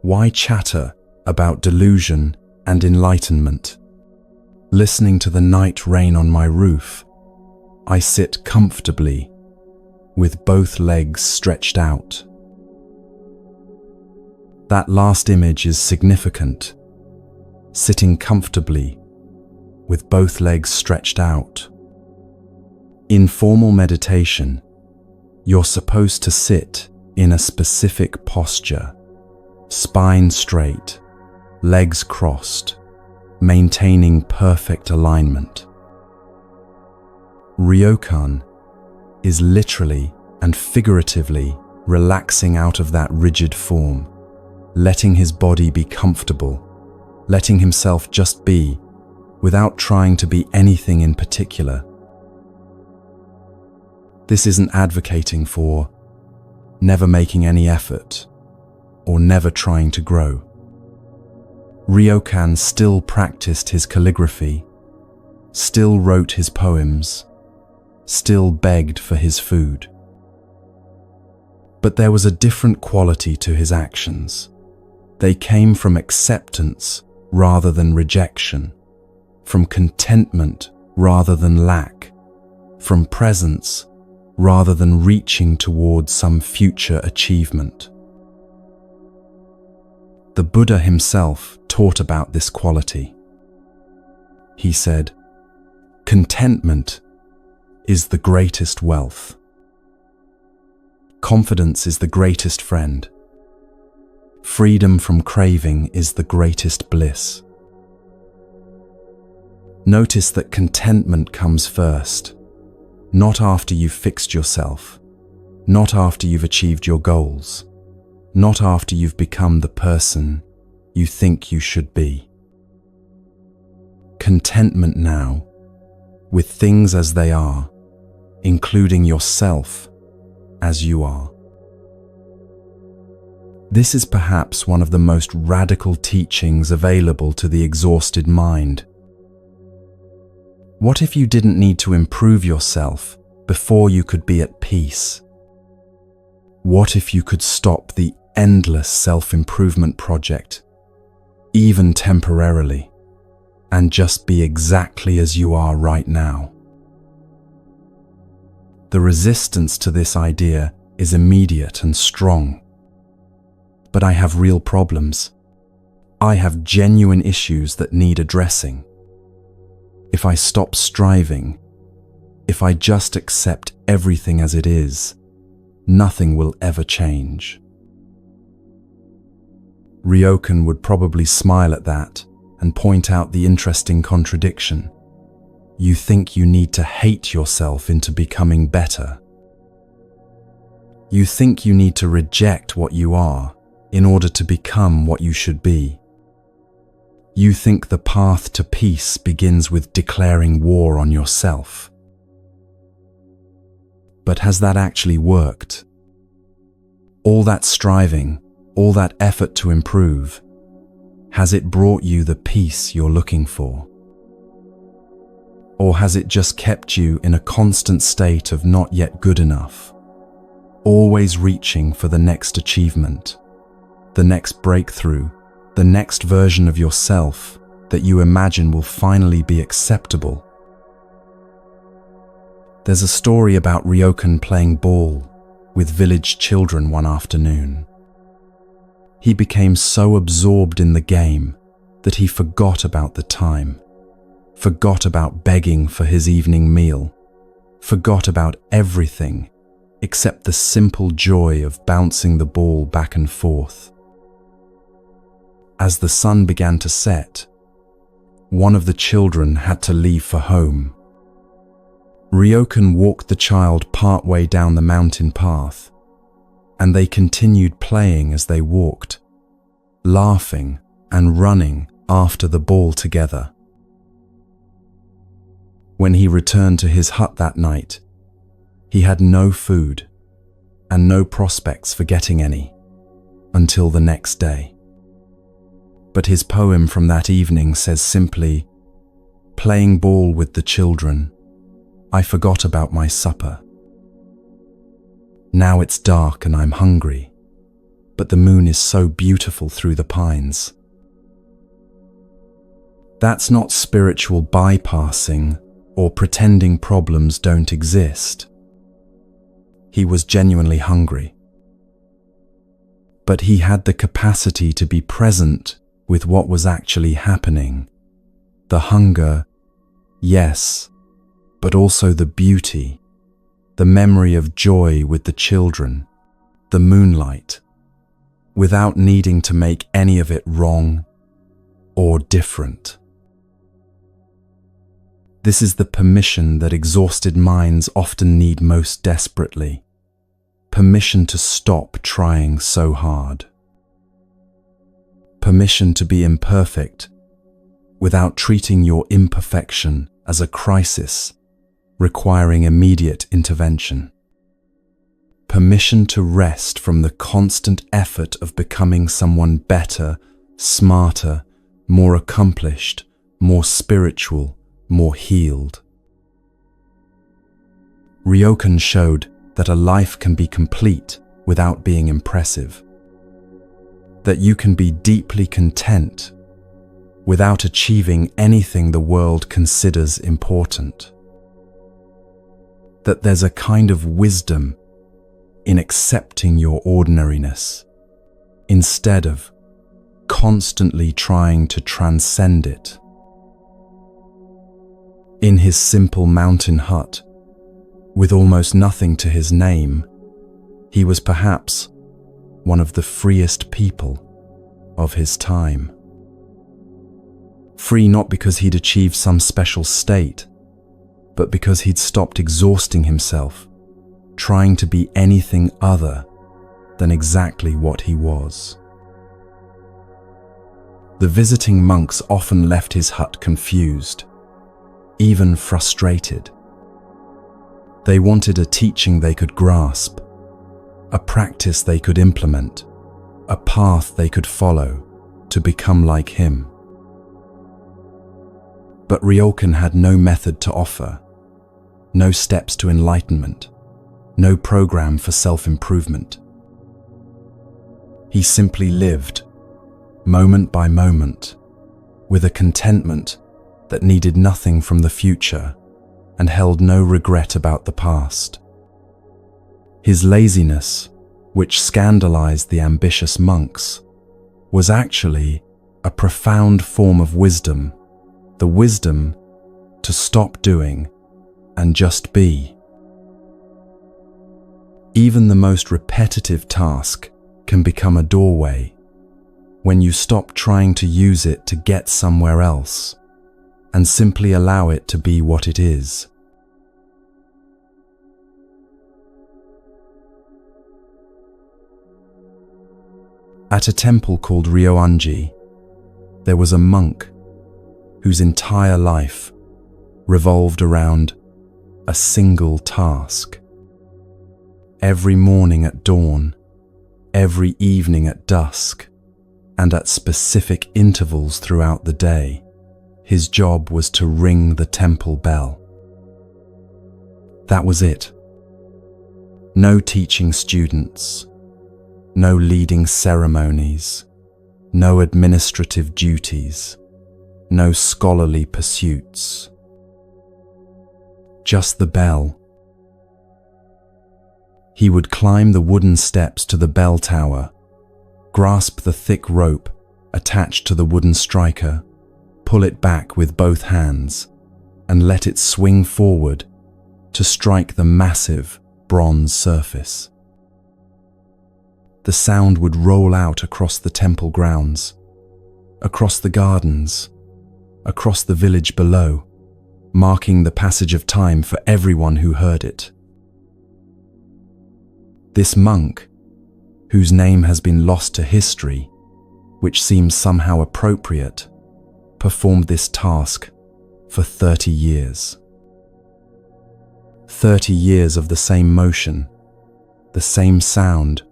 Speaker 1: Why chatter about delusion and enlightenment? Listening to the night rain on my roof, I sit comfortably with both legs stretched out." That last image is significant. Sitting comfortably with both legs stretched out. In formal meditation, you're supposed to sit in a specific posture, spine straight, legs crossed, maintaining perfect alignment. Ryokan is literally and figuratively relaxing out of that rigid form, letting his body be comfortable, letting himself just be, without trying to be anything in particular. This isn't advocating for never making any effort or never trying to grow. Ryokan still practiced his calligraphy, still wrote his poems, still begged for his food. But there was a different quality to his actions. They came from acceptance rather than rejection, from contentment rather than lack, from presence rather than reaching towards some future achievement. The Buddha himself taught about this quality. He said, "Contentment is the greatest wealth. Confidence is the greatest friend. Freedom from craving is the greatest bliss. Notice that contentment comes first, not after you've fixed yourself, not after you've achieved your goals, not after you've become the person you think you should be. Contentment now, with things as they are, including yourself as you are. This is perhaps one of the most radical teachings available to the exhausted mind. What if you didn't need to improve yourself before you could be at peace? What if you could stop the endless self-improvement project, even temporarily, and just be exactly as you are right now? The resistance to this idea is immediate and strong. But I have real problems. I have genuine issues that need addressing. If I stop striving, if I just accept everything as it is, nothing will ever change. Ryokan would probably smile at that and point out the interesting contradiction. You think you need to hate yourself into becoming better. You think you need to reject what you are in order to become what you should be. You think the path to peace begins with declaring war on yourself. But has that actually worked? All that striving, all that effort to improve, has it brought you the peace you're looking for? Or has it just kept you in a constant state of not yet good enough, always reaching for the next achievement, the next breakthrough, the next version of yourself that you imagine will finally be acceptable? There's a story about Ryokan playing ball with village children one afternoon. He became so absorbed in the game that he forgot about the time, forgot about begging for his evening meal, forgot about everything except the simple joy of bouncing the ball back and forth. As the sun began to set, one of the children had to leave for home. Ryokan walked the child partway down the mountain path, and they continued playing as they walked, laughing and running after the ball together. When he returned to his hut that night, he had no food and no prospects for getting any until the next day. But his poem from that evening says simply, "Playing ball with the children, I forgot about my supper. Now it's dark and I'm hungry, but the moon is so beautiful through the pines." That's not spiritual bypassing or pretending problems don't exist. He was genuinely hungry. But he had the capacity to be present with what was actually happening. The hunger, yes, but also the beauty, the memory of joy with the children, the moonlight, without needing to make any of it wrong or different. This is the permission that exhausted minds often need most desperately. Permission to stop trying so hard. Permission to be imperfect without treating your imperfection as a crisis requiring immediate intervention. Permission to rest from the constant effort of becoming someone better, smarter, more accomplished, more spiritual, more healed. Ryokan showed that a life can be complete without being impressive. That you can be deeply content without achieving anything the world considers important. That there's a kind of wisdom in accepting your ordinariness, instead of constantly trying to transcend it. In his simple mountain hut, with almost nothing to his name, He was perhaps one of the freest people of his time. Free not because he'd achieved some special state, but because he'd stopped exhausting himself, trying to be anything other than exactly what he was. The visiting monks often left his hut confused, even frustrated. They wanted a teaching they could grasp, a practice they could implement, a path they could follow to become like him. But Ryokan had no method to offer, no steps to enlightenment, no program for self-improvement. He simply lived, moment by moment, with a contentment that needed nothing from the future and held no regret about the past. His laziness, which scandalized the ambitious monks, was actually a profound form of wisdom, the wisdom to stop doing and just be. Even the most repetitive task can become a doorway when you stop trying to use it to get somewhere else and simply allow it to be what it is. At a temple called Ryoanji, there was a monk whose entire life revolved around a single task. Every morning at dawn, every evening at dusk, and at specific intervals throughout the day, his job was to ring the temple bell. That was it. No teaching students, no leading ceremonies, no administrative duties, no scholarly pursuits. Just the bell. He would climb the wooden steps to the bell tower, grasp the thick rope attached to the wooden striker, pull it back with both hands, and let it swing forward to strike the massive bronze surface. The sound would roll out across the temple grounds, across the gardens, across the village below, marking the passage of time for everyone who heard it. This monk, whose name has been lost to history, which seems somehow appropriate, performed this task for 30 years. 30 years of the same motion, the same sound,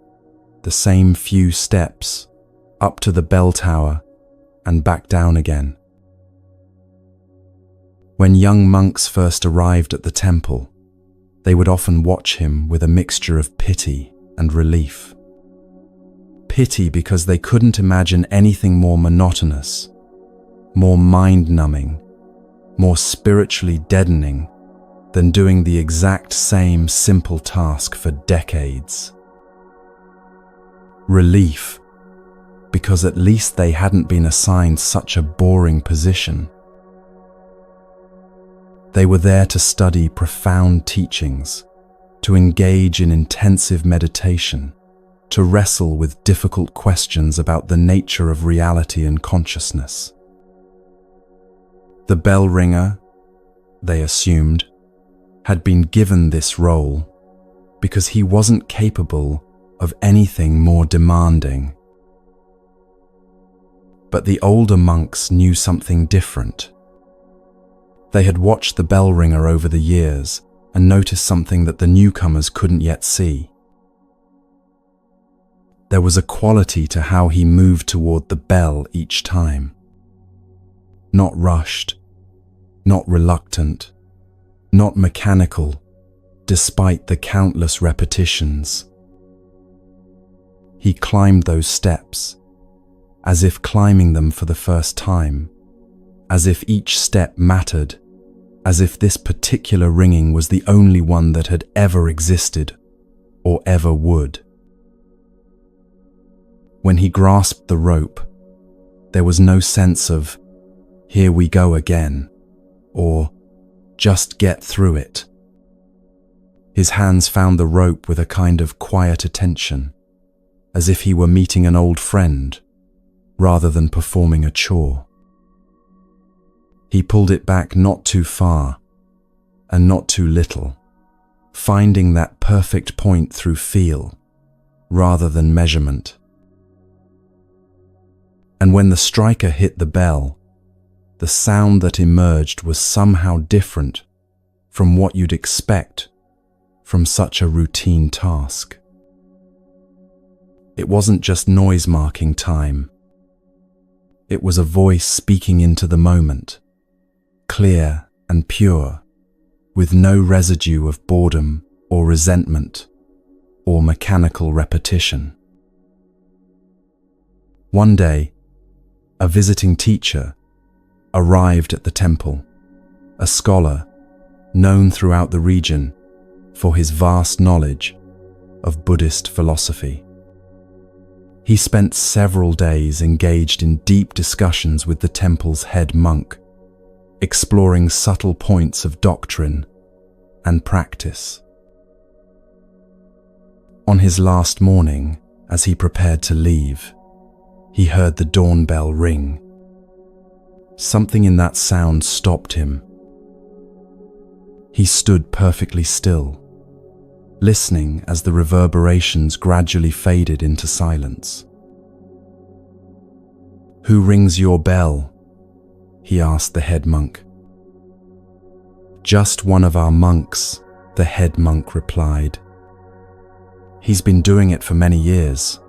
Speaker 1: the same few steps, up to the bell tower and back down again. When young monks first arrived at the temple, they would often watch him with a mixture of pity and relief. Pity because they couldn't imagine anything more monotonous, more mind-numbing, more spiritually deadening than doing the exact same simple task for decades. Relief because at least they hadn't been assigned such a boring position. They were there to study profound teachings, to engage in intensive meditation, to wrestle with difficult questions about the nature of reality and consciousness. The bell ringer, they assumed, had been given this role because he wasn't capable of anything more demanding. But the older monks knew something different. They had watched the bell ringer over the years and noticed something that the newcomers couldn't yet see. There was a quality to how he moved toward the bell each time. Not rushed, not reluctant, not mechanical, despite the countless repetitions. He climbed those steps, as if climbing them for the first time, as if each step mattered, as if this particular ringing was the only one that had ever existed or ever would. When he grasped the rope, there was no sense of, "Here we go again," or "Just get through it." His hands found the rope with a kind of quiet attention, as if he were meeting an old friend, rather than performing a chore. He pulled it back not too far, and not too little, finding that perfect point through feel, rather than measurement. And when the striker hit the bell, the sound that emerged was somehow different from what you'd expect from such a routine task. It wasn't just noise marking time. It was a voice speaking into the moment, clear and pure, with no residue of boredom or resentment or mechanical repetition. One day, a visiting teacher arrived at the temple, a scholar known throughout the region for his vast knowledge of Buddhist philosophy. He spent several days engaged in deep discussions with the temple's head monk, exploring subtle points of doctrine and practice. On his last morning, as he prepared to leave, he heard the dawn bell ring. Something in that sound stopped him. He stood perfectly still, listening as the reverberations gradually faded into silence. "Who rings your bell?" he asked the head monk. "Just one of our monks," the head monk replied. "He's been doing it for many years."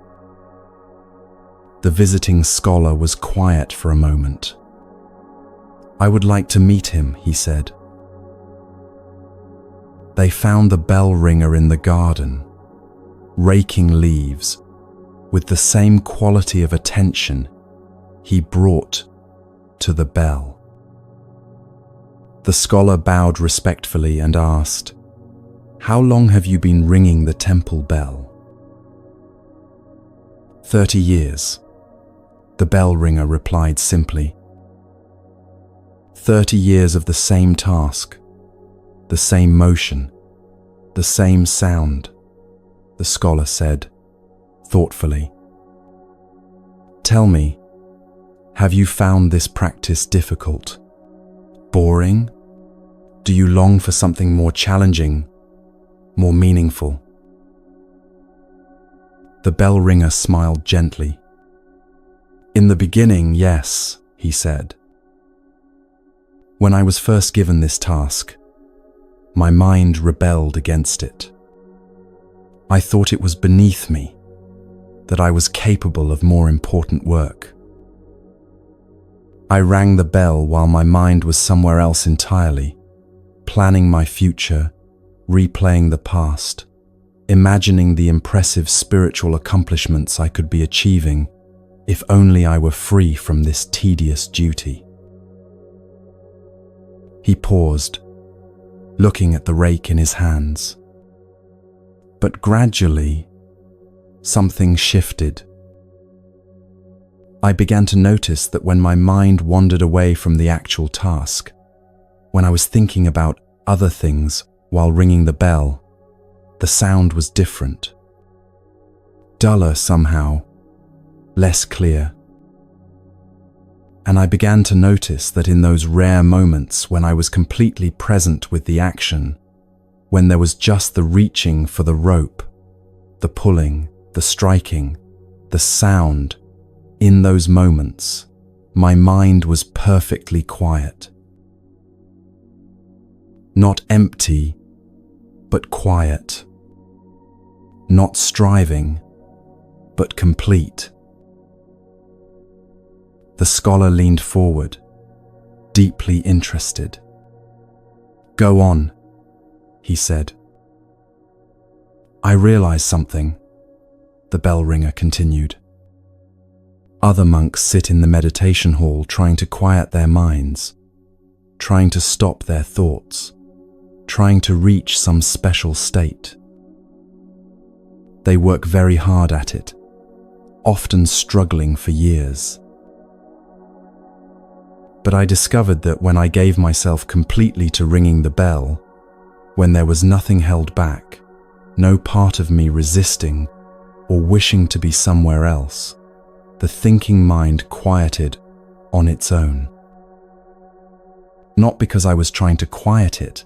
Speaker 1: The visiting scholar was quiet for a moment. "I would like to meet him," he said. They found the bell ringer in the garden, raking leaves with the same quality of attention he brought to the bell. The scholar bowed respectfully and asked, "How long have you been ringing the temple bell?" 30 years, the bell ringer replied simply. 30 years of the same task, the same motion, the same sound, the scholar said, thoughtfully. "Tell me, have you found this practice difficult? Boring? Do you long for something more challenging, more meaningful?" The bell ringer smiled gently. "In the beginning, yes," he said. "When I was first given this task, my mind rebelled against it. I thought it was beneath me, that I was capable of more important work. I rang the bell while my mind was somewhere else entirely, planning my future, replaying the past, imagining the impressive spiritual accomplishments I could be achieving if only I were free from this tedious duty." He paused, looking at the rake in his hands. But gradually, something shifted. I began to notice that when my mind wandered away from the actual task, when I was thinking about other things while ringing the bell, the sound was different. Duller somehow, less clear. And I began to notice that in those rare moments when I was completely present with the action, when there was just the reaching for the rope, the pulling, the striking, the sound, in those moments, my mind was perfectly quiet. Not empty, but quiet. Not striving, but complete. The scholar leaned forward, deeply interested. "Go on," he said. "I realize something," the bell ringer continued. "Other monks sit in the meditation hall trying to quiet their minds, trying to stop their thoughts, trying to reach some special state. They work very hard at it, often struggling for years. But I discovered that when I gave myself completely to ringing the bell, when there was nothing held back, no part of me resisting or wishing to be somewhere else, the thinking mind quieted on its own. Not because I was trying to quiet it,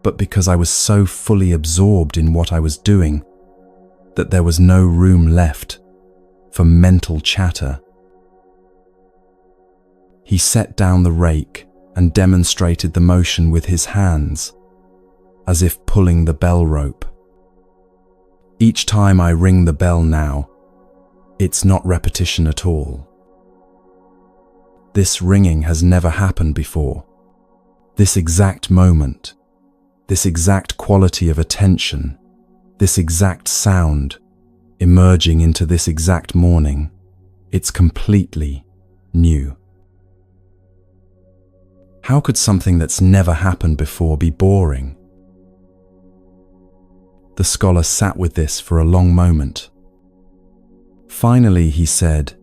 Speaker 1: but because I was so fully absorbed in what I was doing that there was no room left for mental chatter. He set down the rake and demonstrated the motion with his hands, as if pulling the bell rope. Each time I ring the bell now, it's not repetition at all. This ringing has never happened before. This exact moment, this exact quality of attention, this exact sound emerging into this exact morning, it's completely new. How could something that's never happened before be boring? The scholar sat with this for a long moment. Finally, he said,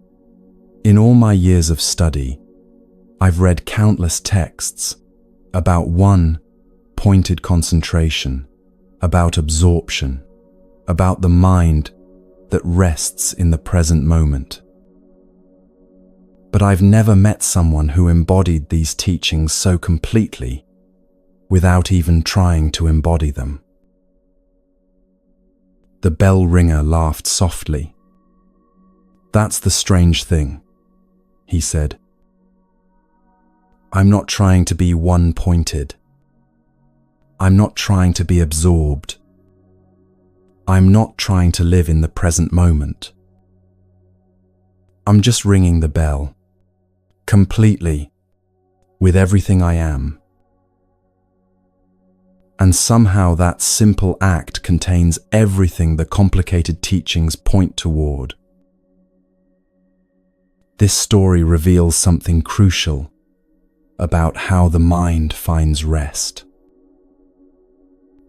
Speaker 1: "In all my years of study, I've read countless texts about one pointed concentration, about absorption, about the mind that rests in the present moment. But I've never met someone who embodied these teachings so completely without even trying to embody them." The bell ringer laughed softly. "That's the strange thing," he said. "I'm not trying to be one-pointed. I'm not trying to be absorbed. I'm not trying to live in the present moment. I'm just ringing the bell, completely, with everything I am. And somehow that simple act contains everything the complicated teachings point toward." This story reveals something crucial about how the mind finds rest.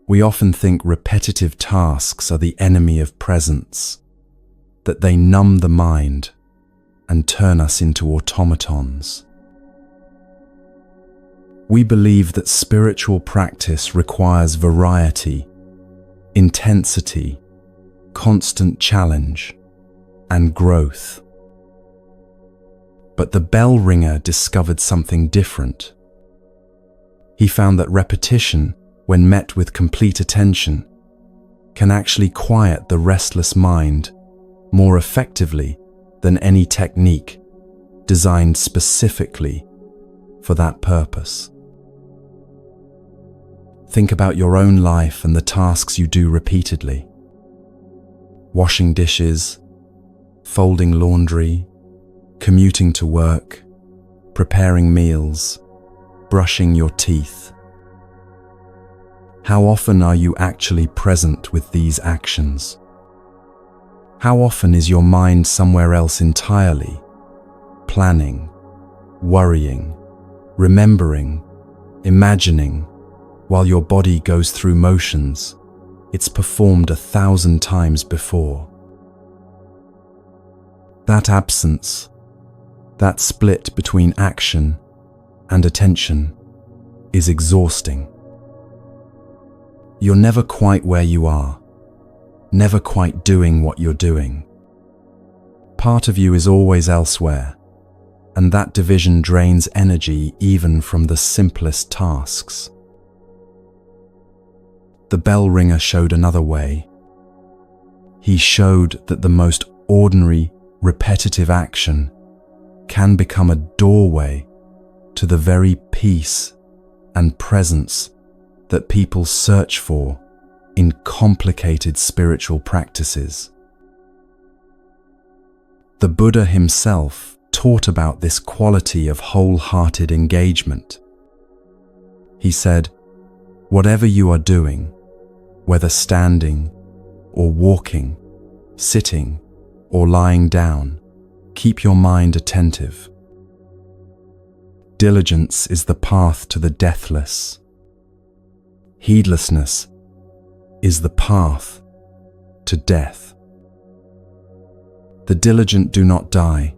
Speaker 1: We often think repetitive tasks are the enemy of presence, that they numb the mind and turn us into automatons. We believe that spiritual practice requires variety, intensity, constant challenge, and growth. But the bell ringer discovered something different. He found that repetition, when met with complete attention, can actually quiet the restless mind more effectively than any technique designed specifically for that purpose. Think about your own life and the tasks you do repeatedly. Washing dishes, folding laundry, commuting to work, preparing meals, brushing your teeth. How often are you actually present with these actions? How often is your mind somewhere else entirely, planning, worrying, remembering, imagining, while your body goes through motions it's performed 1,000 times before? That absence, that split between action and attention, is exhausting. You're never quite where you are, never quite doing what you're doing. Part of you is always elsewhere, and that division drains energy even from the simplest tasks. The bell ringer showed another way. He showed that the most ordinary, repetitive action can become a doorway to the very peace and presence that people search for in complicated spiritual practices. The Buddha himself taught about this quality of wholehearted engagement. He said, "Whatever you are doing, whether standing or walking, sitting or lying down, keep your mind attentive. Diligence is the path to the deathless. Heedlessness is the path to death. The diligent do not die.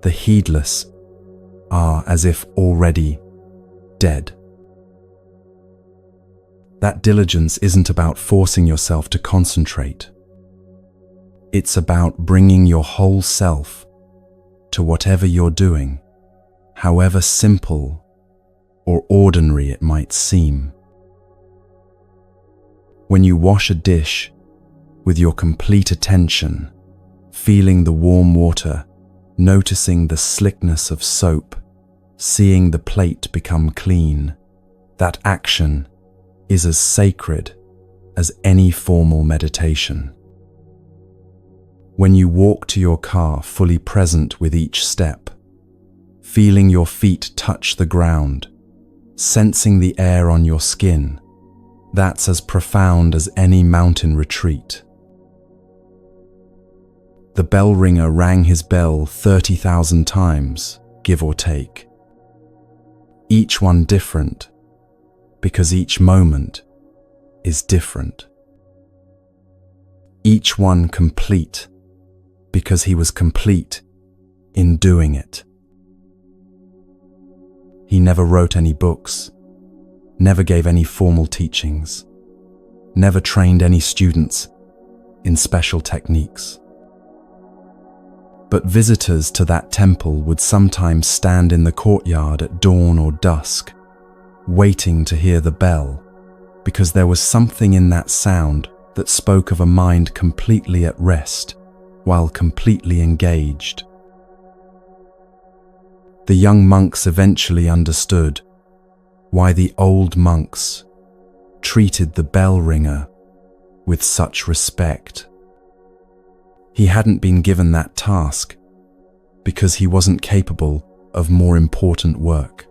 Speaker 1: The heedless are as if already dead." That diligence isn't about forcing yourself to concentrate. It's about bringing your whole self to whatever you're doing, however simple or ordinary it might seem. When you wash a dish with your complete attention, feeling the warm water, noticing the slickness of soap, seeing the plate become clean, that action is as sacred as any formal meditation. When you walk to your car fully present with each step, feeling your feet touch the ground, sensing the air on your skin, that's as profound as any mountain retreat. The bell ringer rang his bell 30,000 times, give or take. Each one different, because each moment is different. Each one complete, because he was complete in doing it. He never wrote any books, never gave any formal teachings, never trained any students in special techniques. But visitors to that temple would sometimes stand in the courtyard at dawn or dusk, waiting to hear the bell, because there was something in that sound that spoke of a mind completely at rest, while completely engaged. The young monks eventually understood why the old monks treated the bell ringer with such respect. He hadn't been given that task because he wasn't capable of more important work.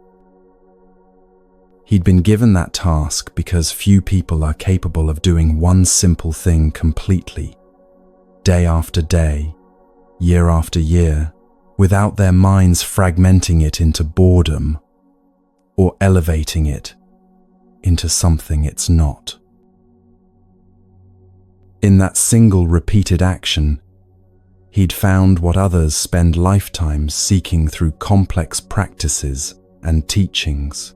Speaker 1: He'd been given that task because few people are capable of doing one simple thing completely, day after day, year after year, without their minds fragmenting it into boredom or elevating it into something it's not. In that single repeated action, he'd found what others spend lifetimes seeking through complex practices and teachings.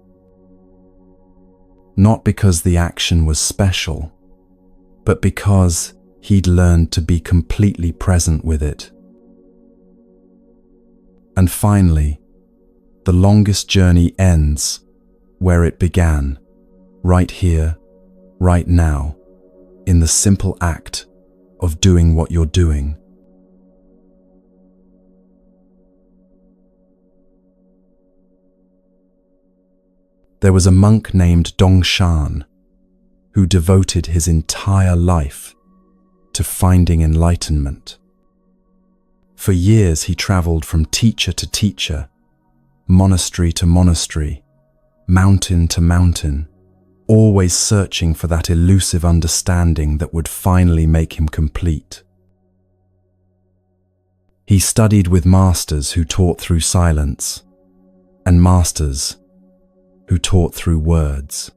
Speaker 1: Not because the action was special, but because he'd learned to be completely present with it. And finally, the longest journey ends where it began, right here, right now, in the simple act of doing what you're doing. There was a monk named Dongshan who devoted his entire life to finding enlightenment. For years he traveled from teacher to teacher, monastery to monastery, mountain to mountain, always searching for that elusive understanding that would finally make him complete. He studied with masters who taught through silence, and masters who taught through words.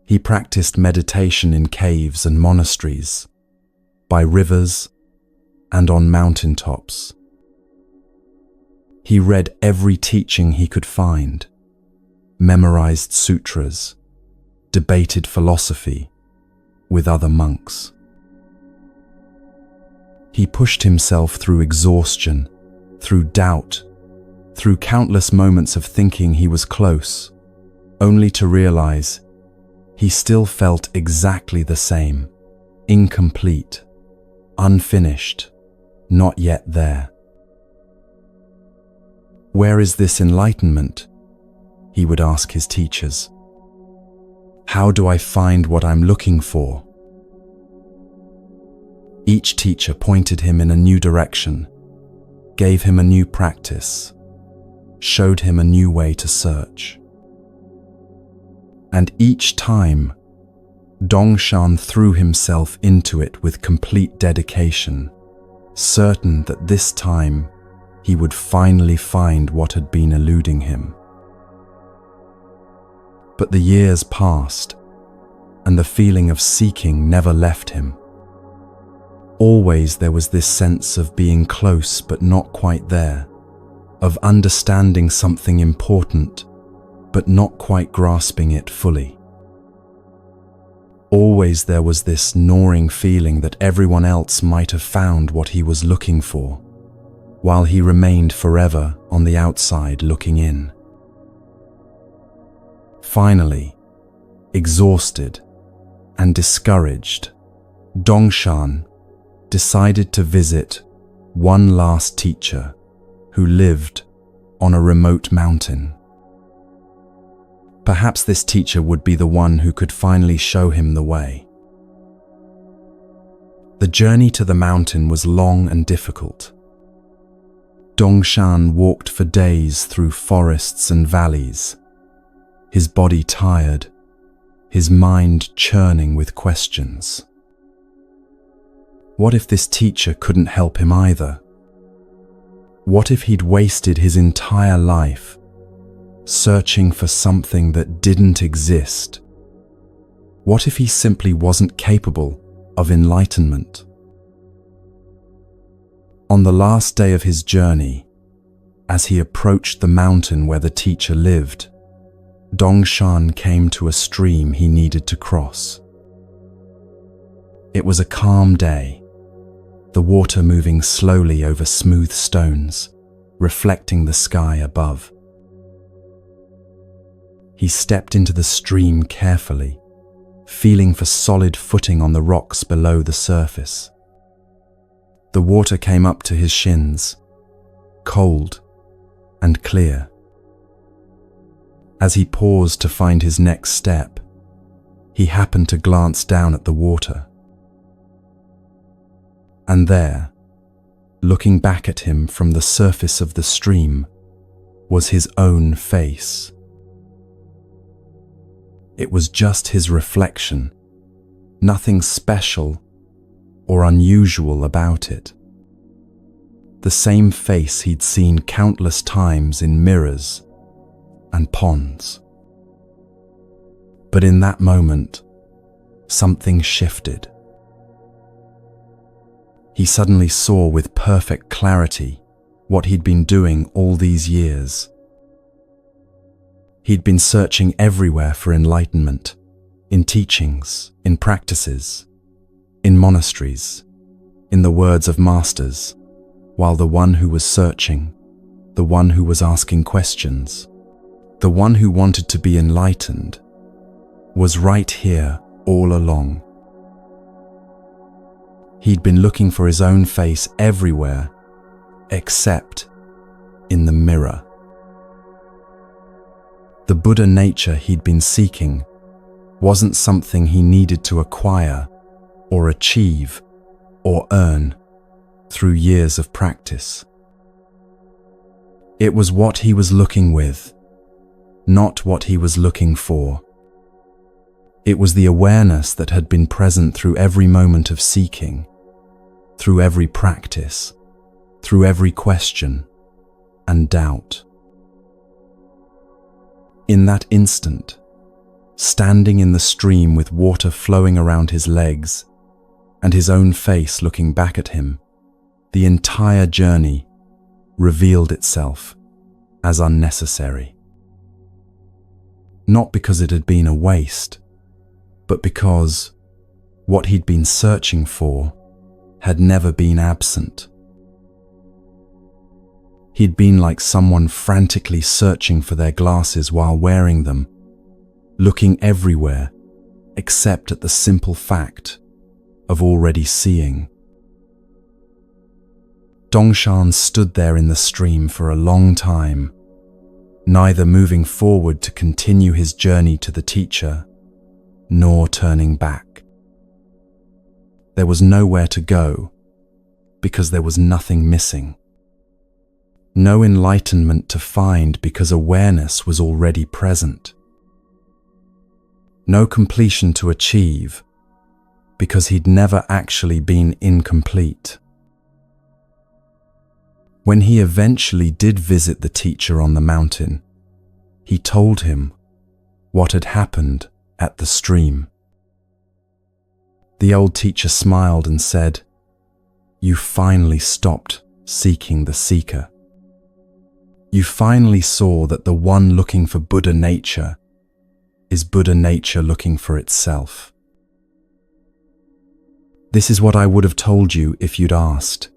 Speaker 1: He practiced meditation in caves and monasteries, by rivers and on mountaintops. He read every teaching he could find, memorized sutras, debated philosophy with other monks. He pushed himself through exhaustion, through doubt, through countless moments of thinking he was close, only to realize he still felt exactly the same, incomplete, unfinished, not yet there. Where is this enlightenment? He would ask his teachers. How do I find what I'm looking for? Each teacher pointed him in a new direction, gave him a new practice, showed him a new way to search. And each time, Dongshan threw himself into it with complete dedication, certain that this time he would finally find what had been eluding him. But the years passed, and the feeling of seeking never left him. Always there was this sense of being close but not quite there, of understanding something important, but not quite grasping it fully. Always there was this gnawing feeling that everyone else might have found what he was looking for, while he remained forever on the outside looking in. Finally, exhausted and discouraged, Dongshan decided to visit one last teacher who lived on a remote mountain. Perhaps this teacher would be the one who could finally show him the way. The journey to the mountain was long and difficult. Dongshan walked for days through forests and valleys, his body tired, his mind churning with questions. What if this teacher couldn't help him either? What if he'd wasted his entire life searching for something that didn't exist? What if he simply wasn't capable of enlightenment? On the last day of his journey, as he approached the mountain where the teacher lived, Dongshan came to a stream he needed to cross. It was a calm day, the water moving slowly over smooth stones, reflecting the sky above. He stepped into the stream carefully, feeling for solid footing on the rocks below the surface. The water came up to his shins, cold and clear. As he paused to find his next step, he happened to glance down at the water. And there, looking back at him from the surface of the stream, was his own face. It was just his reflection, nothing special or unusual about it. The same face he'd seen countless times in mirrors and ponds. But in that moment, something shifted. He suddenly saw with perfect clarity what he'd been doing all these years. He'd been searching everywhere for enlightenment, in teachings, in practices, in monasteries, in the words of masters, while the one who was searching, the one who was asking questions, the one who wanted to be enlightened, was right here all along. He'd been looking for his own face everywhere, except in the mirror. The Buddha nature he'd been seeking wasn't something he needed to acquire or achieve or earn through years of practice. It was what he was looking with, not what he was looking for. It was the awareness that had been present through every moment of seeking, through every practice, through every question and doubt. In that instant, standing in the stream with water flowing around his legs and his own face looking back at him, the entire journey revealed itself as unnecessary. Not because it had been a waste, but because what he'd been searching for had never been absent. He'd been like someone frantically searching for their glasses while wearing them, looking everywhere except at the simple fact of already seeing. Dongshan stood there in the stream for a long time, neither moving forward to continue his journey to the teacher, nor turning back. There was nowhere to go, because there was nothing missing. No enlightenment to find because awareness was already present. No completion to achieve because he'd never actually been incomplete. When he eventually did visit the teacher on the mountain, he told him what had happened at the stream. The old teacher smiled and said, "You finally stopped seeking the seeker. You finally saw that the one looking for Buddha nature is Buddha nature looking for itself." This is what I would have told you if you'd asked,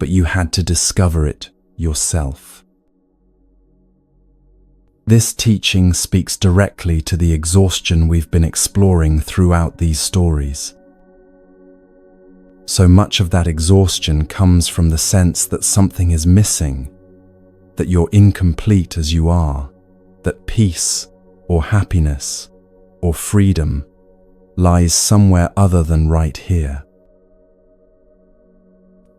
Speaker 1: but you had to discover it yourself. This teaching speaks directly to the exhaustion we've been exploring throughout these stories. So much of that exhaustion comes from the sense that something is missing, that you're incomplete as you are, that peace or happiness or freedom lies somewhere other than right here.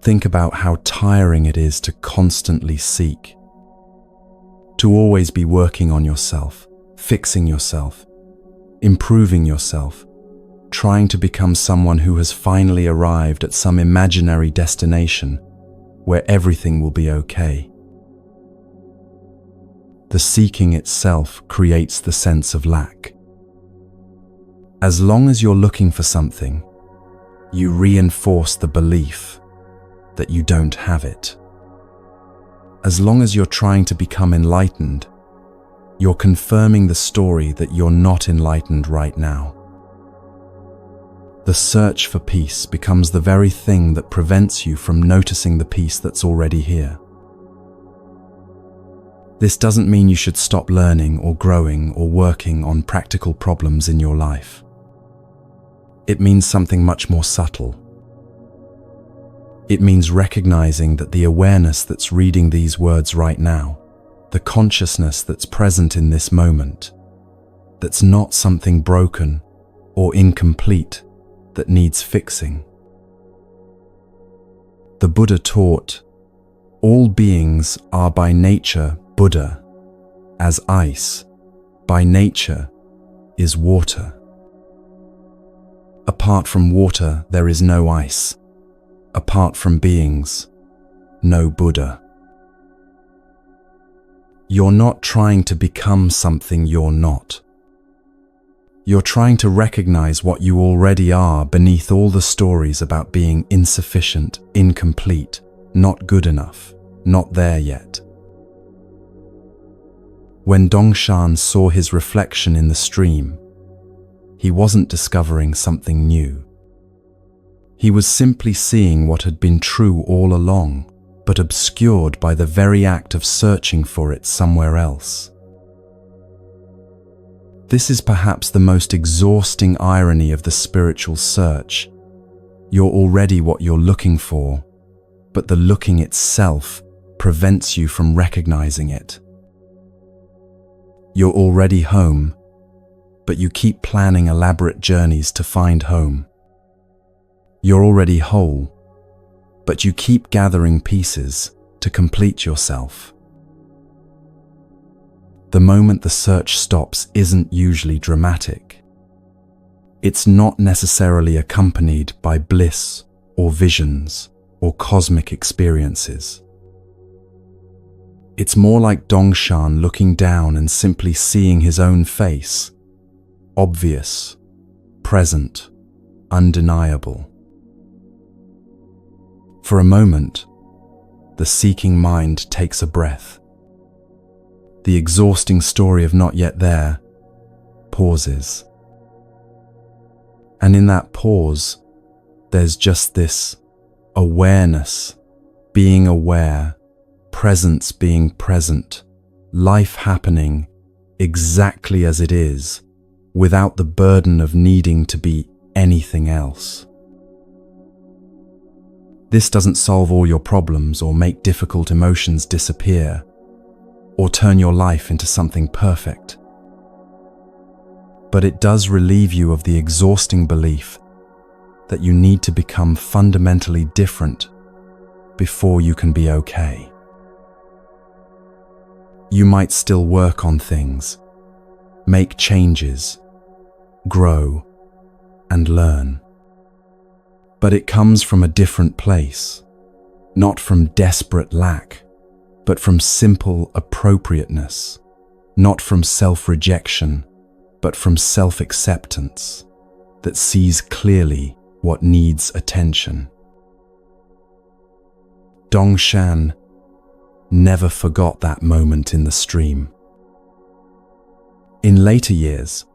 Speaker 1: Think about how tiring it is to constantly seek, to always be working on yourself, fixing yourself, improving yourself, trying to become someone who has finally arrived at some imaginary destination where everything will be okay. The seeking itself creates the sense of lack. As long as you're looking for something, you reinforce the belief that you don't have it. As long as you're trying to become enlightened, you're confirming the story that you're not enlightened right now. The search for peace becomes the very thing that prevents you from noticing the peace that's already here. This doesn't mean you should stop learning or growing or working on practical problems in your life. It means something much more subtle. It means recognizing that the awareness that's reading these words right now, the consciousness that's present in this moment, that's not something broken or incomplete that needs fixing. The Buddha taught, all beings are by nature Buddha, as ice, by nature, is water. Apart from water, there is no ice. Apart from beings, no Buddha. You're not trying to become something you're not. You're trying to recognize what you already are beneath all the stories about being insufficient, incomplete, not good enough, not there yet. When Dongshan saw his reflection in the stream, he wasn't discovering something new. He was simply seeing what had been true all along, but obscured by the very act of searching for it somewhere else. This is perhaps the most exhausting irony of the spiritual search. You're already what you're looking for, but the looking itself prevents you from recognizing it. You're already home, but you keep planning elaborate journeys to find home. You're already whole, but you keep gathering pieces to complete yourself. The moment the search stops isn't usually dramatic. It's not necessarily accompanied by bliss or visions or cosmic experiences. It's more like Dongshan looking down and simply seeing his own face, obvious, present, undeniable. For a moment, the seeking mind takes a breath. The exhausting story of not yet there pauses. And in that pause, there's just this awareness, being aware, presence being present, life happening exactly as it is, without the burden of needing to be anything else. This doesn't solve all your problems or make difficult emotions disappear, or turn your life into something perfect. But it does relieve you of the exhausting belief that you need to become fundamentally different before you can be okay. You might still work on things, make changes, grow, and learn. But it comes from a different place, not from desperate lack, but from simple appropriateness, not from self-rejection, but from self-acceptance that sees clearly what needs attention. Dongshan never forgot that moment in the stream. In later years,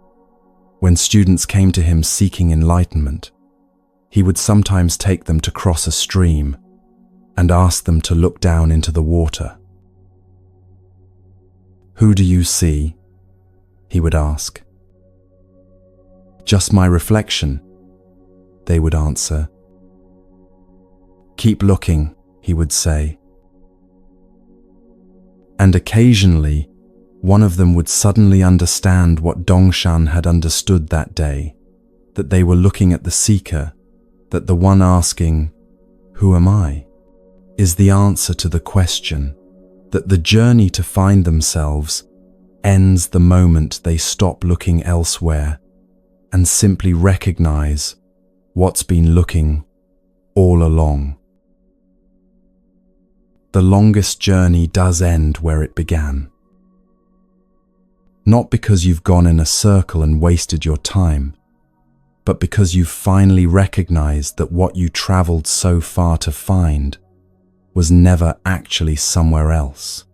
Speaker 1: when students came to him seeking enlightenment, He would sometimes take them to cross a stream and ask them to look down into the water. "Who do you see?" he would ask. "Just my reflection," they would answer. "Keep looking," he would say. And occasionally, one of them would suddenly understand what Dongshan had understood that day, that they were looking at the seeker, that the one asking, "Who am I?" is the answer to the question, that the journey to find themselves ends the moment they stop looking elsewhere and simply recognize what's been looking all along. The longest journey does end where it began. Not because you've gone in a circle and wasted your time, but because you've finally recognized that what you traveled so far to find was never actually somewhere else.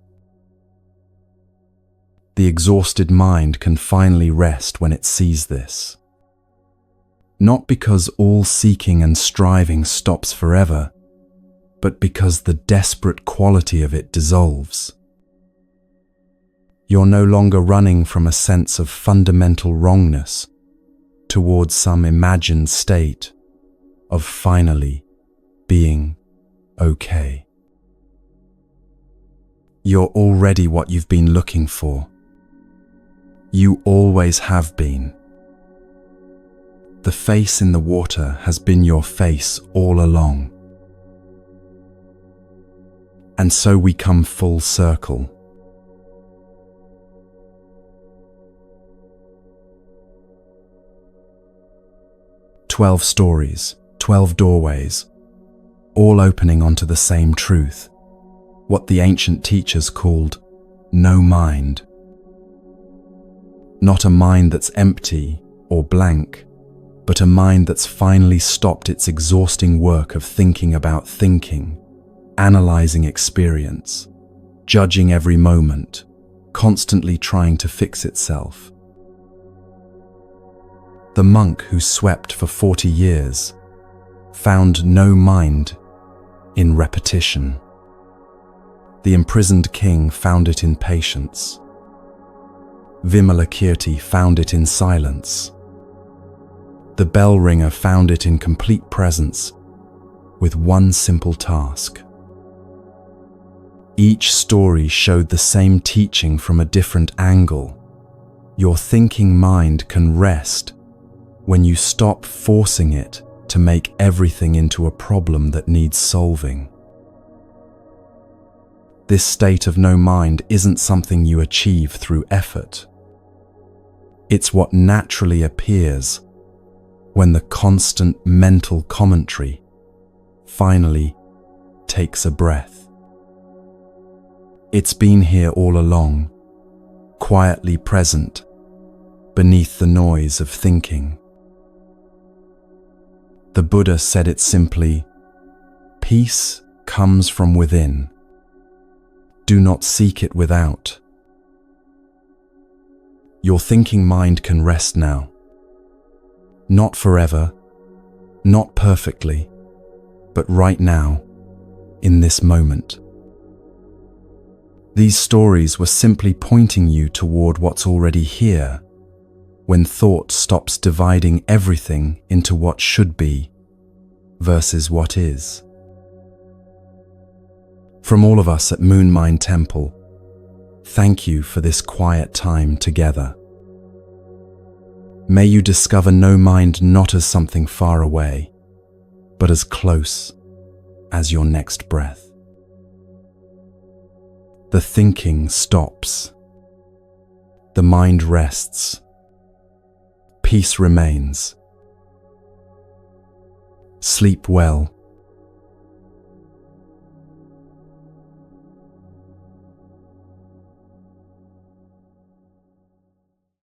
Speaker 1: The exhausted mind can finally rest when it sees this. Not because all seeking and striving stops forever, but because the desperate quality of it dissolves. You're no longer running from a sense of fundamental wrongness towards some imagined state of finally being okay. You're already what you've been looking for. You always have been. The face in the water has been your face all along. And so we come full circle. 12 stories, 12 doorways, all opening onto the same truth, what the ancient teachers called no mind. Not a mind that's empty or blank, but a mind that's finally stopped its exhausting work of thinking about thinking, analyzing experience, judging every moment, constantly trying to fix itself. The monk who swept for 40 years found no mind in repetition. The imprisoned king found it in patience. Vimalakirti found it in silence. The bell ringer found it in complete presence with one simple task. Each story showed the same teaching from a different angle. Your thinking mind can rest when you stop forcing it to make everything into a problem that needs solving. This state of no mind isn't something you achieve through effort. It's what naturally appears when the constant mental commentary finally takes a breath. It's been here all along, quietly present beneath the noise of thinking. The Buddha said it simply, "Peace comes from within. Do not seek it without." Your thinking mind can rest now. Not forever, not perfectly, but right now, in this moment. These stories were simply pointing you toward what's already here, when thought stops dividing everything into what should be versus what is. From all of us at Moon Mind Temple, thank you for this quiet time together. May you discover no mind not as something far away, but as close as your next breath. The thinking stops. The mind rests. Peace remains. Sleep well.